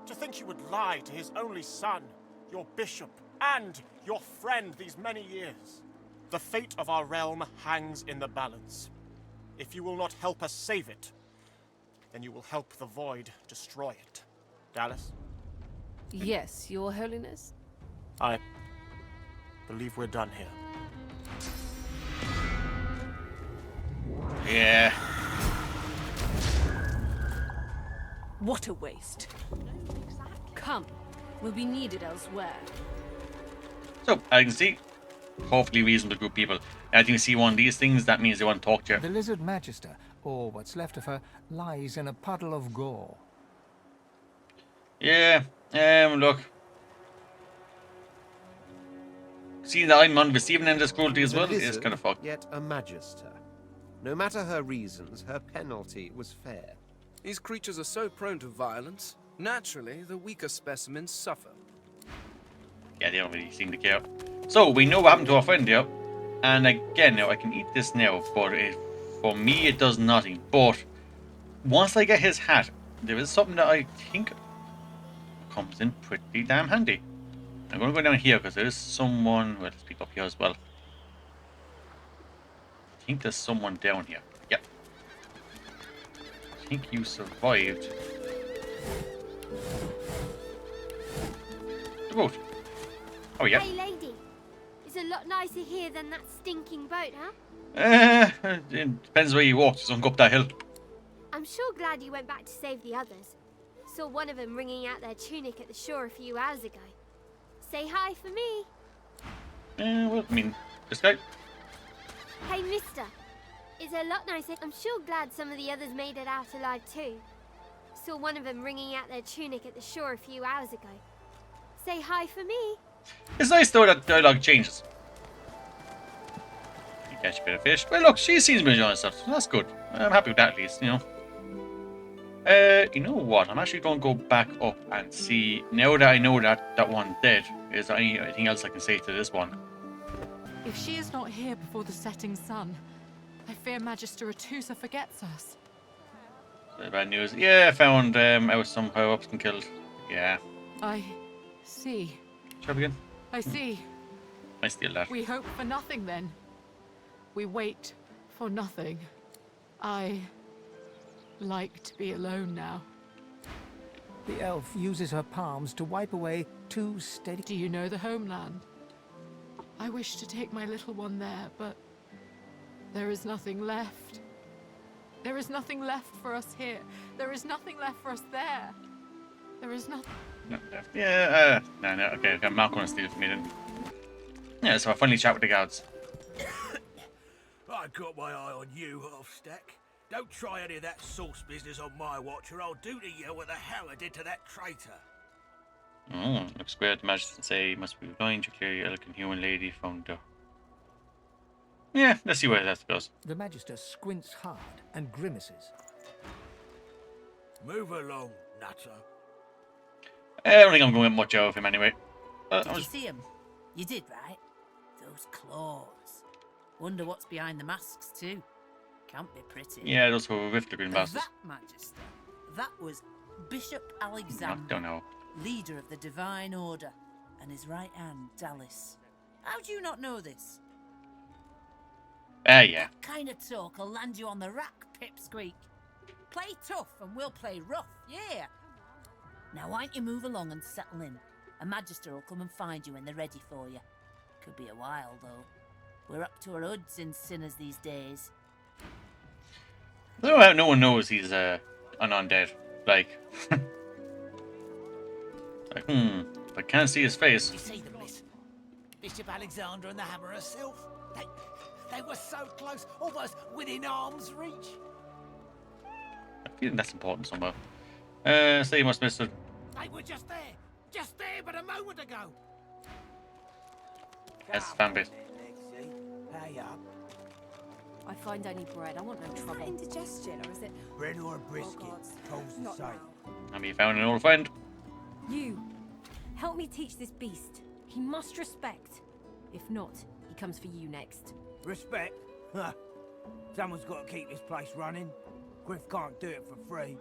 To think you would lie to his only son, your bishop, and your friend these many years. The fate of our realm hangs in the balance. If you will not help us save it, then you will help the Void destroy it. Dallas? Yes, Your Holiness? I believe we're done here. Yeah. What a waste. Come, we'll be needed elsewhere. So, I can see, hopefully reasonable group of people. I think you see one of these things, that means they want to talk to you. The Lizard Magister, or what's left of her, lies in a puddle of gore. Yeah, look. Seeing that I'm on the receiving end of this cruelty as A well is lizard, kind of fucked. yet a magister. No matter her reasons, her penalty was fair. These creatures are so prone to violence. Naturally, the weaker specimens suffer. Yeah, they don't really seem to care. So, we know what happened to our friend here. And again, now I can eat this now, but for me it does nothing. But once I get his hat, there is something that I think comes in pretty damn handy. I'm going to go down here because there is someone. Well, let's pick up here as well. I think there's someone down here. Yep. I think you survived the boat. Oh, yeah. Hey, lady. It's a lot nicer here than that stinking boat, huh? It depends where you walk. Just don't go up that hill. I'm sure glad you went back to save the others. Saw one of them wringing out their tunic at the shore a few hours ago. Say hi for me. Well, I mean, this guy. Hey, mister. It's a lot nicer. I'm sure glad some of the others made it out alive too. Saw one of them wringing out their tunic at the shore a few hours ago. Say hi for me. It's nice though that dialogue changes. You catch a bit of fish. Well, look, she seems to be enjoying herself. So that's good. I'm happy with that at least, you know. You know what? I'm actually going to go back up and see. Now that I know that that one's dead, is there anything else I can say to this one? If she is not here before the setting sun, I fear Magister Atusa forgets us. Bad news. Yeah, I found I was somehow up and killed. Yeah. I see. Try again. I see. I steal that. We hope for nothing then. We wait for nothing. I like to be alone now. The elf uses her palms to wipe away 2 steady... Do you know the homeland? I wish to take my little one there, but there is nothing left. There is nothing left for us here. There is nothing left for us there. There is nothing. Nothing left. Yeah, no, okay, I'm not going to steal it from me then. Yeah, so I finally chat with the guards. I got my eye on you, half-stack. Don't try any of that sauce business on my watch, or I'll do to you what the hell I did to that traitor. Looks great. The magistrate say must be blind to clear your elegant human lady from the... Yeah, let's see where that goes. The Magister squints hard and grimaces. Move along, nutter. I don't think I'm going to get much out of him anyway. Did you see him? You did, right? Those claws. Wonder what's behind the masks, too. Can't be pretty. Yeah, those were with the green bastards. That, Magister, that was Bishop Alexander, I don't know. leader of the Divine Order, and his right hand, Dallas. How do you not know this? Yeah. That kind of talk will land you on the rack, Pipsqueak. Play tough and we'll play rough, yeah. Now, why don't you move along and settle in? A Magister will come and find you when they're ready for you. Could be a while, though. We're up to our hoods in sinners these days. No one knows he's an undead. Like, I can't see his face. You see them, miss? Bishop Alexander and the Hammer herself. They were so close, almost within arm's reach. I feel that's important somehow. Say you must miss it. They were just there but a moment ago. That's fan base. Hey up. I find only bread. I want no trouble. Is that indigestion or is it... Bread or a brisket, toes the same. I mean, you found an old friend. You, help me teach this beast. He must respect. If not, he comes for you next. Respect? Huh. Someone's got to keep this place running. Griff can't do it for free.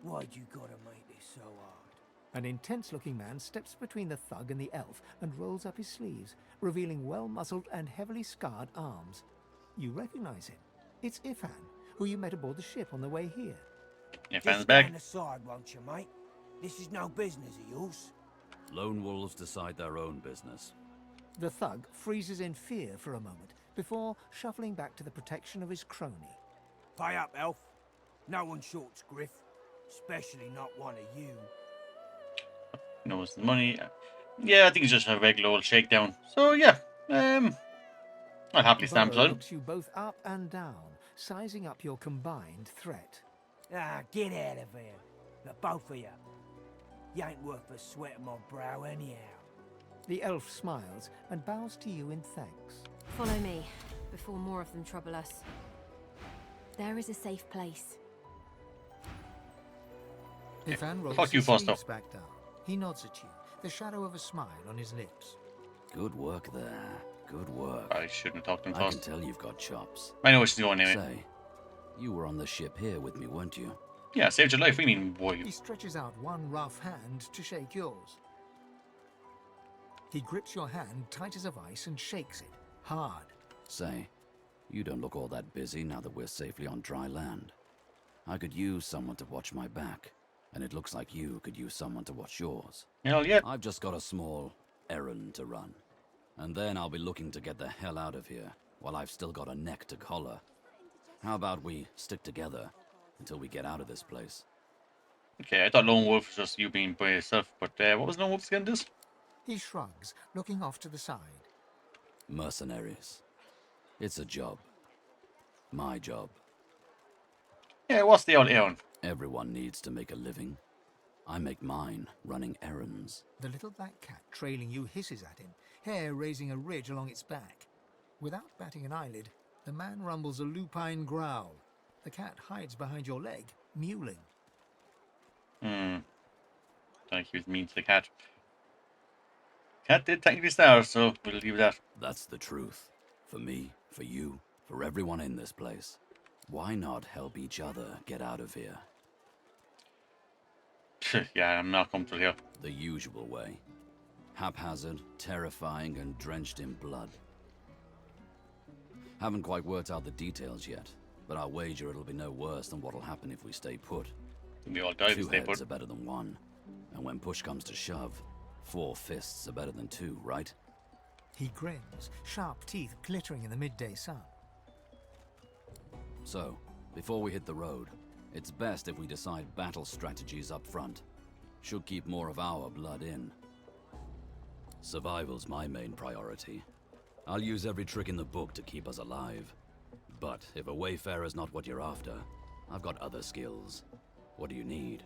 Why'd you gotta make this so hard? An intense-looking man steps between the thug and the elf and rolls up his sleeves, revealing well-muscled and heavily scarred arms. You recognize him. It's Ifan, who you met aboard the ship on the way here. Ifan's back. Stand aside, won't you, mate? This is no business of yours. Lone wolves decide their own business. The thug freezes in fear for a moment before shuffling back to the protection of his crony. Pay up, elf. No one shorts Griff, especially not one of you. Knows the money. Yeah, I think it's just a regular old shakedown. So yeah, I'll happily stand Burrow beside him. looks you both up and down, sizing up your combined threat. Ah, get out of here. The both of you. You ain't worth the sweat of my brow anyhow. The elf smiles and bows to you in thanks. Follow me, before more of them trouble us. There is a safe place. Ivan rolls Fuck you, his Foster. sleeves back down. He nods at you, the shadow of a smile on his lips. Good work there. Good work. I shouldn't talk to him I can fast. tell you've got chops. I know where she's going anyway. Say, you were on the ship here with me, weren't you? Yeah, saved your life. We mean, boy. He stretches out one rough hand to shake yours. He grips your hand tight as a vice and shakes it, hard. Say, you don't look all that busy now that we're safely on dry land. I could use someone to watch my back, and it looks like you could use someone to watch yours. Hell yeah. I've just got a small errand to run, and then I'll be looking to get the hell out of here while I've still got a neck to collar. How about we stick together until we get out of this place? Okay, I thought Lone Wolf was just you being by yourself, but what was Lone Wolf's again this? He shrugs, looking off to the side. Mercenaries. It's a job. My job. Yeah, what's the old errand? Everyone needs to make a living. I make mine running errands. The little black cat trailing you hisses at him, hair raising a ridge along its back. Without batting an eyelid, the man rumbles a lupine growl. The cat hides behind your leg, mewling. Don't think he was mean to the cat. Cat did technically starve, so we'll leave that. That's the truth. For me, for you, for everyone in this place. Why not help each other get out of here? Yeah, I'm not comfortable here. The usual way. Haphazard, terrifying, and drenched in blood. Haven't quite worked out the details yet, but I'll wager it'll be no worse than what'll happen if we stay put. We all die if we Two stay heads put. are better than one, and when push comes to shove, 4 fists are better than 2, right? He grins, sharp teeth glittering in the midday sun. So, before we hit the road, it's best if we decide battle strategies up front. Should keep more of our blood in. Survival's my main priority. I'll use every trick in the book to keep us alive. But if a wayfarer's not what you're after, I've got other skills. What do you need?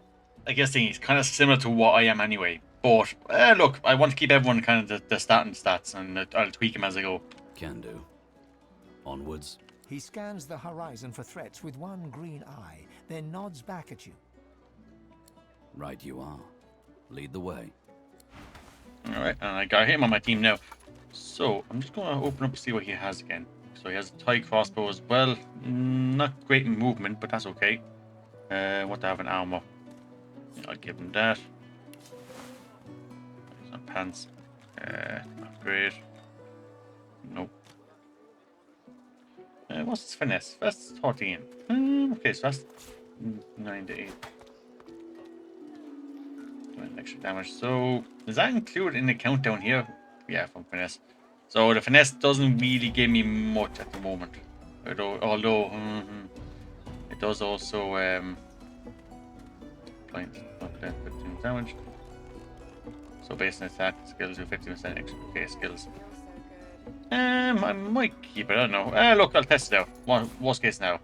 I guess he's kind of similar to what I am anyway. But, look, I want to keep everyone kind of the starting stats, and I'll tweak them as I go. Can do. Onwards. He scans the horizon for threats with one green eye, then nods back at you. Right you are. Lead the way. Alright, and I got him on my team now. So, I'm just going to open up and see what he has again. So he has a tie crossbow as well. Not great in movement, but that's okay. What do I have in armor? I'll give him that. Some pants. Not great. Nope. What's his finesse? That's 13. Okay, so that's 9 to 8. Doing extra damage. So, is that included in the countdown here? Yeah, from finesse. So the finesse doesn't really give me much at the moment. Although it does also blind 15 damage. So based on attack skills do 50% extra. Okay, skills. I might keep it, I don't know. Look, I'll test it out. Worst case now.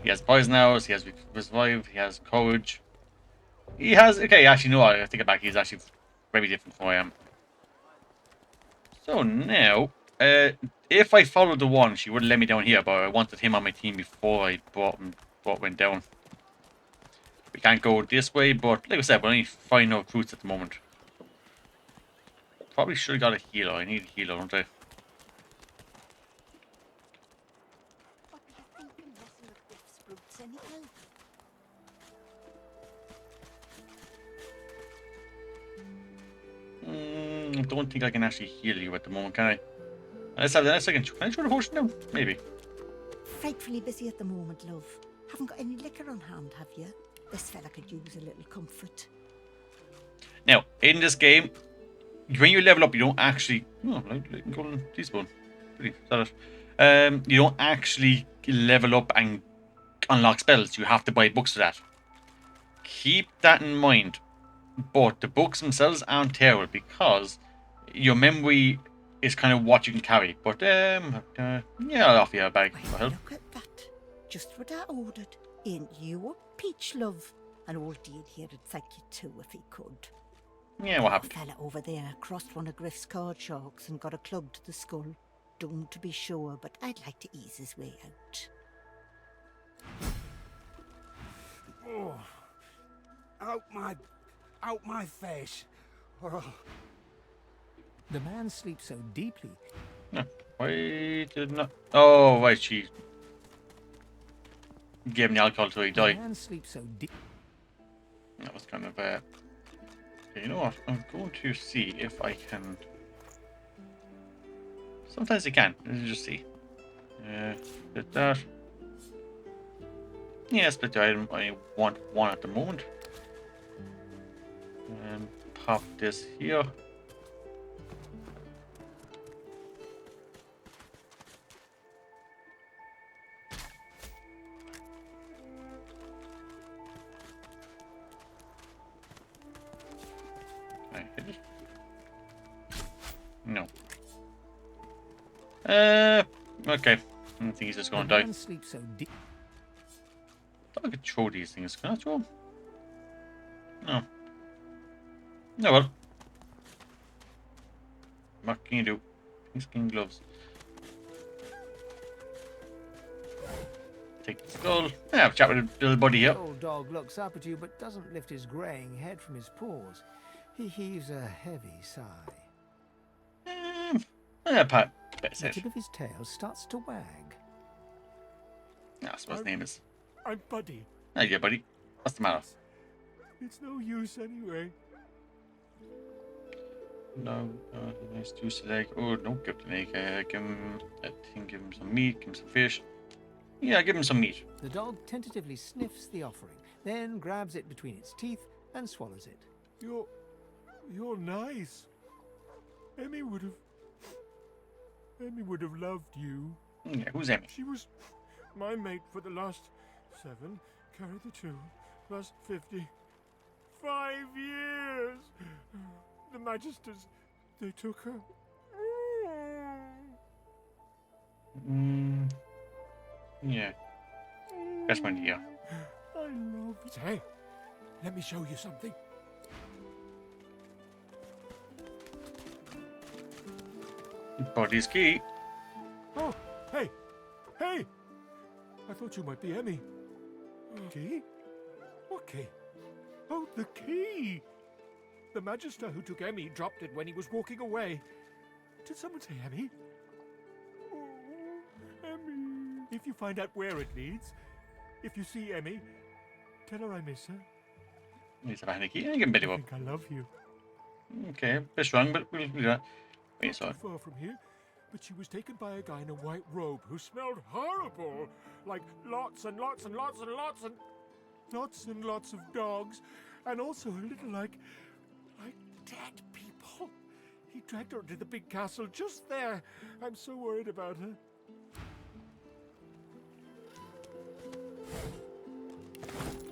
He has poison arrows, he has revive, he has courage. He has, okay, actually no, I take it back, he's actually very different from who I am. So now, if I followed the one, she would have let me down here, but I wanted him on my team before I went down. We can't go this way, but like I said, we're only finding no recruits at the moment. Probably should have got a healer. I need a healer, don't I? I don't think I can actually heal you at the moment, can I? Unless I can I throw the potion now? Maybe. Frightfully busy at the moment, love. Haven't got any liquor on hand, have you? This fella could use a little comfort. Now, in this game, when you level up, you don't actually... Oh, like golden teaspoon. Pretty solid. You don't actually level up and unlock spells. You have to buy books for that. Keep that in mind. But the books themselves aren't terrible because your memory is kind of what you can carry. But, yeah, I'll offer you a bag for help. Look at that. Just what I ordered. Ain't you a peach, love? And old Dean here'd thank you too if he could. Yeah, what happened? A fella over there crossed one of Griff's card sharks and got a club to the skull. Doomed to be sure, but I'd like to ease his way out. Oh, out my face. Oh. The man sleeps so deeply. No, why did not? Oh, right, she gave him the alcohol till he died. The man sleeps so deep. That was kind of okay, you know what? I'm going to see if I can. Sometimes I can. Let's just see. Split that. Yeah, split the item. I want one at the moment. And pop this here. Can I hit it? No. Okay. I think he's just going to die. Sleeps so deep. I thought I could throw these things. Can I throw them? No. No, well. What can you do? Skin gloves. Take the skull. Yeah, have a chat with the little buddy here. The old dog looks up at you but doesn't lift his greying head from his paws. He heaves a heavy sigh. Yeah, Pat. The tip of his tail starts to wag. That's what his name is. I'm Buddy. Hey, yeah, buddy. What's the matter? It's no use anyway. No, nice juice leg. Oh, don't give the leg. Give him, I think, give him some meat, give him some fish. Yeah, give him some meat. The dog tentatively sniffs the offering, then grabs it between its teeth and swallows it. You're nice. Emmy would have loved you. Yeah, who's Emmy? She was my mate for the last 7, carry the 2, plus 50. 5 years! The Magisters, they took her. Yeah. That's my idea. I love it. Hey, let me show you something. Body's key. Oh, hey! Hey! I thought you might be Emmy. Key? What key? Oh, the key! The Magister who took Emmy dropped it when he was walking away. Did someone say Emmy? Oh, Emmy. If you find out where it leads, if you see Emmy, tell her I miss her. Needs a hand key. I can bet you I up. think I love you. Okay, a bit strong, but we'll do that. Wait, Not sorry. too far from here, but she was taken by a guy in a white robe who smelled horrible. Like lots and lots and lots and lots and lots and lots of dogs. And also a little like dead people. He dragged her to the big castle just there. I'm so worried about her.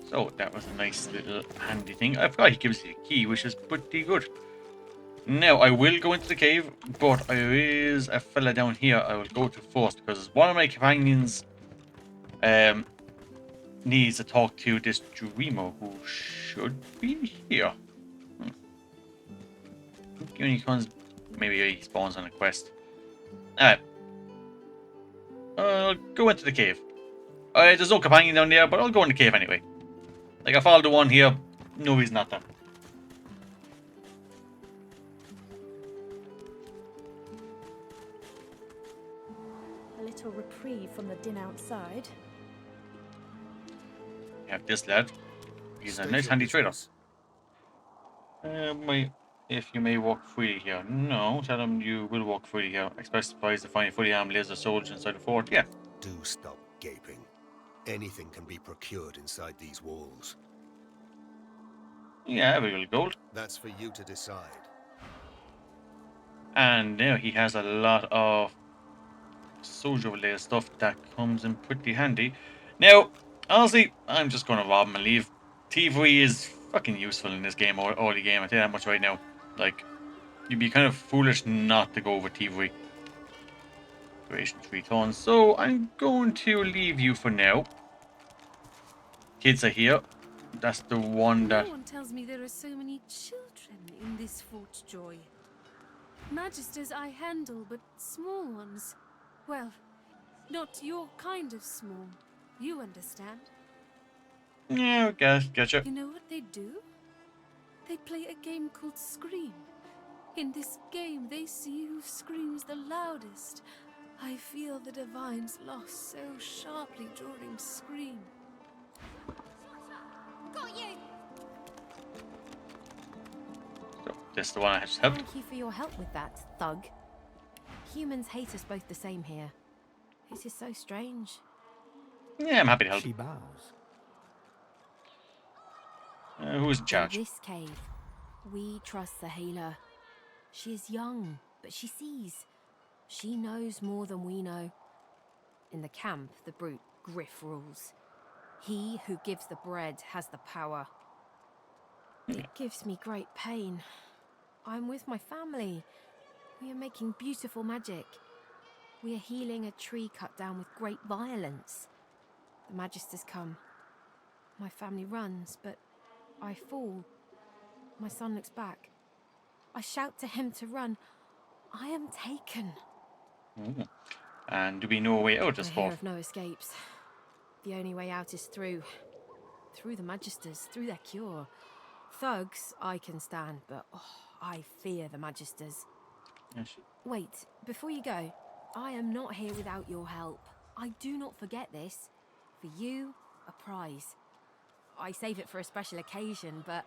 So that was a nice little handy thing. I forgot he gives you a key, which is pretty good. Now I will go into the cave, but there is a fella down here I will go to first because one of my companions needs to talk to this dreamer who should be here. When he comes, maybe he spawns on a quest. Alright. I'll go into the cave. There's no companion down there, but I'll go in the cave anyway. Like, I followed the one here. No, he's not there. A little reprieve from the din outside. You have this lad. He's a nice handy trader. If you may walk freely here. No, tell him you will walk freely here. Expect surprise to find a fully armed laser soldier inside the fort. Yeah. Do stop gaping. Anything can be procured inside these walls. Yeah, very little gold. That's for you to decide. And now he has a lot of soldier related stuff that comes in pretty handy. Now, honestly, I'm just going to rob him and leave. Thievery is fucking useful in this game, or the game. I tell you that much right now. Like, you'd be kind of foolish not to go over thievery. Duration 3 tons. So I'm going to leave you for now. Kids are here. That's the one that. No one tells me there are so many children in this Fort Joy. Magisters I handle, but small ones. Well, not your kind of small. You understand? Yeah, gotcha. You know what they do? They play a game called Scream. In this game, they see who screams the loudest. I feel the Divine's loss so sharply during Scream. Got you! So, this is the one I just helped. Thank you for your help with that, thug. Humans hate us both the same here. This is so strange. Yeah, I'm happy to help. She bows. Who's in charge? In this cave, we trust the healer. She is young, but she sees. She knows more than we know. In the camp, the brute Griff rules. He who gives the bread has the power. It gives me great pain. I'm with my family. We are making beautiful magic. We are healing a tree cut down with great violence. The Magisters come. My family runs, but I fall. My son looks back. I shout to him to run. I am taken. Ooh. And do we know a way out this I hear far? of no escapes. The only way out is through. Through the Magisters, through their cure. Thugs I can stand, but I fear the Magisters. Yes. Wait, before you go, I am not here without your help. I do not forget this. For you, a prize. I save it for a special occasion, but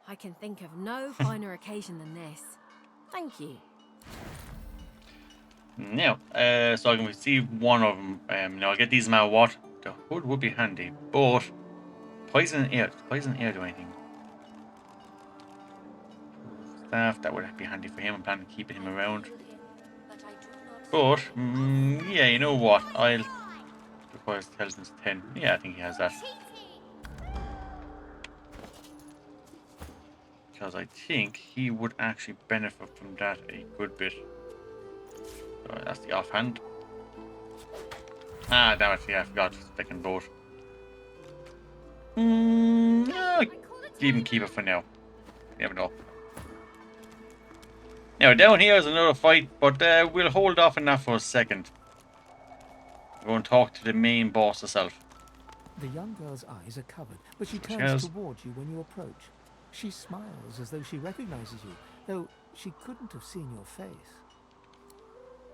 I can think of no finer occasion than this. Thank you. Now, so I can receive one of them. Now I'll get these now. What? The hood would be handy, but poison air. Poison air do anything? Staff, that would be handy for him. I'm planning on keeping him around. But yeah, you know what? I'll requires intelligence 10. Yeah, I think he has that. Because I think he would actually benefit from that a good bit. So that's the offhand. Ah, damn it, yeah, I forgot. Second boat. Yeah, leave him keep it for now. You never know. Now, down here is another fight, but we'll hold off on that for a second. We'll go and talk to the main boss herself. The young girl's eyes are covered, but she turns towards you when you approach. She smiles as though she recognizes you, though she couldn't have seen your face.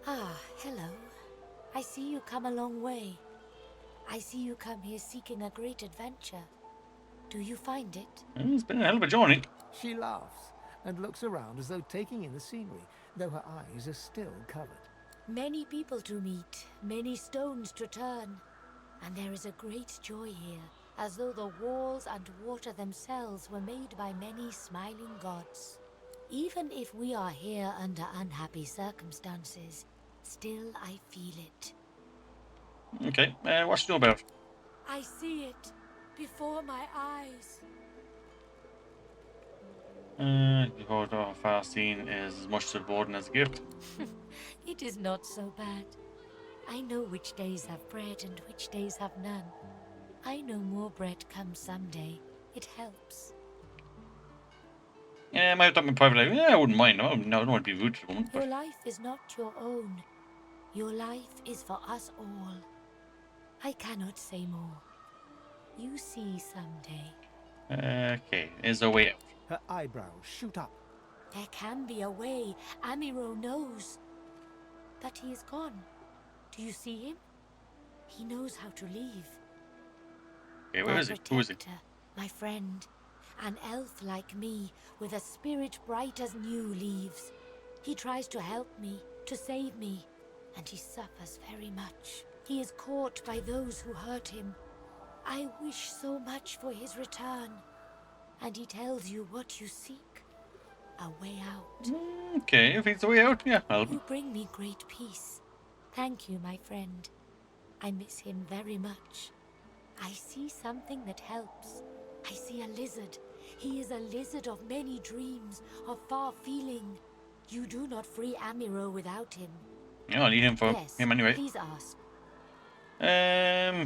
Ah, hello. I see you come a long way. I see you come here seeking a great adventure. Do you find it? It's been a hell of a journey. She laughs and looks around as though taking in the scenery, though her eyes are still covered. Many people to meet, many stones to turn. And there is a great joy here, as though the walls and water themselves were made by many smiling gods. Even if we are here under unhappy circumstances, still I feel it. Okay, what's she know about? I see it before my eyes. Because our fast scene is as much to the burden as a gift. It is not so bad. I know which days have bread and which days have none. I know more bread comes someday. It helps. Yeah, I might have done my private life. Yeah, I wouldn't mind. No, I don't want to be rude to the woman. Your life is not your own. Your life is for us all. I cannot say more. You see someday. Okay, is there a way out? Her eyebrows shoot up. There can be a way. Amiro knows. But he is gone. Do you see him? He knows how to leave. Okay, where is he? Who is he? My friend. An elf like me, with a spirit bright as new leaves. He tries to help me, to save me, and he suffers very much. He is caught by those who hurt him. I wish so much for his return. and he tells you what you seek. A way out. Okay, if it's the way out, yeah, I'll... You bring me great peace. Thank you, my friend. I miss him very much. I see something that helps. I see a lizard. He is a lizard of many dreams, of far feeling. You do not free Amiro without him. Yeah, I'll need him for him anyway. Please ask. Yeah,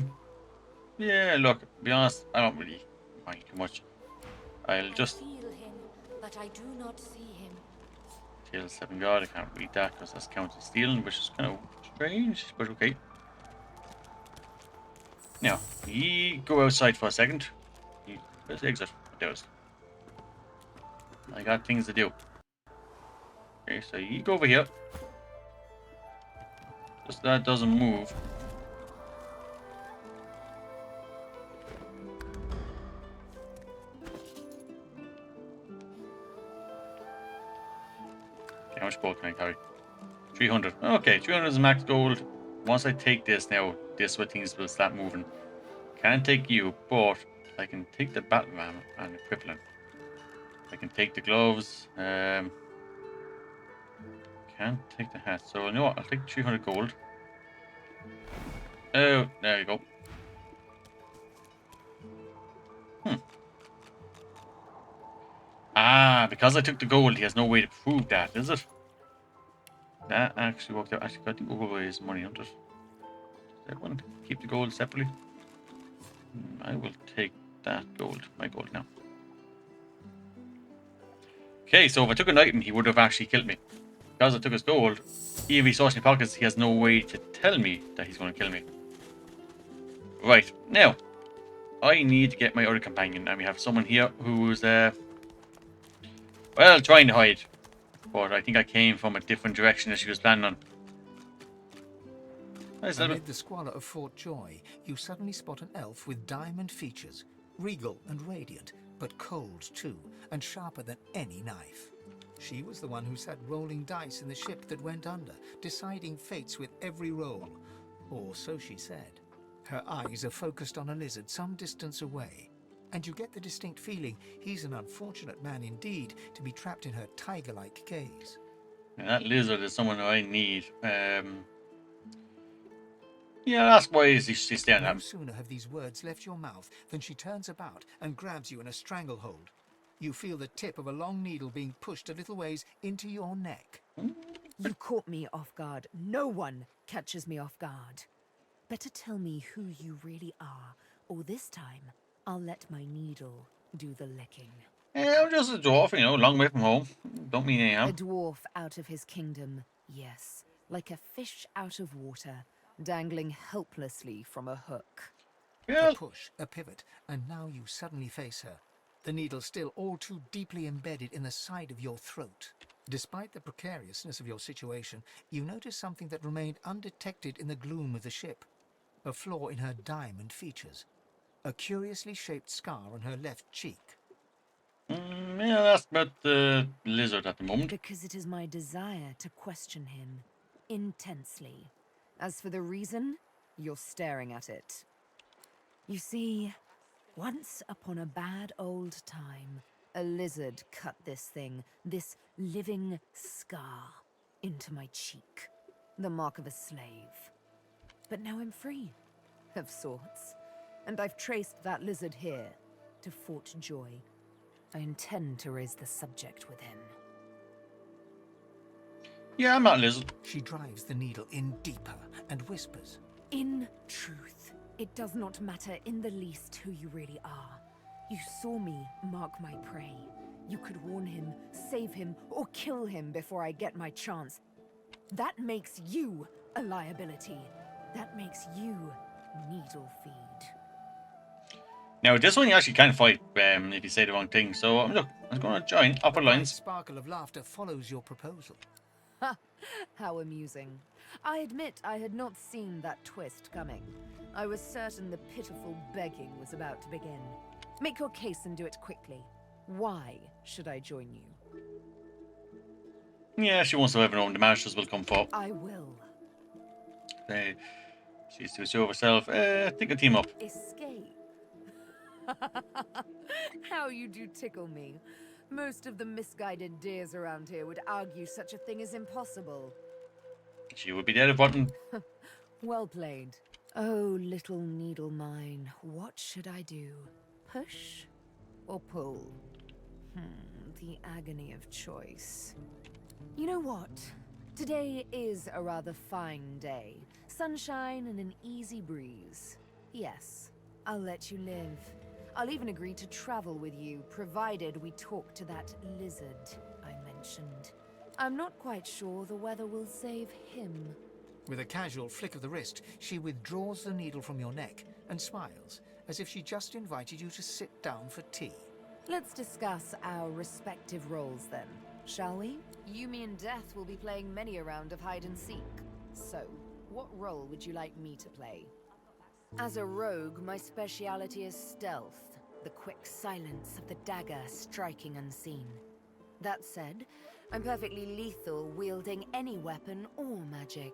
look, to be honest, I don't really mind too much. I'll just... I feel him, but I do not see him. Tail 7 God, I can't read that because that's counted stealing, which is kind of strange, but okay. Now, you go outside for a second. Let's exit. There was. I got things to do. Okay, so you go over here. Just that doesn't move. How much gold can I carry? 300. Okay, 300 is max gold. Once I take this now, this is where things will start moving. Can't take you, but I can take the battle ram and equip them. I can take the gloves. Can't take the hat. So you know what? I'll take 300 gold. Oh, there you go. Ah, because I took the gold, he has no way to prove that, is it? That actually worked out. Actually, I think we'll raise money on it. Does everyone keep the gold separately? I will take that gold, my gold now. Okay, so if I took an item, he would have actually killed me. Because I took his gold, even if he saw my pockets, he has no way to tell me that he's going to kill me. Right, now, I need to get my other companion, and we have someone here who's, well, trying to hide. But I think I came from a different direction as she was planning on. Amid the squalor of Fort Joy, you suddenly spot an elf with diamond features, regal and radiant, but cold too, and sharper than any knife. She was the one who sat rolling dice in the ship that went under, deciding fates with every roll. Or so she said. Her eyes are focused on a lizard some distance away, and you get the distinct feeling he's an unfortunate man indeed to be trapped in her tiger-like gaze. Yeah, that lizard is someone I need. Yeah, that's why she's staring at No me. sooner have these words left your mouth than she turns about and grabs you in a stranglehold. You feel the tip of a long needle being pushed a little ways into your neck. You caught me off guard. No one catches me off guard. Better tell me who you really are, or this time I'll let my needle do the licking. Yeah, I'm just a dwarf, you know, long way from home. Don't mean any harm. A dwarf out of his kingdom, yes. Like a fish out of water, dangling helplessly from a hook. A push, a pivot, and now you suddenly face her. The needle still all too deeply embedded in the side of your throat. Despite the precariousness of your situation, you notice something that remained undetected in the gloom of the ship. A flaw in her diamond features. A curiously shaped scar on her left cheek. Yeah, that's about the lizard at the moment. Because it is my desire to question him intensely. As for the reason, you're staring at it. You see, once upon a bad old time, a lizard cut this thing, this living scar, into my cheek. The mark of a slave. But now I'm free, of sorts. And I've traced that lizard here, to Fort Joy. I intend to raise the subject with him. Yeah, I'm not a lizard. She drives the needle in deeper and whispers. In truth, it does not matter in the least who you really are. You saw me mark my prey. You could warn him, save him, or kill him before I get my chance. That makes you a liability. That makes you needle feed. Now, this one you actually can fight if you say the wrong thing. So, look, I'm going to join upper A lines. sparkle of laughter follows your proposal. Ha! How amusing. I admit I had not seen that twist coming. I was certain the pitiful begging was about to begin. Make your case and do it quickly. Why should I join you? Yeah, she wants to have her own. The masters will come for. I will. She's to show herself. Think a team up. Escape. How you do tickle me. Most of the misguided deers around here would argue such a thing is impossible. She would be dead if it wasn't. Well played. Oh, little needle mine, what should I do? Push or pull? The agony of choice. You know what? Today is a rather fine day. Sunshine and an easy breeze. Yes, I'll let you live. I'll even agree to travel with you, provided we talk to that lizard I mentioned. I'm not quite sure the weather will save him. With a casual flick of the wrist, she withdraws the needle from your neck and smiles, as if she just invited you to sit down for tea. Let's discuss our respective roles then, shall we? You, me, and Death will be playing many a round of hide and seek. So, what role would you like me to play? As a rogue, my speciality is stealth, the quick silence of the dagger striking unseen. That said, I'm perfectly lethal, wielding any weapon or magic.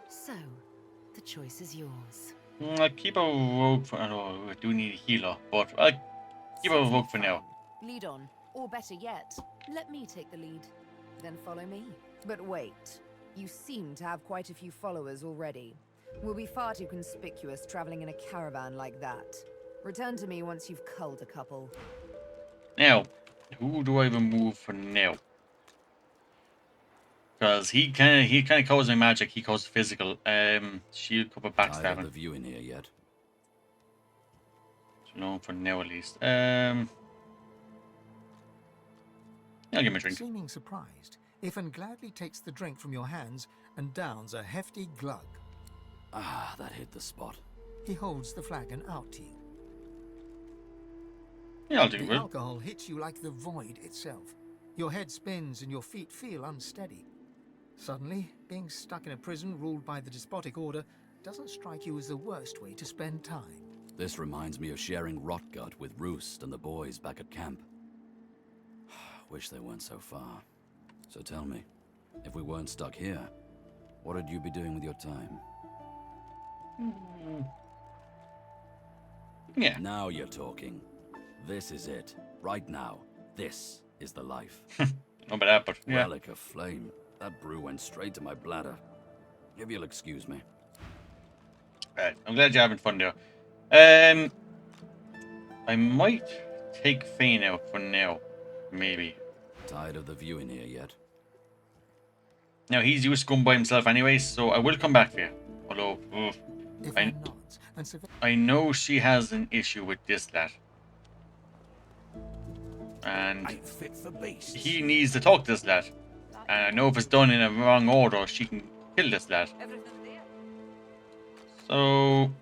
So, the choice is yours. I'll keep a rogue for... Oh, I do need a healer, but I'll keep a rogue for now. Lead on, or better yet, let me take the lead. Then follow me. But wait, you seem to have quite a few followers already. We'll be far too conspicuous traveling in a caravan like that. Return to me once you've culled a couple. Now, who do I remove for now? Because he kind of covers my magic, he covers physical. Shield cover Tired backstabbing. of the view in here yet? No, for now at least. I'll give him a drink. Seeming surprised, Ifan gladly takes the drink from your hands and downs a hefty glug. Ah, that hit the spot. He holds the flagon out to you. Yeah, I'll do The it. alcohol hits you like the void itself. Your head spins and your feet feel unsteady. Suddenly, being stuck in a prison ruled by the despotic order doesn't strike you as the worst way to spend time. This reminds me of sharing Rotgut with Roost and the boys back at camp. Wish they weren't so far. So tell me, if we weren't stuck here, what would you be doing with your time? Yeah. Now you're talking. This is it. Right now. This is the life. Not bad that, but yeah. Relic of flame. That brew went straight to my bladder. If you'll excuse me. Right, I'm glad you're having fun there. I might take Fane out for now. Maybe. Tired of the view in here yet? Now, he's used scum by himself anyway, so I will come back for you. Although, I know she has an issue with this lad. And he needs to talk to this lad. And I know if it's done in a wrong order, she can kill this lad. So,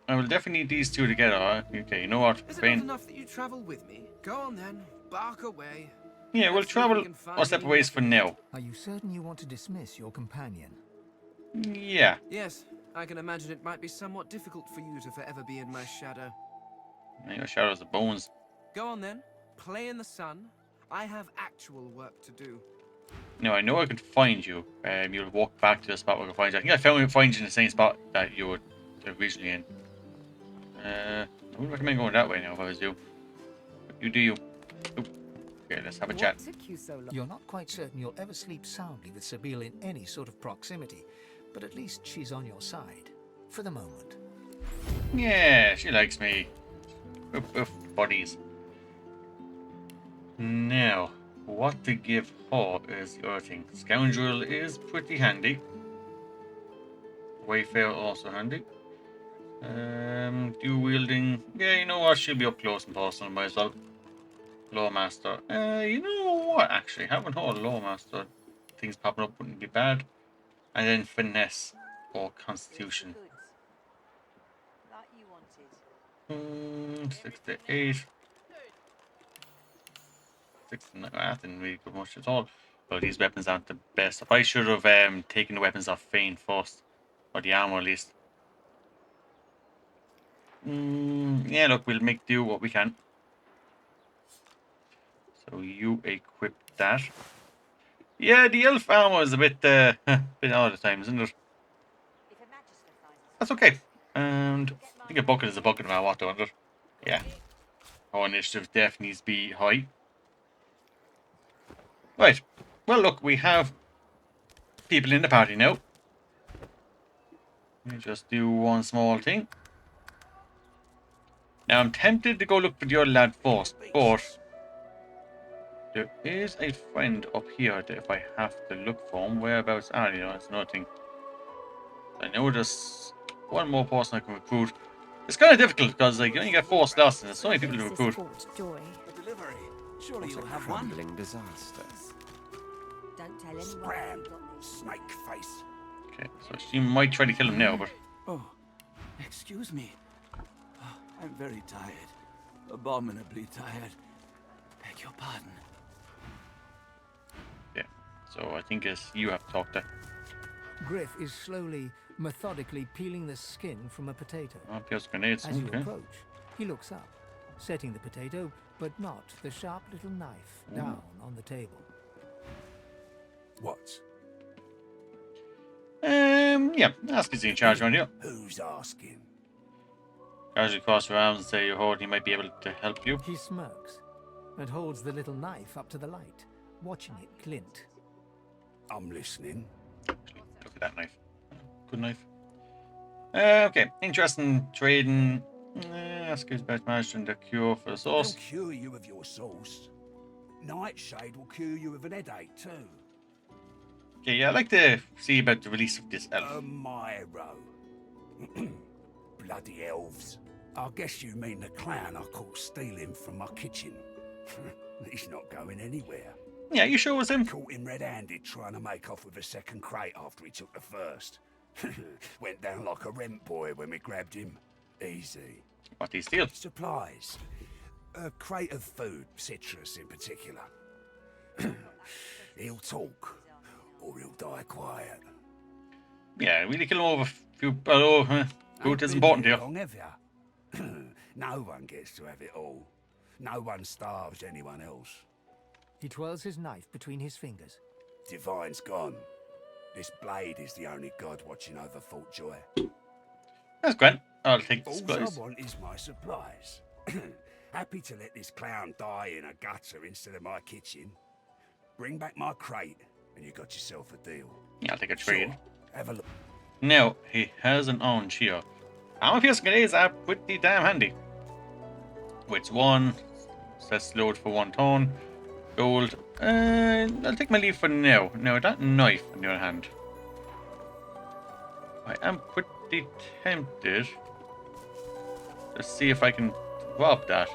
I will definitely need these two together. Huh? Okay, you know what? Is it not enough that you travel with me? Go on then, bark away. Yeah, we'll travel our separate ways for now. Are you certain you want to dismiss your companion? Yeah. Yes, I can imagine it might be somewhat difficult for you to forever be in my shadow. Your shadows of bones. Go on then, play in the sun. I have actual work to do. Now, I know I can find you. You'll walk back to the spot where I can find you. I think I find you in the same spot that you were originally in. I would recommend going that way now if I was you. But you do you. Oop. Okay, let's have a chat. You're not quite certain you'll ever sleep soundly with Sabine in any sort of proximity, but at least she's on your side. For the moment. Yeah, she likes me. Oof, buddies. Now, what to give her is the other thing. Scoundrel is pretty handy. Wayfarer also handy. Dual wielding. Yeah, you know what? She'll be up close and personal, might as well. Lawmaster. You know what? Actually, having her Lawmaster things popping up wouldn't be bad. And then finesse or constitution. 6 to 8. 6 to 9. That didn't really go much at all. But these weapons aren't the best. I should have taken the weapons off Fane first. Or the armor at least. Yeah, look, we'll make do what we can. So you equip that. Yeah, the elf armor is a bit bit odd at times, isn't it? That's okay. And I think a bucket is a bucket no matter what, isn't it? Yeah. Our initiative definitely needs to be high. Right. Well, look, we have people in the party now. Let me just do one small thing. Now, I'm tempted to go look for the other lad first, but there is a friend up here that if I have to look for him, whereabouts are you? That's another thing. I know there's one more person I can recruit. It's kind of difficult because like, you only get 4 slots and there's so many people to recruit. Joy. A delivery. Surely What you'll a have one. crumbling disaster. Don't tell anyone. Scram, snake face. Okay, so she might try to kill him now, but... Oh, excuse me. Oh, I'm very tired. Abominably tired. Beg your pardon. Yeah, so I think it's you have to talk to. Griff is slowly, methodically peeling the skin from a potato. Oh, pierce grenades. As you Okay. approach, he looks up, setting the potato, but not the sharp little knife, down on the table. What? Yeah, ask is he in charge around here. Who's asking? Casually cross your arms and say you're holding, he might be able to help you. He smirks and holds the little knife up to the light, watching it glint. I'm listening. Look at that knife. Good knife. Okay, interesting trading. Ask his best master the cure for the sauce. They'll cure you of your sauce. Nightshade will cure you of an headache too. Okay, yeah, I'd like to see about the release of this elf. Myro. Bloody elves. I guess you mean the clown I caught stealing from my kitchen. He's not going anywhere. Yeah, you sure it was him? Caught him red-handed trying to make off with a second crate after he took the first. Went down like a rent boy when we grabbed him. Easy. What did he steal? Supplies. A crate of food, citrus in particular. He'll talk, or he'll die quiet. Yeah, really kill him over a few... Oh, food is important here. Long, have ya? No one gets to have it all. No one starves anyone else. He twirls his knife between his fingers. Divine's gone. This blade is the only god watching over Fort Joy. That's great. I'll take the All supplies. I want is my supplies. Happy to let this clown die in a gutter instead of my kitchen. Bring back my crate, and you got yourself a deal. Yeah, I'll take a trade. Sure. Have a look. Now, he has an orange here. Armor piercing grenades are pretty damn handy. Which one? Sets load for 1 ton. Gold. I'll take my leave for now. Now, that knife, on the other hand. I am pretty tempted. Let's see if I can rob that.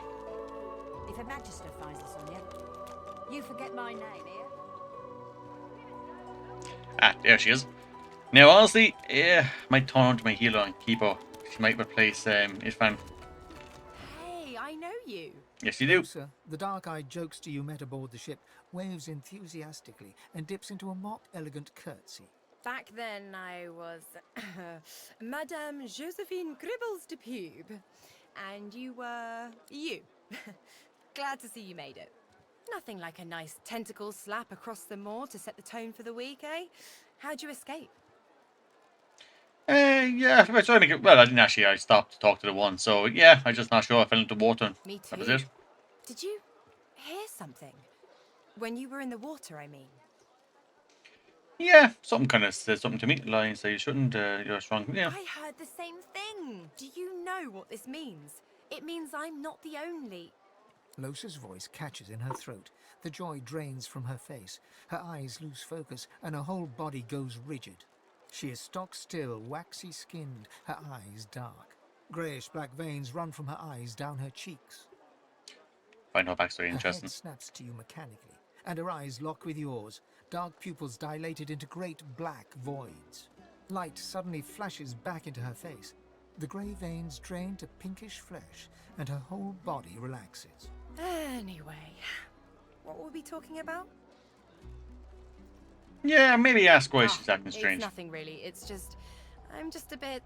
If a magister finds us on you, you forget my name here. Ah, there she is. Now, honestly, might turn onto my healer and keep her. She might replace Isfan. Hey, I know you. Yes, you do. Closer, the dark-eyed jokester you met aboard the ship waves enthusiastically and dips into a mock elegant curtsy. Back then, I was Madame Josephine Gribbles de Pube, and you were you. Glad to see you made it. Nothing like a nice tentacle slap across the moor to set the tone for the week, eh? How'd you escape? Yeah, I tried to make it. Well, I didn't actually. I stopped to talk to the one, so yeah, I just not sure. I fell into water. And Me too. that was it. Did you hear something? When you were in the water, I mean. Yeah, something kind of said something to me. Lying, say you shouldn't. You're strong. Yeah. I heard the same thing. Do you know what this means? It means I'm not the only. Losa's voice catches in her throat. The joy drains from her face. Her eyes lose focus, and her whole body goes rigid. She is stock-still, waxy-skinned, her eyes dark. Greyish-black veins run from her eyes down her cheeks. Find her backstory Her interesting. head snaps to you mechanically, and her eyes lock with yours, dark pupils dilated into great black voids. Light suddenly flashes back into her face. The grey veins drain to pinkish flesh, and her whole body relaxes. Anyway, what were we talking about? Yeah, maybe ask why she's acting It's strange. nothing really. It's just, I'm just a bit,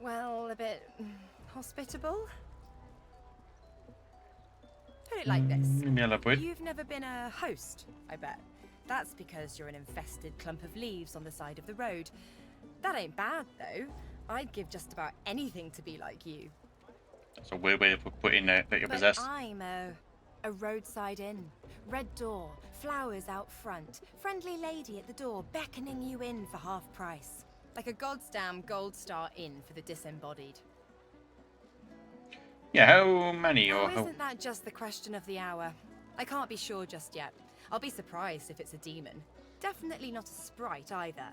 well, a bit hospitable. Put it like this. Maybe I'll avoid. You've never been a host, I bet. That's because you're an infested clump of leaves on the side of the road. That ain't bad, though. I'd give just about anything to be like you. That's a weird way to put in that you're But possessed. I'm a roadside inn. Red door, flowers out front, friendly lady at the door beckoning you in for half price. Like a goddamn gold star inn for the disembodied. Yeah, how many Oh, or how? isn't that just the question of the hour? I can't be sure just yet. I'll be surprised if it's a demon. Definitely not a sprite either.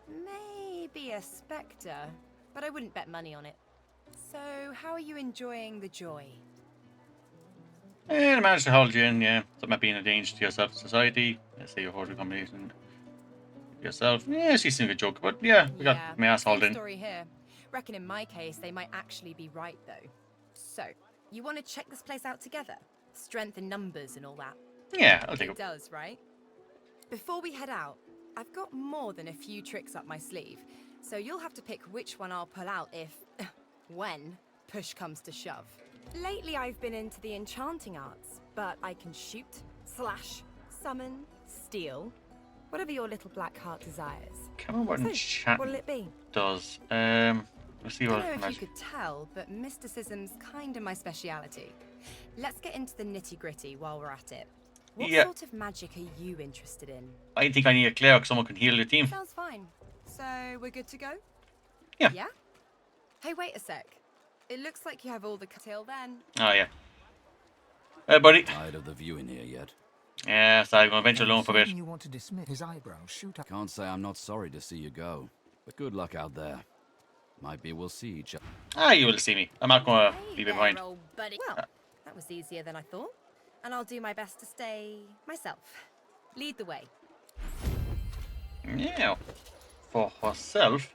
Maybe a spectre, but I wouldn't bet money on it. So, how are you enjoying the joy? And I managed to hold you in, yeah. Something about being a danger to yourself and society. Let's say you hold a combination yourself. Yeah, she seemed a joke, but yeah, we got my ass hauled same in. story here. Reckon in my case, they might actually be right though. So, you want to check this place out together? Strength in numbers and all that. Yeah, I'll take It it. does, right? Before we head out, I've got more than a few tricks up my sleeve, so you'll have to pick which one I'll pull out if, when, push comes to shove. Lately I've been into the enchanting arts, but I can shoot, slash, summon, steal, whatever your little black heart desires. Can't remember what So, enchantment what'll it be? does. Let's see I what don't know if you magic. could tell, but mysticism's kinda my speciality. Let's get into the nitty-gritty while we're at it. What Yeah. sort of magic are you interested in? I think I need a cleric, someone can heal your team. Sounds fine. So, we're good to go? Yeah. Yeah? Hey, wait a sec. It looks like you have all the till then. Oh yeah. Hey buddy. Tired of the view in here yet? Yeah, so I'm gonna venture alone for a bit. You want to dismiss his eyebrows, shoot up. Can't say I'm not sorry to see you go, but good luck out there. Might be we'll see each other. Ah, you will see me. I'm not gonna leave it behind. Old buddy. Well, that was easier than I thought. And I'll do my best to stay myself. Lead the way. Yeah. For herself.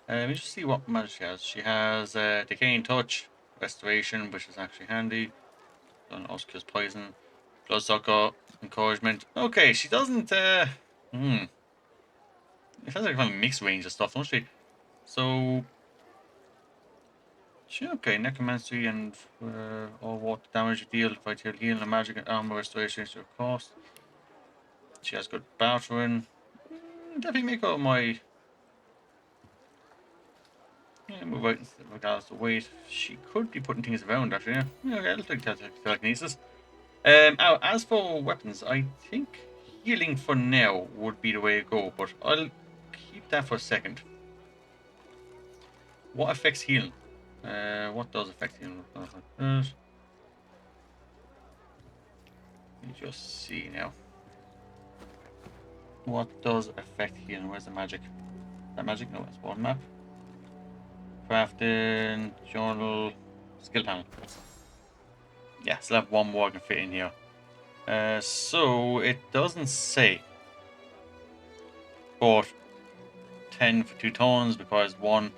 Let me just see what magic she has. She has Decaying Touch, Restoration, which is actually handy. Also kills poison. Bloodsucker, Encouragement. Okay, she doesn't. It has like a kind of mixed range of stuff, don't she? So. Okay, Necromancy and all water damage you deal, vital healing, and magic and armor restoration is your cost. She has good battering. Definitely make her my. Yeah, move out in regards to weight. She could be putting things around actually. Yeah, okay, I'll take telekinesis. As for weapons, I think healing for now would be the way to go, but I'll keep that for a second. What affects healing? What does affect healing? Let me just see now. What does affect healing? Where's the magic? Is that magic? No, it's one map. Crafting, journal, skill panel. Yeah, still have one more I can fit in here. So it doesn't say. But 10 for 2 tones requires 1.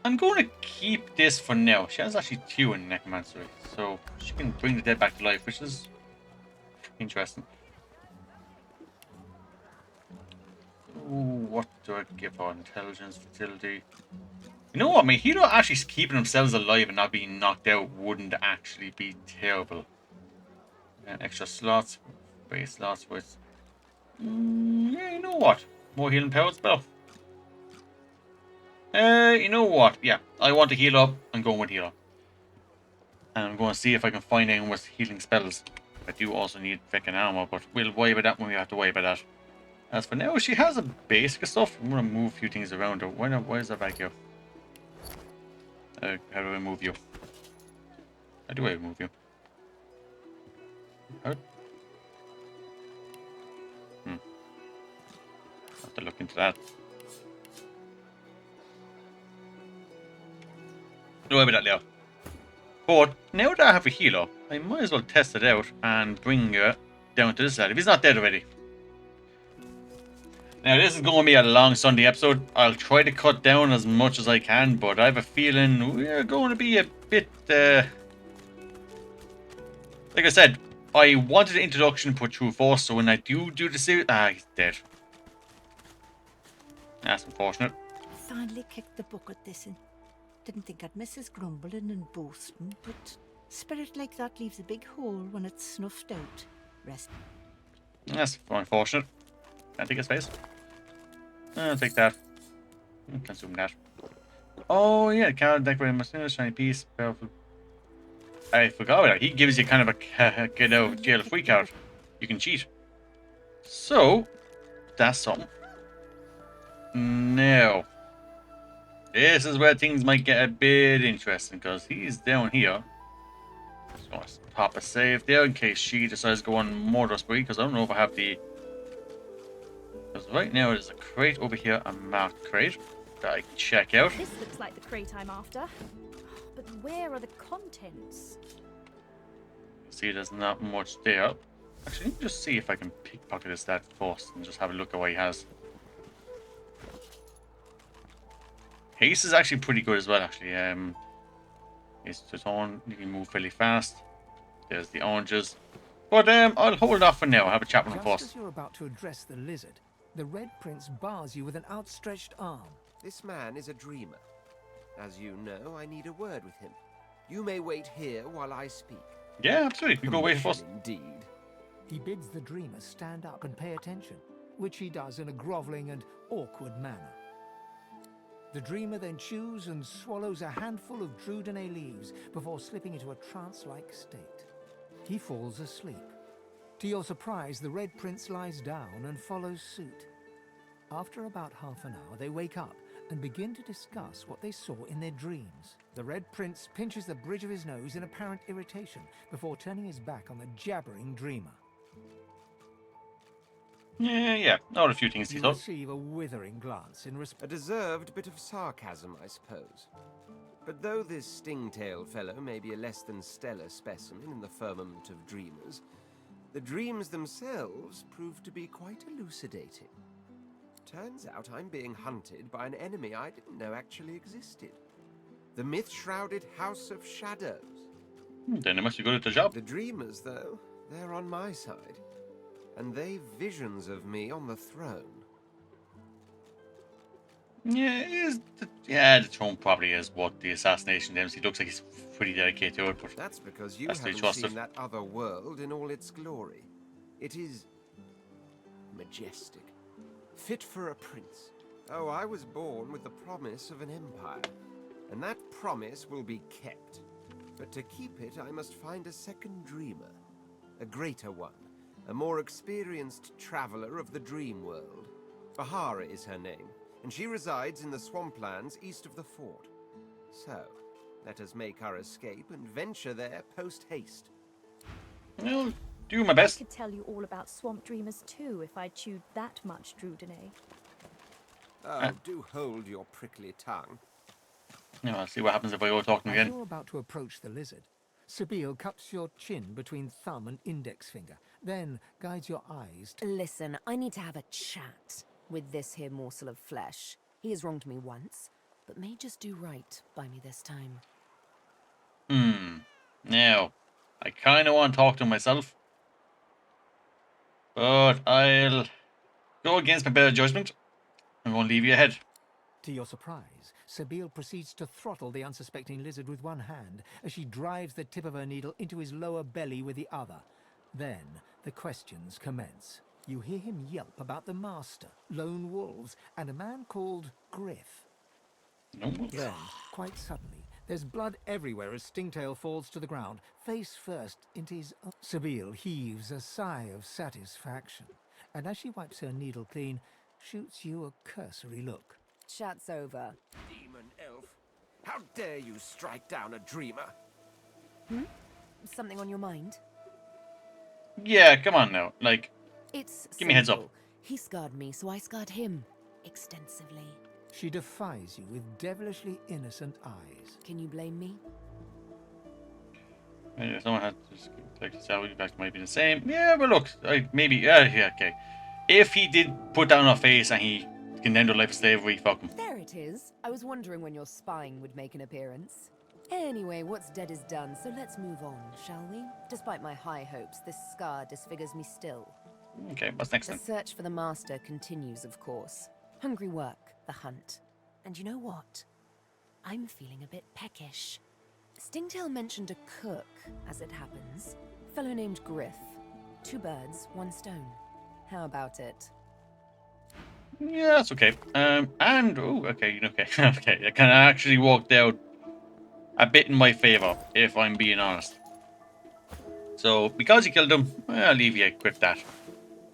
I'm going to keep this for now. She has actually 2 in Necromancy, so she can bring the dead back to life, which is interesting. Ooh, what do I give her? Intelligence, fertility. You know what? My hero actually keeping themselves alive and not being knocked out wouldn't actually be terrible. Extra slots, base slots with. Yeah, you know what? More healing power spell. You know what? Yeah, I want to heal up. I'm going with heal up. And I'm going to see if I can find anyone with healing spells. I do also need freaking armor, but we'll worry about that when we have to worry about that. As for now, she has a basic stuff. I'm going to move a few things around her. Why is that back here? How do I move you? How do I move you? How? Have to look into that. Don't worry about that, Leo. But now that I have a healer, I might as well test it out and bring her down to this side if he's not dead already. Now this is going to be a long Sunday episode. I'll try to cut down as much as I can, but I have a feeling we're going to be a bit... Like I said, I wanted the introduction put through first, so when I do the series... he's dead. That's unfortunate. Finally kicked the bucket this in. Didn't think I'd miss his grumbling and boasting, but spirit like that leaves a big hole when it's snuffed out. Rest. That's unfortunate. Can't take his face. I'll take that. Consume that. Oh yeah, the card decorated my shiny piece. Powerful. I forgot about it. He gives you kind of a get out of jail free card. You can cheat. So that's something. Now this is where things might get a bit interesting because he's down here. Just gonna pop a save there in case she decides to go on murder spree because I don't know if I have the. Because right now there's a crate over here, a marked crate that I can check out. This looks like the crate I'm after. But where are the contents? See, there's not much there. Actually, let me just see if I can pickpocket his dad first and just have a look at what he has. Haste is actually pretty good as well, actually. It's just on, you can move fairly fast. There's the oranges. But I'll hold off for now. I'll have a chat with him Just first. as you're about to address the lizard, the Red Prince bars you with an outstretched arm. This man is a dreamer. As you know, I need a word with him. You may wait here while I speak. Yeah, absolutely. You go wait first. Indeed. He bids the dreamer stand up and pay attention, which he does in a groveling and awkward manner. The dreamer then chews and swallows a handful of Drudenay leaves before slipping into a trance-like state. He falls asleep. To your surprise, the Red Prince lies down and follows suit. After about half an hour, they wake up and begin to discuss what they saw in their dreams. The Red Prince pinches the bridge of his nose in apparent irritation before turning his back on the jabbering dreamer. Yeah. Not a few things to You talk. receive a withering glance in response. A deserved bit of sarcasm, I suppose. But though this stingtail fellow may be a less than stellar specimen in the firmament of dreamers, the dreams themselves prove to be quite elucidating. Turns out I'm being hunted by an enemy I didn't know actually existed. The myth-shrouded House of Shadows. Then they must be good at the job. The dreamers, though, they're on my side. And they've visions of me on the throne. Yeah, the throne probably is what the assassination is. He looks like he's pretty dedicated to it, but that's because you has to be haven't trusted. seen that other world in all its glory. It is majestic, fit for a prince. Oh, I was born with the promise of an empire, and that promise will be kept. But to keep it, I must find a second dreamer, a greater one, a more experienced traveler of the dream world. Bahara is her name, and she resides in the swamplands east of the fort. So, let us make our escape and venture there post-haste. I'll do my best. I could tell you all about swamp dreamers too if I chewed that much Drudenay. Oh, do hold your prickly tongue. Yeah, I'll see what happens if I go talk to him As again. you're about to approach the lizard, Sabine cups your chin between thumb and index finger, then guides your eyes to... Listen, I need to have a chat with this here morsel of flesh. He has wronged me once, but may just do right by me this time. Now, I kind of want to talk to him myself, but I'll go against my better judgment. I'm going to leave you ahead. To your surprise, Sabine proceeds to throttle the unsuspecting lizard with one hand as she drives the tip of her needle into his lower belly with the other. Then, the questions commence. You hear him yelp about the master, lone wolves, and a man called Griff. Then, quite suddenly, there's blood everywhere as Stingtail falls to the ground, face first into his... Sabine heaves a sigh of satisfaction, and as she wipes her needle clean, shoots you a cursory look. Chat's over. Demon elf, how dare you strike down a dreamer? Something on your mind? Yeah, come on now. Like, It's give me a heads up. simple. He scarred me, so I scarred him. Extensively. She defies you with devilishly innocent eyes. Can you blame me? Maybe someone had to like to salvage back might be the same. Yeah, but look, maybe yeah, okay. If he did put down our face and he condemned to life of slavery, fuck him. There it is. I was wondering when your spying would make an appearance. Anyway, what's dead is done, so let's move on, shall we? Despite my high hopes, this scar disfigures me still. Okay, what's next The then? search for the master continues, of course. Hungry work, the hunt. And you know what? I'm feeling a bit peckish. Stingtail mentioned a cook, as it happens. A fellow named Griff. 2 birds, 1 stone. How about it? Yeah, that's okay. And oh, okay, okay, okay. It kind of actually worked out a bit in my favor, if I'm being honest. So because you killed him, I'll leave you equip that.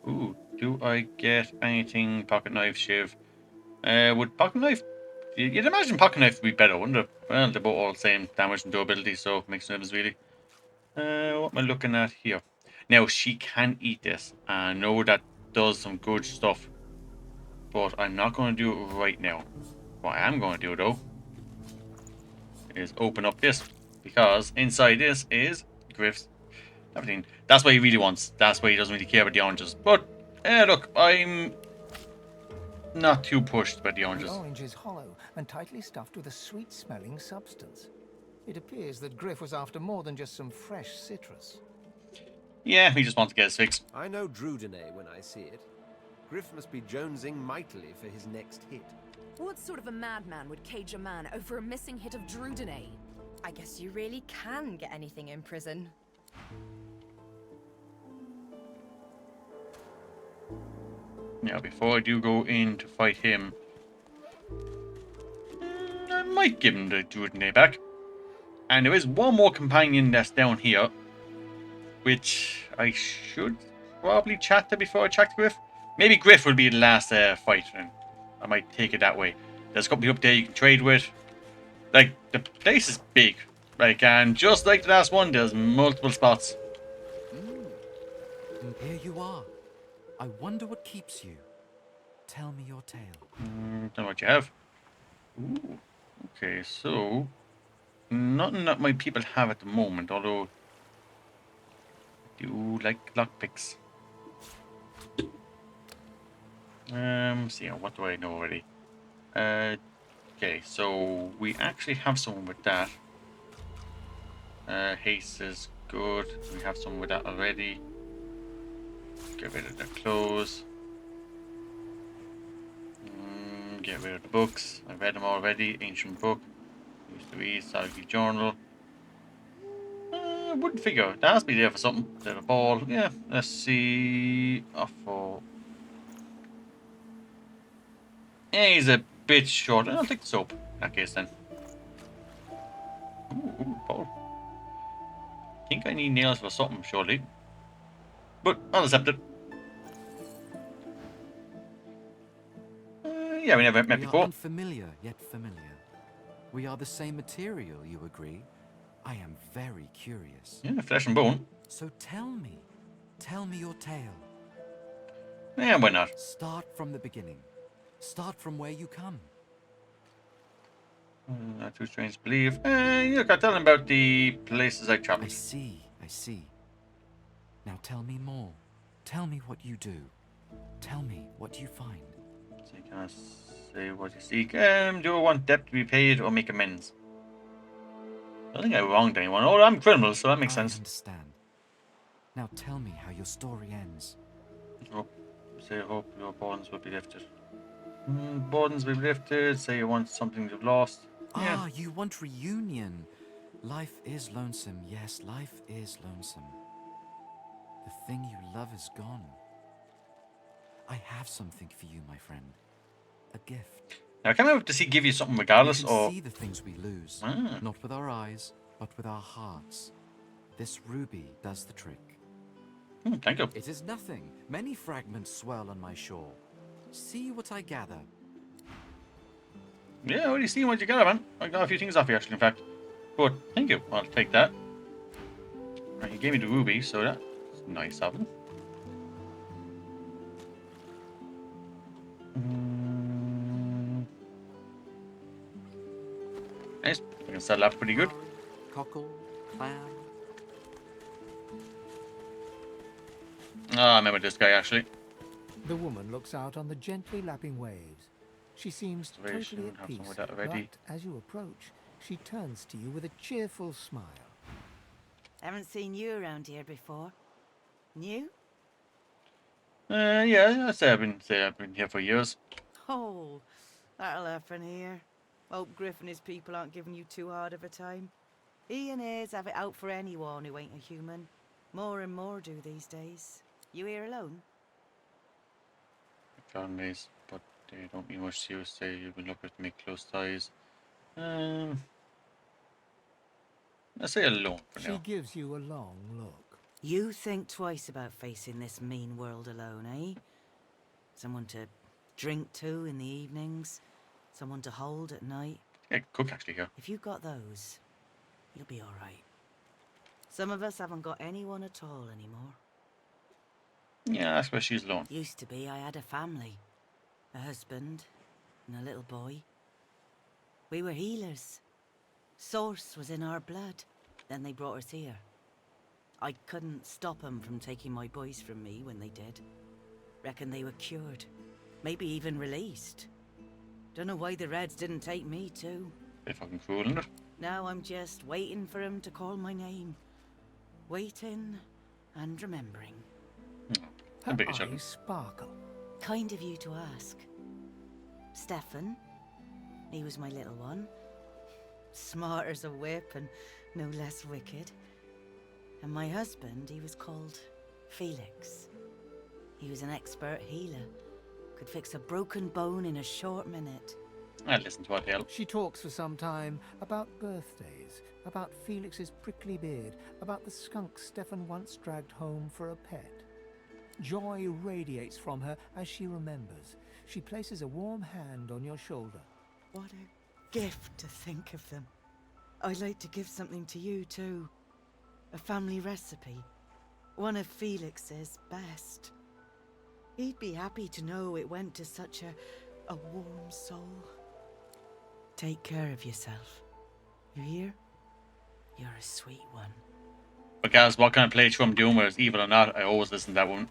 Ooh, do I get anything? Pocket knife, shiv. Would pocket knife? You'd imagine pocket knife would be better, wouldn't it? Well, they're both all the same damage and durability, so it makes no difference really. What am I looking at here? Now she can eat this. I know that does some good stuff, but I'm not going to do it right now. What I am going to do though is open up this, because inside this is Griff's everything. That's what he really wants. That's why he doesn't really care about the oranges. But look, I'm not too pushed by the The oranges. orange is hollow and tightly stuffed with a sweet-smelling substance. It appears that Griff was after more than just some fresh citrus. Yeah, he just wants to get his fix. I know Drudene when I see it. Griff must be jonesing mightily for his next hit. What sort of a madman would cage a man over a missing hit of Drudene? I guess you really can get anything in prison. Now, before I do go in to fight him, I might give him the Druidine back. And there is one more companion that's down here, which I should probably chat to before I chat to Griff. Maybe Griff will be the last fight, and I might take it that way. There's a company up there you can trade with. Like, the place is big. Like, and just like the last one, there's multiple spots. Here you are. I wonder what keeps you. Tell me your tale. Don't know what you have. Ooh. Okay, so nothing that my people have at the moment, although I do like lockpicks. See, what do I know already? Okay, so we actually have someone with that. Haste is good. We have someone with that already. Get rid of the clothes. Get rid of the books. I've read them already. Ancient book. Used to read. Strategy journal. I wouldn't figure. That has to be there for something. Instead of a ball. Yeah. Let's see. For. Yeah, he's a bit short. I'll take the soap. In that case then. Ooh, ball. I think I need nails for something, surely. But I'll accept it. Yeah, we never met before. Unfamiliar, yet familiar. We are the same material, you agree? I am very curious. Yeah, flesh and bone. So tell me your tale. Yeah, why not? Start from the beginning. Start from where you come. Not too strange to believe. Look, I'll tell them about the places I traveled. I see. Now tell me more. Tell me what you do. Tell me what you find. So you can't say what you seek. Do I want debt to be paid or make amends? I don't think I wronged anyone. Oh, I'm criminal, so that makes sense. I understand. Now tell me how your story ends. Hope your burdens will be lifted. Burdens will be lifted. Say you want something you've lost. Yeah. Ah, you want reunion. Life is lonesome. Yes, life is lonesome. The thing you love is gone. I have something for you, my friend. A gift. Now, I can't remember does he give you something regardless, we can or see the things we lose, not with our eyes, but with our hearts. This ruby does the trick. Thank you. It is nothing. Many fragments swirl on my shore. See what I gather. Yeah, I already seen what you got, man. I got a few things off you, actually, in fact. But thank you. I'll take that. Right, you gave me the ruby, so that's nice of him. Nice. I can sell that pretty good. Cockle, clam. I remember this guy, actually. The woman looks out on the gently lapping waves. She seems totally at peace, but as you approach, she turns to you with a cheerful smile. Haven't seen you around here before. New? Yeah, I've been here for years. Oh, that'll happen here. Hope Griff and his people aren't giving you too hard of a time. He and his have it out for anyone who ain't a human. More and more do these days. You here alone? Families, but They don't need much use. Say you can look at make close ties. Let's say alone for She now. gives you a long look. You think twice about facing this mean world alone, eh? Someone to drink to in the evenings, someone to hold at night. Yeah, cook actually here. If you've got those, you'll be all right. Some of us haven't got anyone at all anymore. Yeah, that's where she's alone. Used to be I had a family, a husband, and a little boy. We were healers. Source was in our blood. Then they brought us here. I couldn't stop them from taking my boys from me when they did. Reckon they were cured. Maybe even released. Don't know why the Reds didn't take me too. They're fucking cruel, isn't it? Now I'm just waiting for him to call my name. Waiting and remembering. Her eyes sparkle. Kind of you to ask. Stefan, he was my little one. Smart as a whip and no less wicked. And my husband, he was called Felix. He was an expert healer. Could fix a broken bone in a short minute. I'd listen to what the hell. She talks for some time about birthdays, about Felix's prickly beard, about the skunk Stefan once dragged home for a pet. Joy radiates from her as she remembers. She places a warm hand on your shoulder. What a gift to think of them. I'd like to give something to you too. A family recipe. One of Felix's best. He'd be happy to know it went to such a warm soul. Take care of yourself. You hear? You're a sweet one. But guys, what kind of playthrough I'm doing, whether it's evil or not, I always listen to that one.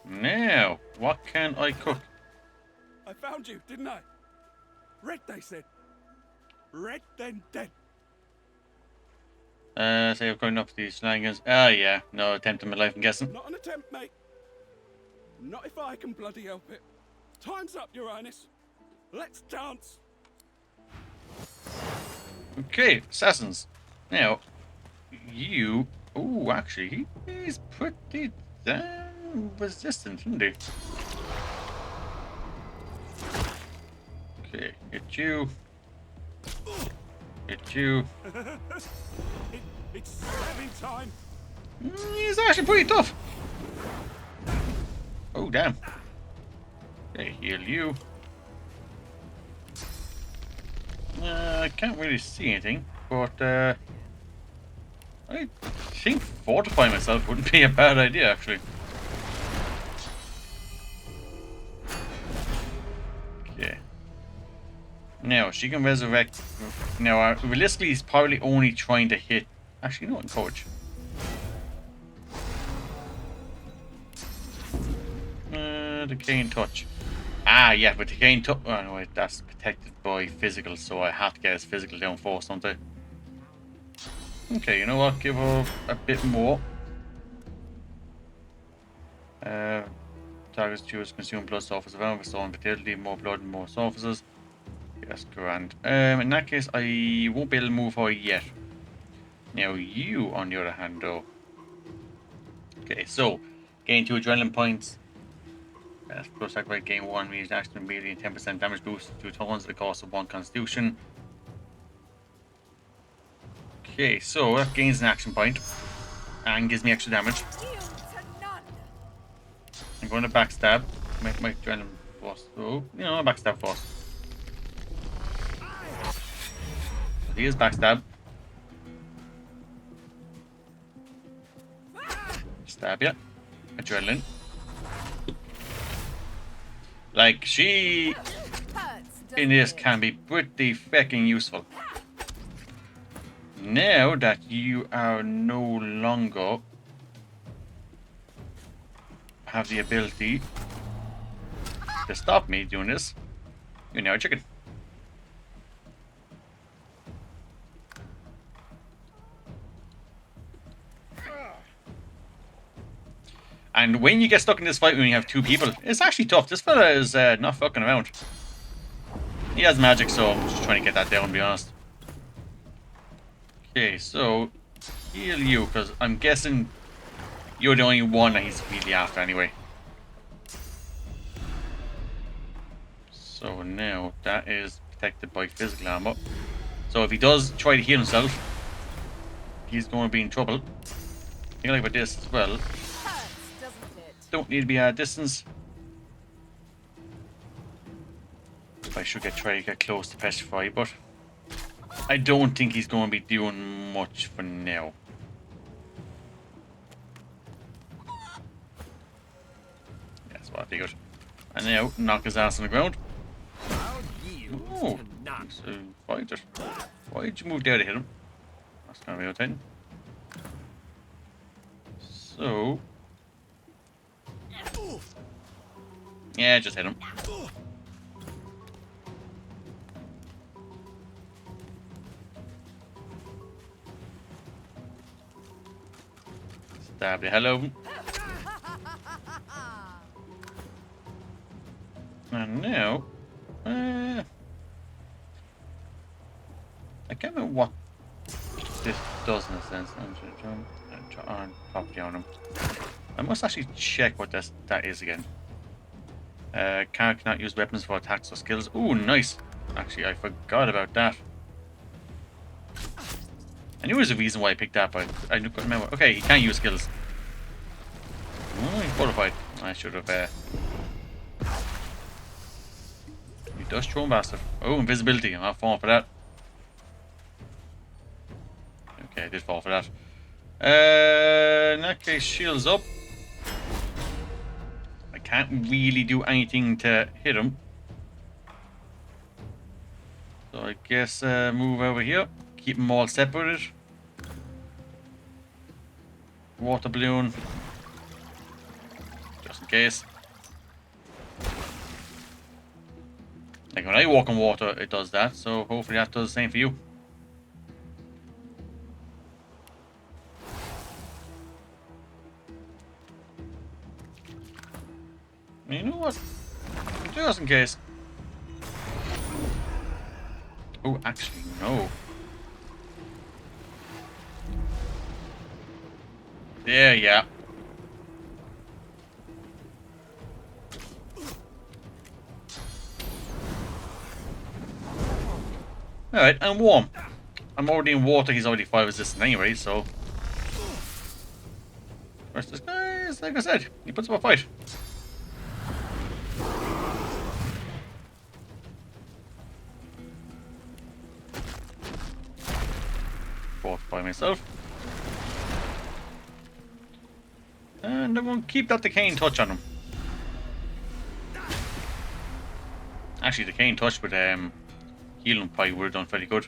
Now, what can I cook? I found you, didn't I? Red, they said. Red, then dead. Say I'm going up to these shenanigans. Ah, yeah. No attempt in my life, I'm guessing. Not an attempt, mate. Not if I can bloody help it. Time's up, Your Highness. Let's dance. Okay, assassins. Now, you... Oh, actually, he's pretty damn resistant, isn't he? Okay, hit you. Hit you. It's stabbing time. He's actually pretty tough. Oh, damn. Okay, heal you. I can't really see anything, but I think fortifying myself wouldn't be a bad idea, actually. Okay. Now, she can resurrect. Now, realistically, he's probably only trying to hit. Actually, no, encourage. Decaying touch. Ah, yeah, but decaying touch. Oh, no, wait, that's protected by physical, so I have to get his physical down first, don't I? Okay, you know what? Give her a bit more. Targets choose consume blood surface of restoring vitality, more blood and more surfaces. Yes, grand. In that case, I won't be able to move her yet. Now, you, on the other hand, though. Okay, so, gain 2 adrenaline points. Plus, activate gain 1 means action immediately and 10% damage boost 2 turns at the cost of 1 constitution. Okay, so that gains an action point and gives me extra damage. I'm going to backstab. Make my adrenaline first. Oh, you know, backstab first. He is backstab. Stab ya. Adrenaline. Like, she in this can be pretty fucking useful. Now that you are no longer have the ability to stop me doing this, you're now a chicken. And when you get stuck in this fight when you have 2 people, it's actually tough. This fella is not fucking around. He has magic, so I'm just trying to get that down, to be honest. Okay, so heal you, because I'm guessing you're the only one that he's really after anyway. So now that is protected by physical armor. So if he does try to heal himself, he's going to be in trouble. Think like about this as well. Don't need to be at a distance. I should try to get close to Petrify, but I don't think he's going to be doing much for now. That's what I figured. And now knock his ass on the ground. Oh, so why did you move there to hit him? That's kind of irritating. So, yeah, just hit him. Stab the hell out of him. And now, I can't remember what this does in a sense. On property on him. I must actually check what that is again. Character cannot use weapons for attacks or skills. Ooh, nice. Actually, I forgot about that. I knew there was a reason why I picked that, but I couldn't remember. Okay, he can't use skills. Oh, he's qualified. I should have. He does throw him bastard. Oh, invisibility. I'll fall for that. Okay, I did fall for that. In that case, shields up. I can't really do anything to hit him. So I guess move over here. Keep them all separated. Water balloon. Just in case. Like when I walk on water, it does that. So hopefully that does the same for you. You know what? Just in case. Oh, actually, no. Yeah. Alright, I'm warm. I'm already in water, he's already fire resistant anyway, so. First, this guy is, like I said, he puts up a fight. Fortify myself. And I'm going to keep that decaying touch on him. Actually, decaying touch with healing probably would have done fairly good.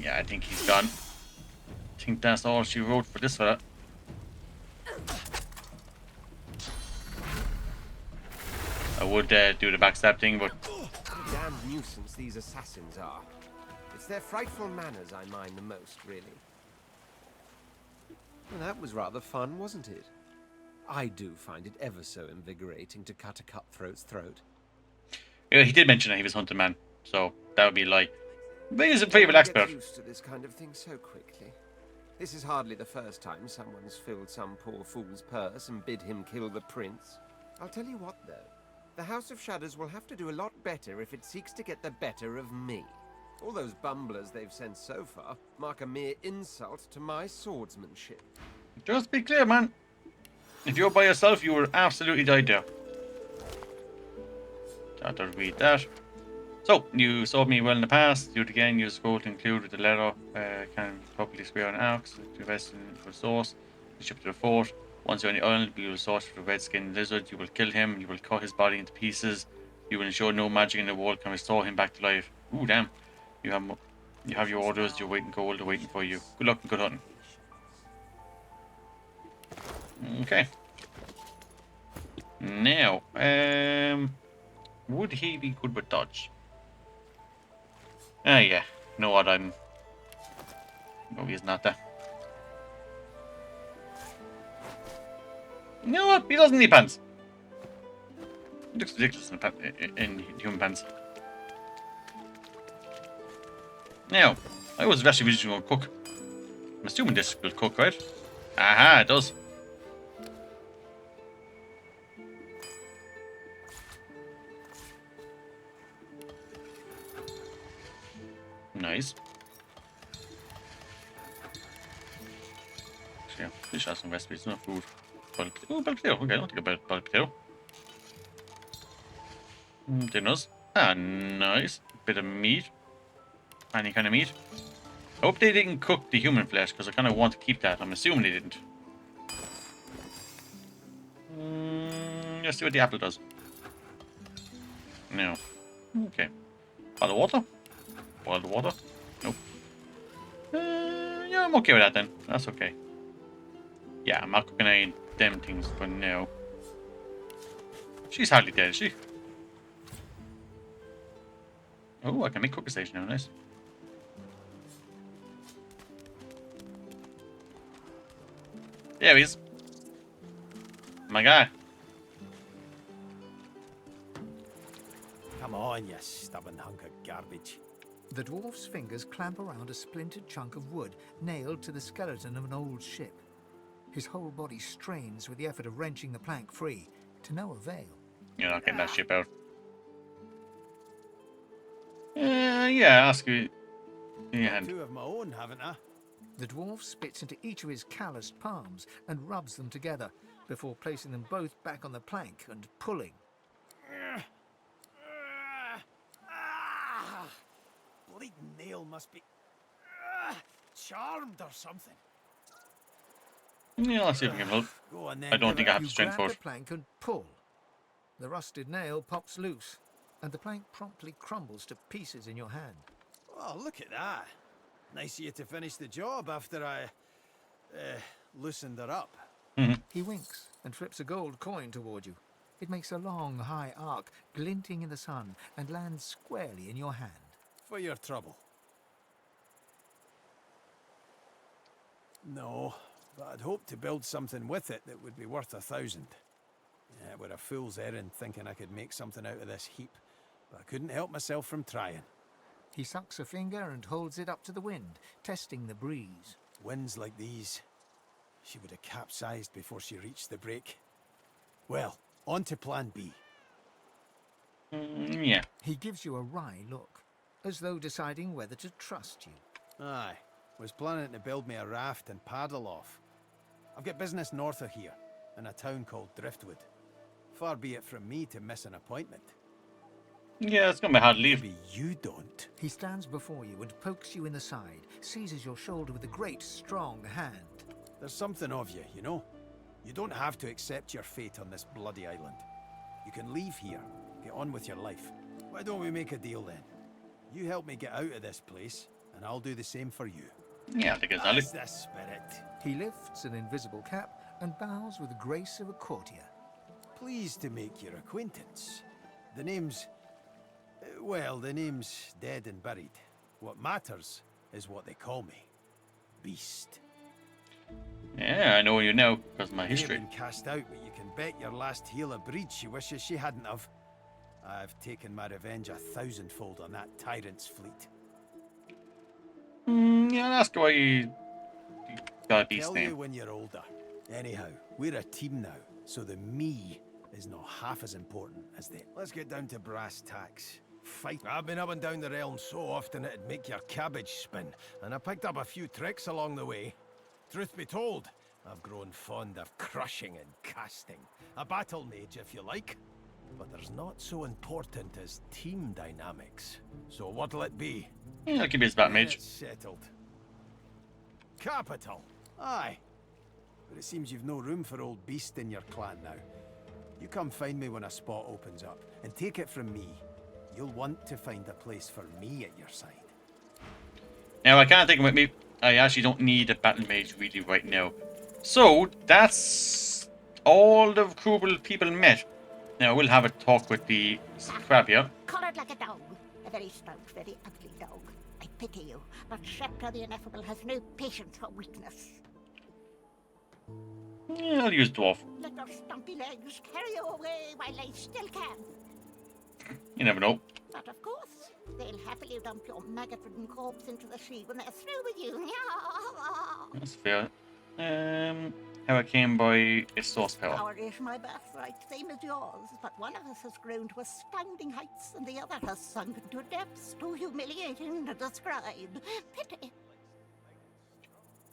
Yeah, I think he's gone. I think that's all she wrote for this fella. I would do the backstab thing, but... What a damned nuisance these assassins are. It's their frightful manners I mind the most, really. Well, that was rather fun, wasn't it? I do find it ever so invigorating to cut a cutthroat's throat. Yeah, he did mention that he was hunting man, so that would be like... But he's a favourite expert. Get used to this kind of thing so quickly. This is hardly the first time someone's filled some poor fool's purse and bid him kill the prince. I'll tell you what, though. The House of Shadows will have to do a lot better if it seeks to get the better of me. All those bumblers they've sent so far mark a mere insult to my swordsmanship. Just be clear, man. If you're by yourself, you will absolutely die there. Have to read that. So, you saw me well in the past. Do it again. Use scroll to include with the letter. Can properly square an axe. To invest in for source. Ship to the fort. Once you're on the island, you will search for the red-skinned lizard. You will kill him. You will cut his body into pieces. You will ensure no magic in the world can restore him back to life. Ooh, damn. You have your orders. Your waiting gold are waiting for you. Good luck and good hunting. Okay. Now, would he be good with dodge? Ah, yeah. You know what? No, he's not that. You know what? He doesn't need pants. He looks ridiculous in human pants. Now, I was actually originally going to cook. I'm assuming this will cook, right? Aha, it does. Nice. Yeah, fish has some recipes, no food. Bell potato. Okay, I don't think about bell potato. Dinners. Ah, nice. Bit of meat. Any kind of meat. I hope they didn't cook the human flesh, because I kind of want to keep that. I'm assuming they didn't. Let's see what the apple does. No. Okay. Bottle of water? Boiled water? Nope. Yeah, I'm okay with that then. That's okay. Yeah, I'm not cooking any them things for now. She's hardly dead, is she? Oh, I can make cooking station now, nice. There he is. My guy. Come on, you stubborn hunk of garbage. The dwarf's fingers clamp around a splintered chunk of wood nailed to the skeleton of an old ship. His whole body strains with the effort of wrenching the plank free, to no avail. You're not getting that ship out. Yeah, ask you. Yeah. Two of my own, haven't I? The dwarf spits into each of his calloused palms and rubs them together before placing them both back on the plank and pulling. Bleeding nail must be charmed or something. Yeah, let's see if we can help. Go on then. I don't think I have the strength for You it. grab the plank and pull. The rusted nail pops loose, and the plank promptly crumbles to pieces in your hand. Oh, look at that. Nice of you to finish the job after I loosened her up. He winks and flips a gold coin toward you. It makes a long, high arc, glinting in the sun, and lands squarely in your hand. For your trouble. No, but I'd hoped to build something with it that would be worth 1,000. Yeah, it were a fool's errand thinking I could make something out of this heap, but I couldn't help myself from trying. He sucks a finger and holds it up to the wind, testing the breeze. Winds like these, she would have capsized before she reached the break. Well, on to plan B. Yeah. He gives you a wry look, as though deciding whether to trust you. Aye, was planning to build me a raft and paddle off. I've got business north of here, in a town called Driftwood. Far be it from me to miss an appointment. Yeah, it's gonna be hard to leave. Maybe you don't. He stands before you and pokes you in the side, seizes your shoulder with a great, strong hand. There's something of you, you know? You don't have to accept your fate on this bloody island. You can leave here, get on with your life. Why don't we make a deal then? You help me get out of this place, and I'll do the same for you. Yeah, I think it's That's the spirit. He lifts an invisible cap and bows with the grace of a courtier. Pleased to make your acquaintance. The name's... well, the name's dead and buried. What matters is what they call me. Beast. Yeah, I know you now because of my history. You've been cast out, but you can bet your last heel of breed she wishes she hadn't have. I've taken my revenge 1,000-fold on that tyrant's fleet. Yeah, that's why you got a beast Tell name. you when you're older. Anyhow, we're a team now, so the me is not half as important as the... Let's get down to brass tacks. Fight. I've been up and down the realm so often it'd make your cabbage spin, and I picked up a few tricks along the way. Truth be told, I've grown fond of crushing and casting. A battle mage, if you like. But there's not so important as team dynamics. So what'll it be? Yeah, I'll keep it as bat mage. It's settled. Capital. Aye. But it seems you've no room for old Beast in your clan now. You come find me when a spot opens up, and take it from me, you'll want to find a place for me at your side. Now, I can't take him with me. I actually don't need a battle mage really right now. So, that's all the Krubel people met. Now, we'll have a talk with the crab here. Coloured like a dog. A very stout, very ugly dog. I pity you, but Scepter the Ineffable has no patience for weakness. Yeah, I'll use dwarf. Let their stumpy legs carry you away while they still can. You never know. But of course, they'll happily dump your maggot-ridden corpse into the sea when they're through with you. That's fair. how I came by its source power. Power is my birthright, same as yours, but one of us has grown to astounding heights and the other has sunk to depths too humiliating to describe. Pity.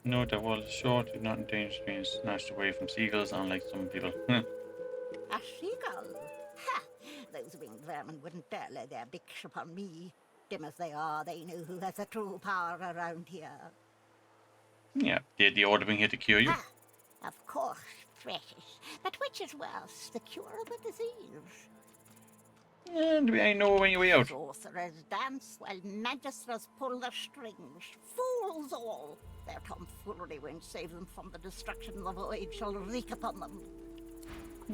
Note that while the short is not in danger of being snatched away from seagulls, unlike some people. A seagull? Ha! Those winged vermin wouldn't dare lay their bigs upon me. Dim as they are, they know who has the true power around here. Yeah, the order being here to cure you. Ah, of course, precious. But which is worse, the cure or the disease? And I know when you're way out. Sorcerers dance while magisters pull the strings. Fools all! Their tomfoolery won't save them from the destruction the void shall wreak upon them.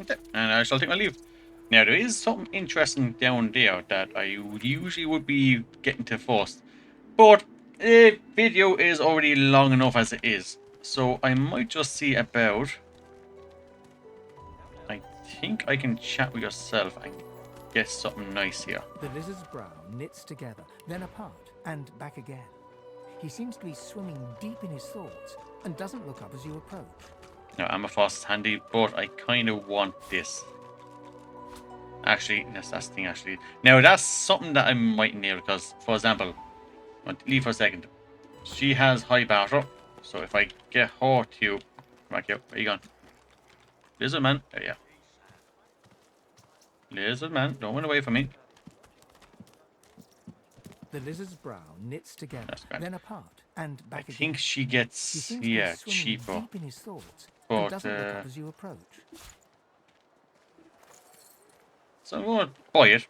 Okay, and I shall take my leave. Now, there is something interesting down there that I usually would be getting to first. But the video is already long enough as it is. So I might just see about... I think I can chat with yourself and get something nice here. The lizard's brow knits together, then apart, and back again. He seems to be swimming deep in his thoughts, and doesn't look up as you approach. Now, Amberfrost is handy, but I kind of want this. Actually, that's the thing, actually. Now, that's something that I might nail, because, for example, I want to leave for a second. She has high barter, so if I get her to... Come back here, where you gone? Lizard man, there you are. Lizard man, don't run away from me. The lizard's brow knits together, then apart, and back again. I think she gets, yeah, cheaper. Deep in his thoughts, but, and doesn't look up as you approach. So I'm going to buy it.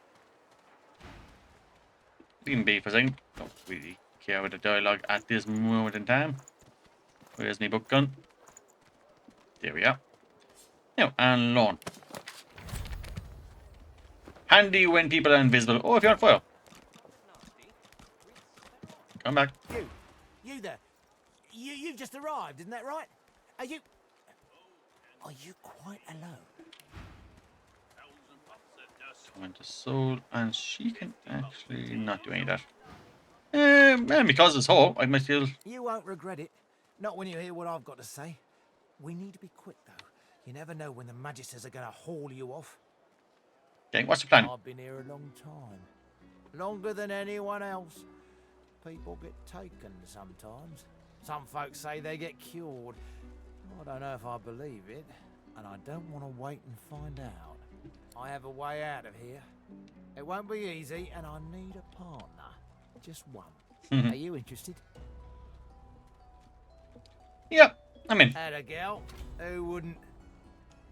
Leave be for a second. Don't really care about the dialogue at this moment in time. Where's my book gun? There we are. Now, and lawn. Handy when people are invisible. Oh, if you're on fire. Come back. You there. You've just arrived, isn't that right? Are you quite alone? Went to soul, and she can actually not do any of that. And because it's her, I might feel... You won't regret it. Not when you hear what I've got to say. We need to be quick, though. You never know when the magisters are going to haul you off. Okay, what's the plan? I've been here a long time. Longer than anyone else. People get taken sometimes. Some folks say they get cured. I don't know if I believe it, and I don't want to wait and find out. I have a way out of here. It won't be easy, and I need a partner. Just one. Are you interested? Yeah, I'm in. And a girl. Who wouldn't?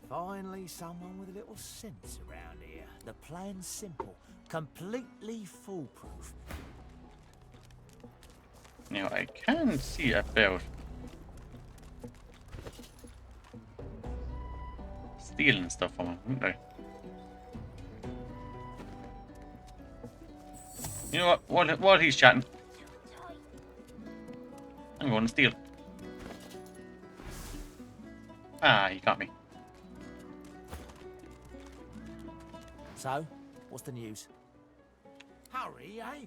Finally, someone with a little sense around here. The plan's simple. Completely foolproof. Now, I can see about stealing stuff from him, wouldn't I? You know what? While he's chatting, I'm going to steal. Ah, he got me. So, what's the news? Hurry, eh?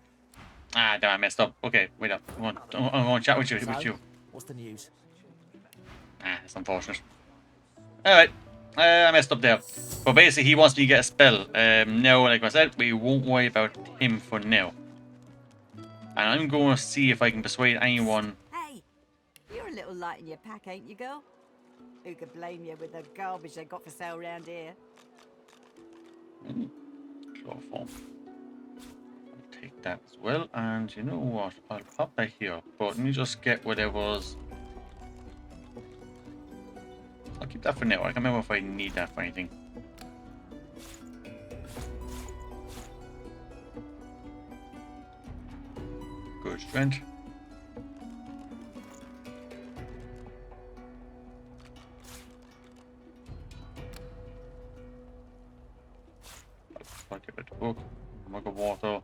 Ah, damn, I messed up. Okay, wait up. I'm going to chat with you. What's the news? Ah, that's unfortunate. Alright, I messed up there. But basically, he wants me to get a spell. Now, like I said, we won't worry about him for now. And I'm going to see if I can persuade anyone. Hey, you're a little light in your pack, ain't you, girl? Who could blame you with the garbage they got for sale around here? Chloroform. I'll take that as well. And you know what? I'll pop that here. But let me just get whatever's... I'll keep that for now. I can't remember if I need that for anything. Good strength. I'll give it a book. Mug of water.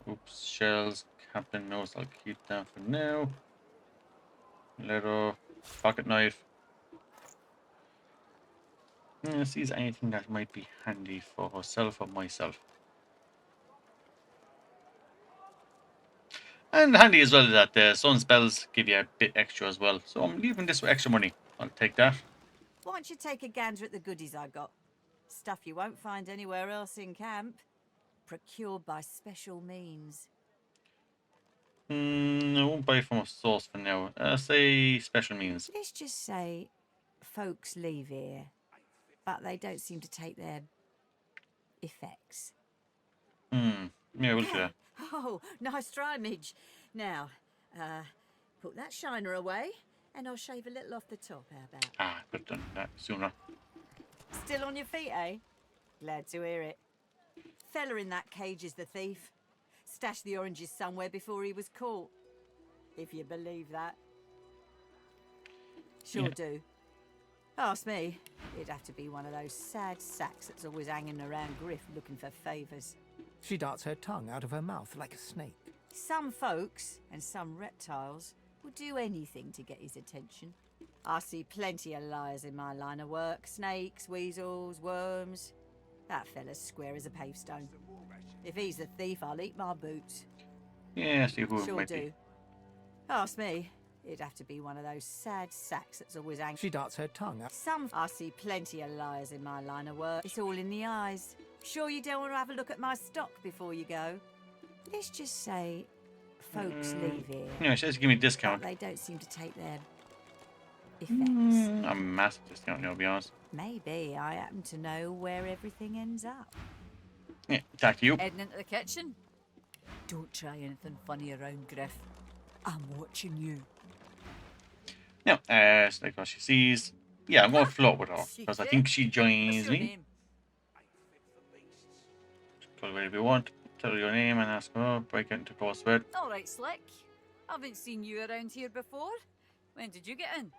Oops, shells. Captain knows I'll keep that for now. Leather. Pocket knife. See, is anything that might be handy for herself or myself. And handy as well that the sun spells give you a bit extra as well. So I'm leaving this with extra money. I'll take that. Why don't you take a gander at the goodies I got? Stuff you won't find anywhere else in camp. Procured by special means. I won't buy from a source for now. Say special means. Let's just say folks leave here, but they don't seem to take their effects. Yeah, we'll do that. Oh, nice try, Midge. Now, put that shiner away, and I'll shave a little off the top. How about? Ah, could have done that sooner. Still on your feet, eh? Glad to hear it. Fella in that cage is the thief. Stashed the oranges somewhere before he was caught. If you believe that. Sure do. Ask me, it'd have to be one of those sad sacks that's always hanging around Griff looking for favours. She darts her tongue out of her mouth like a snake. Some folks, and some reptiles, will do anything to get his attention. I see plenty of liars in my line of work. Snakes, weasels, worms. That fella's square as a pavestone. If he's the thief, I'll eat my boots. Yeah, see who it Sure might do. be. Ask me, it'd have to be one of those sad sacks that's always hanging. She darts her tongue out. I see plenty of liars in my line of work. It's all in the eyes. Sure you don't want to have a look at my stock before you go? Let's just say folks leave here. Yeah, she has to give me a discount. But they don't seem to take their effects. A massive discount, now, to be honest. Maybe I happen to know where everything ends up. Yeah, back to you. Heading into the kitchen. Don't try anything funny around, Griff. I'm watching you. Now, so like what she sees. Yeah, I'm going to float with her because I think she joins me. Call her whatever you want. Tell her your name and ask her. Break out into close bed. All right, Slick. Haven't seen you around here before. When did you get in?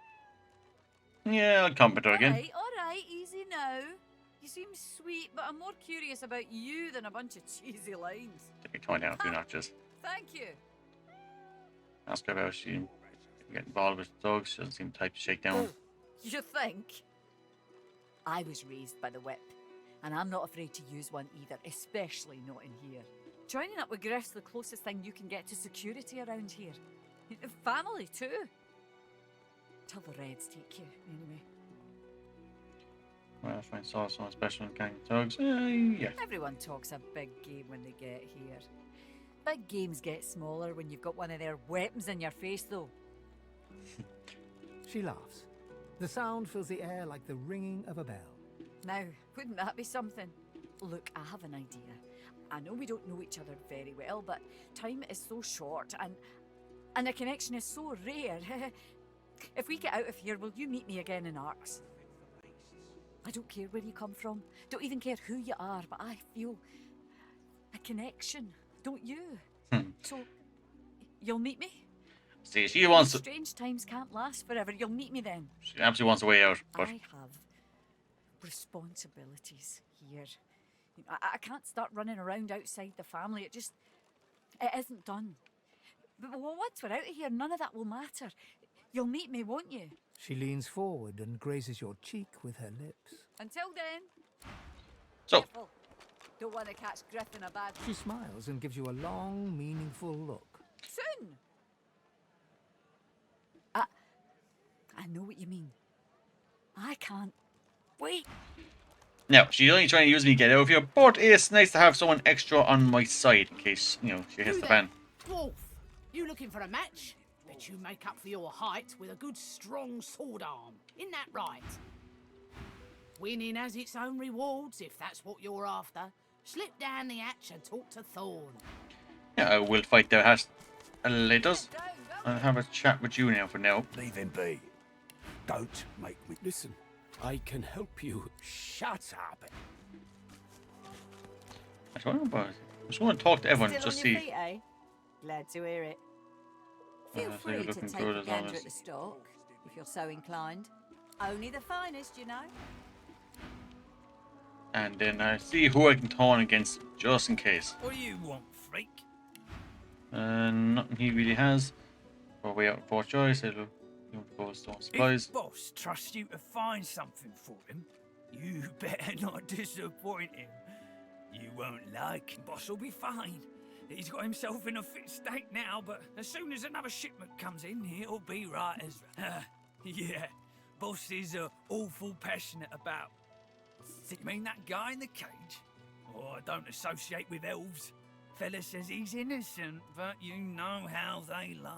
Yeah, I'll come with her again. All right, easy now. You seem sweet, but I'm more curious about you than a bunch of cheesy lines. Take me tone down a few notches. Thank you. Ask her about if she get involved with dogs. She doesn't seem the type to shake down. You think? I was raised by the whip, and I'm not afraid to use one either, especially not in here. Joining up with Griff's the closest thing you can get to security around here. Family, too. Till the Reds take you, anyway. Well, if I saw someone special in gang of dogs, yeah. Everyone talks a big game when they get here. Big games get smaller when you've got one of their weapons in your face, though. She laughs. The sound fills the air like the ringing of a bell. Now, wouldn't that be something? Look, I have an idea. I know we don't know each other very well, but time is so short and a connection is so rare. If we get out of here, will you meet me again in Arcs? I don't care where you come from, don't even care who you are, but I feel a connection, don't you? So, you'll meet me? See, she wants to... Strange times can't last forever. You'll meet me then. She absolutely wants a way out, but... I have responsibilities here. I can't start running around outside the family. It isn't done. But once we're out of here, none of that will matter. You'll meet me, won't you? She leans forward and grazes your cheek with her lips. Until then. So. Careful. Don't want to catch Griff in a bad... She smiles and gives you a long, meaningful look. Soon. I know what you mean. I can't wait. Now, she's only trying to use me to get out of here, but it's nice to have someone extra on my side in case, you know, she hits the fan. Dwarf, you looking for a match? Bet you make up for your height with a good strong sword arm. Isn't that right? Winning has its own rewards, if that's what you're after. Slip down the hatch and talk to Thorn. Yeah, I will fight their hat later. I'll have a chat with you now for now. Leave him be. Don't make me... Listen, I can help you. Shut up. I don't know about it. I just want to talk to everyone, Still just on see. your feet, eh? Glad to hear it. Feel so free you're to looking take good a as long gander as- at the stock, if you're so inclined. Only the finest, you know. And then I see who I can turn against, just in case. What do you want, freak? Nothing he really has. We're way out for choice. I'll go for stone supplies. If boss trusts you to find something for him, you better not disappoint him. You won't like him. Boss will be fine. He's got himself in a fit state now, but as soon as another shipment comes in, he'll be right as... yeah, bosses are awful passionate about. You mean that guy in the cage? Oh, I don't associate with elves. Fella says he's innocent, but you know how they lie.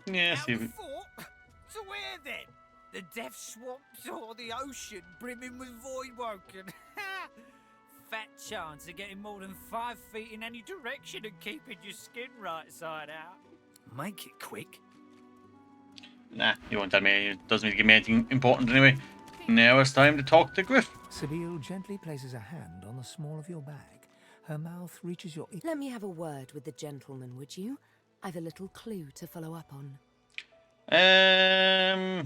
Yeah, Out see. the fort? To where then? The death swamps or the ocean brimming with void-woken? Fat chance of getting more than 5 feet in any direction and keeping your skin right side out. Make it quick. Nah, you won't tell me. It doesn't give me anything important anyway. Now it's time to talk to Griff. Sibyl gently places a hand on the small of your bag. Her mouth reaches your... Let me have a word with the gentleman, would you? I've a little clue to follow up on. I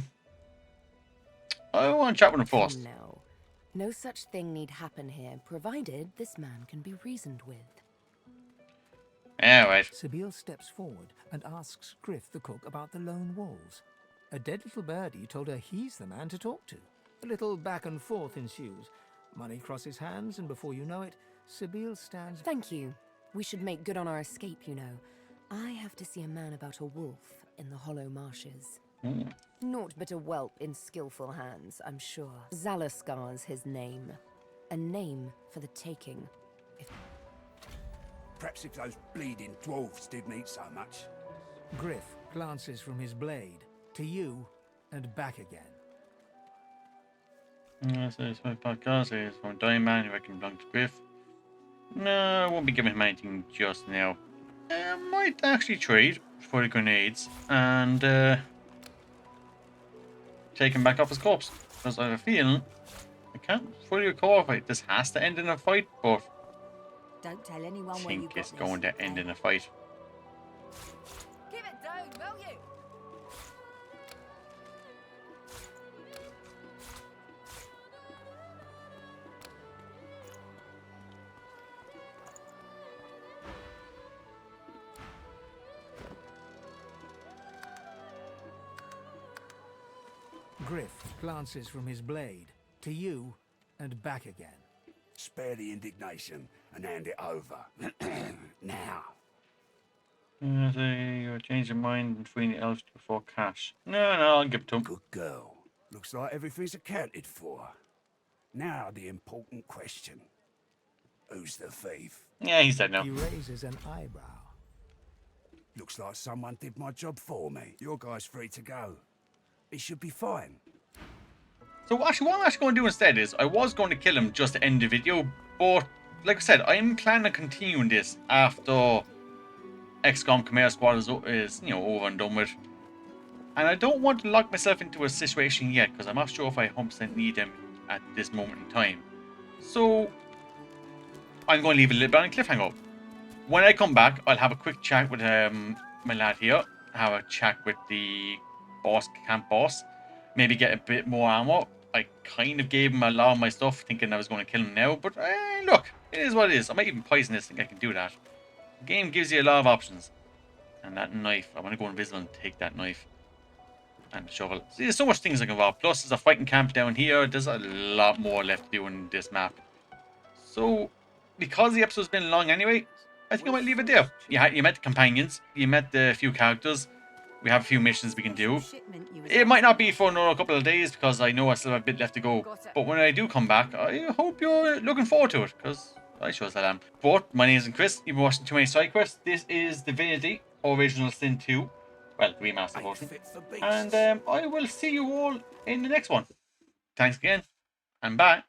want to chat with him first. Come now. No such thing need happen here, provided this man can be reasoned with. Alright. Sibyl steps forward and asks Griff the cook about the lone wolves. A dead little birdie told her he's the man to talk to. A little back and forth ensues. Money crosses hands, and before you know it, Sibyl stands... Thank you. We should make good on our escape, you know. I have to see a man about a wolf in the hollow marshes. Naught but a whelp in skillful hands, I'm sure. Zalaskar's his name. A name for the taking. Perhaps if those bleeding dwarves didn't eat so much. Griff glances from his blade to you and back again. This is my podcast. It's from Diamond. If I can belong to Griff. No, I won't be giving him anything just now. I might actually trade for the grenades and take him back off his corpse. Because I have a feeling I can't fully recall if this has to end in a fight, but Don't tell anyone I where you think got it's going this. to end in a fight. Keep it down, will you? Griff glances from his blade to you and back again. Spare the indignation and hand it over. Now. You change your mind between the elves before cash. No, I'll give it to him. Good girl. Looks like everything's accounted for. Now the important question. Who's the thief? Yeah, he's dead now. He raises an eyebrow. Looks like someone did my job for me. Your guy's free to go. He should be fine. So actually, what I'm actually going to do instead is I was going to kill him just to end the video, but like I said, I'm planning on continuing this after Xcom Chimera Squad is over and done with. And I don't want to lock myself into a situation yet because I'm not sure if I 100% need them at this moment in time. So I'm going to leave it a little bit on a cliffhanger. When I come back, I'll have a quick chat with my lad here, have a chat with the camp boss, maybe get a bit more armor. I kind of gave him a lot of my stuff, thinking I was going to kill him now, but look, it is what it is. I might even poison this, think I can do that. The game gives you a lot of options. And that knife, I want to go invisible and take that knife. And the shovel. See, there's so much things that can involve. Plus, there's a fighting camp down here. There's a lot more left to do in this map. So, because the episode's been long anyway, I think I might leave it there. You met the companions. You met the few characters. We have a few missions we can do. It might not be for another couple of days because I know I still have a bit left to go. But when I do come back, I hope you're looking forward to it because I sure as hell am. But my name is Chris. You've been watching Too Many Side Quests. This is Divinity Original Sin 2. Well, remaster version. And I will see you all in the next one. Thanks again. And bye.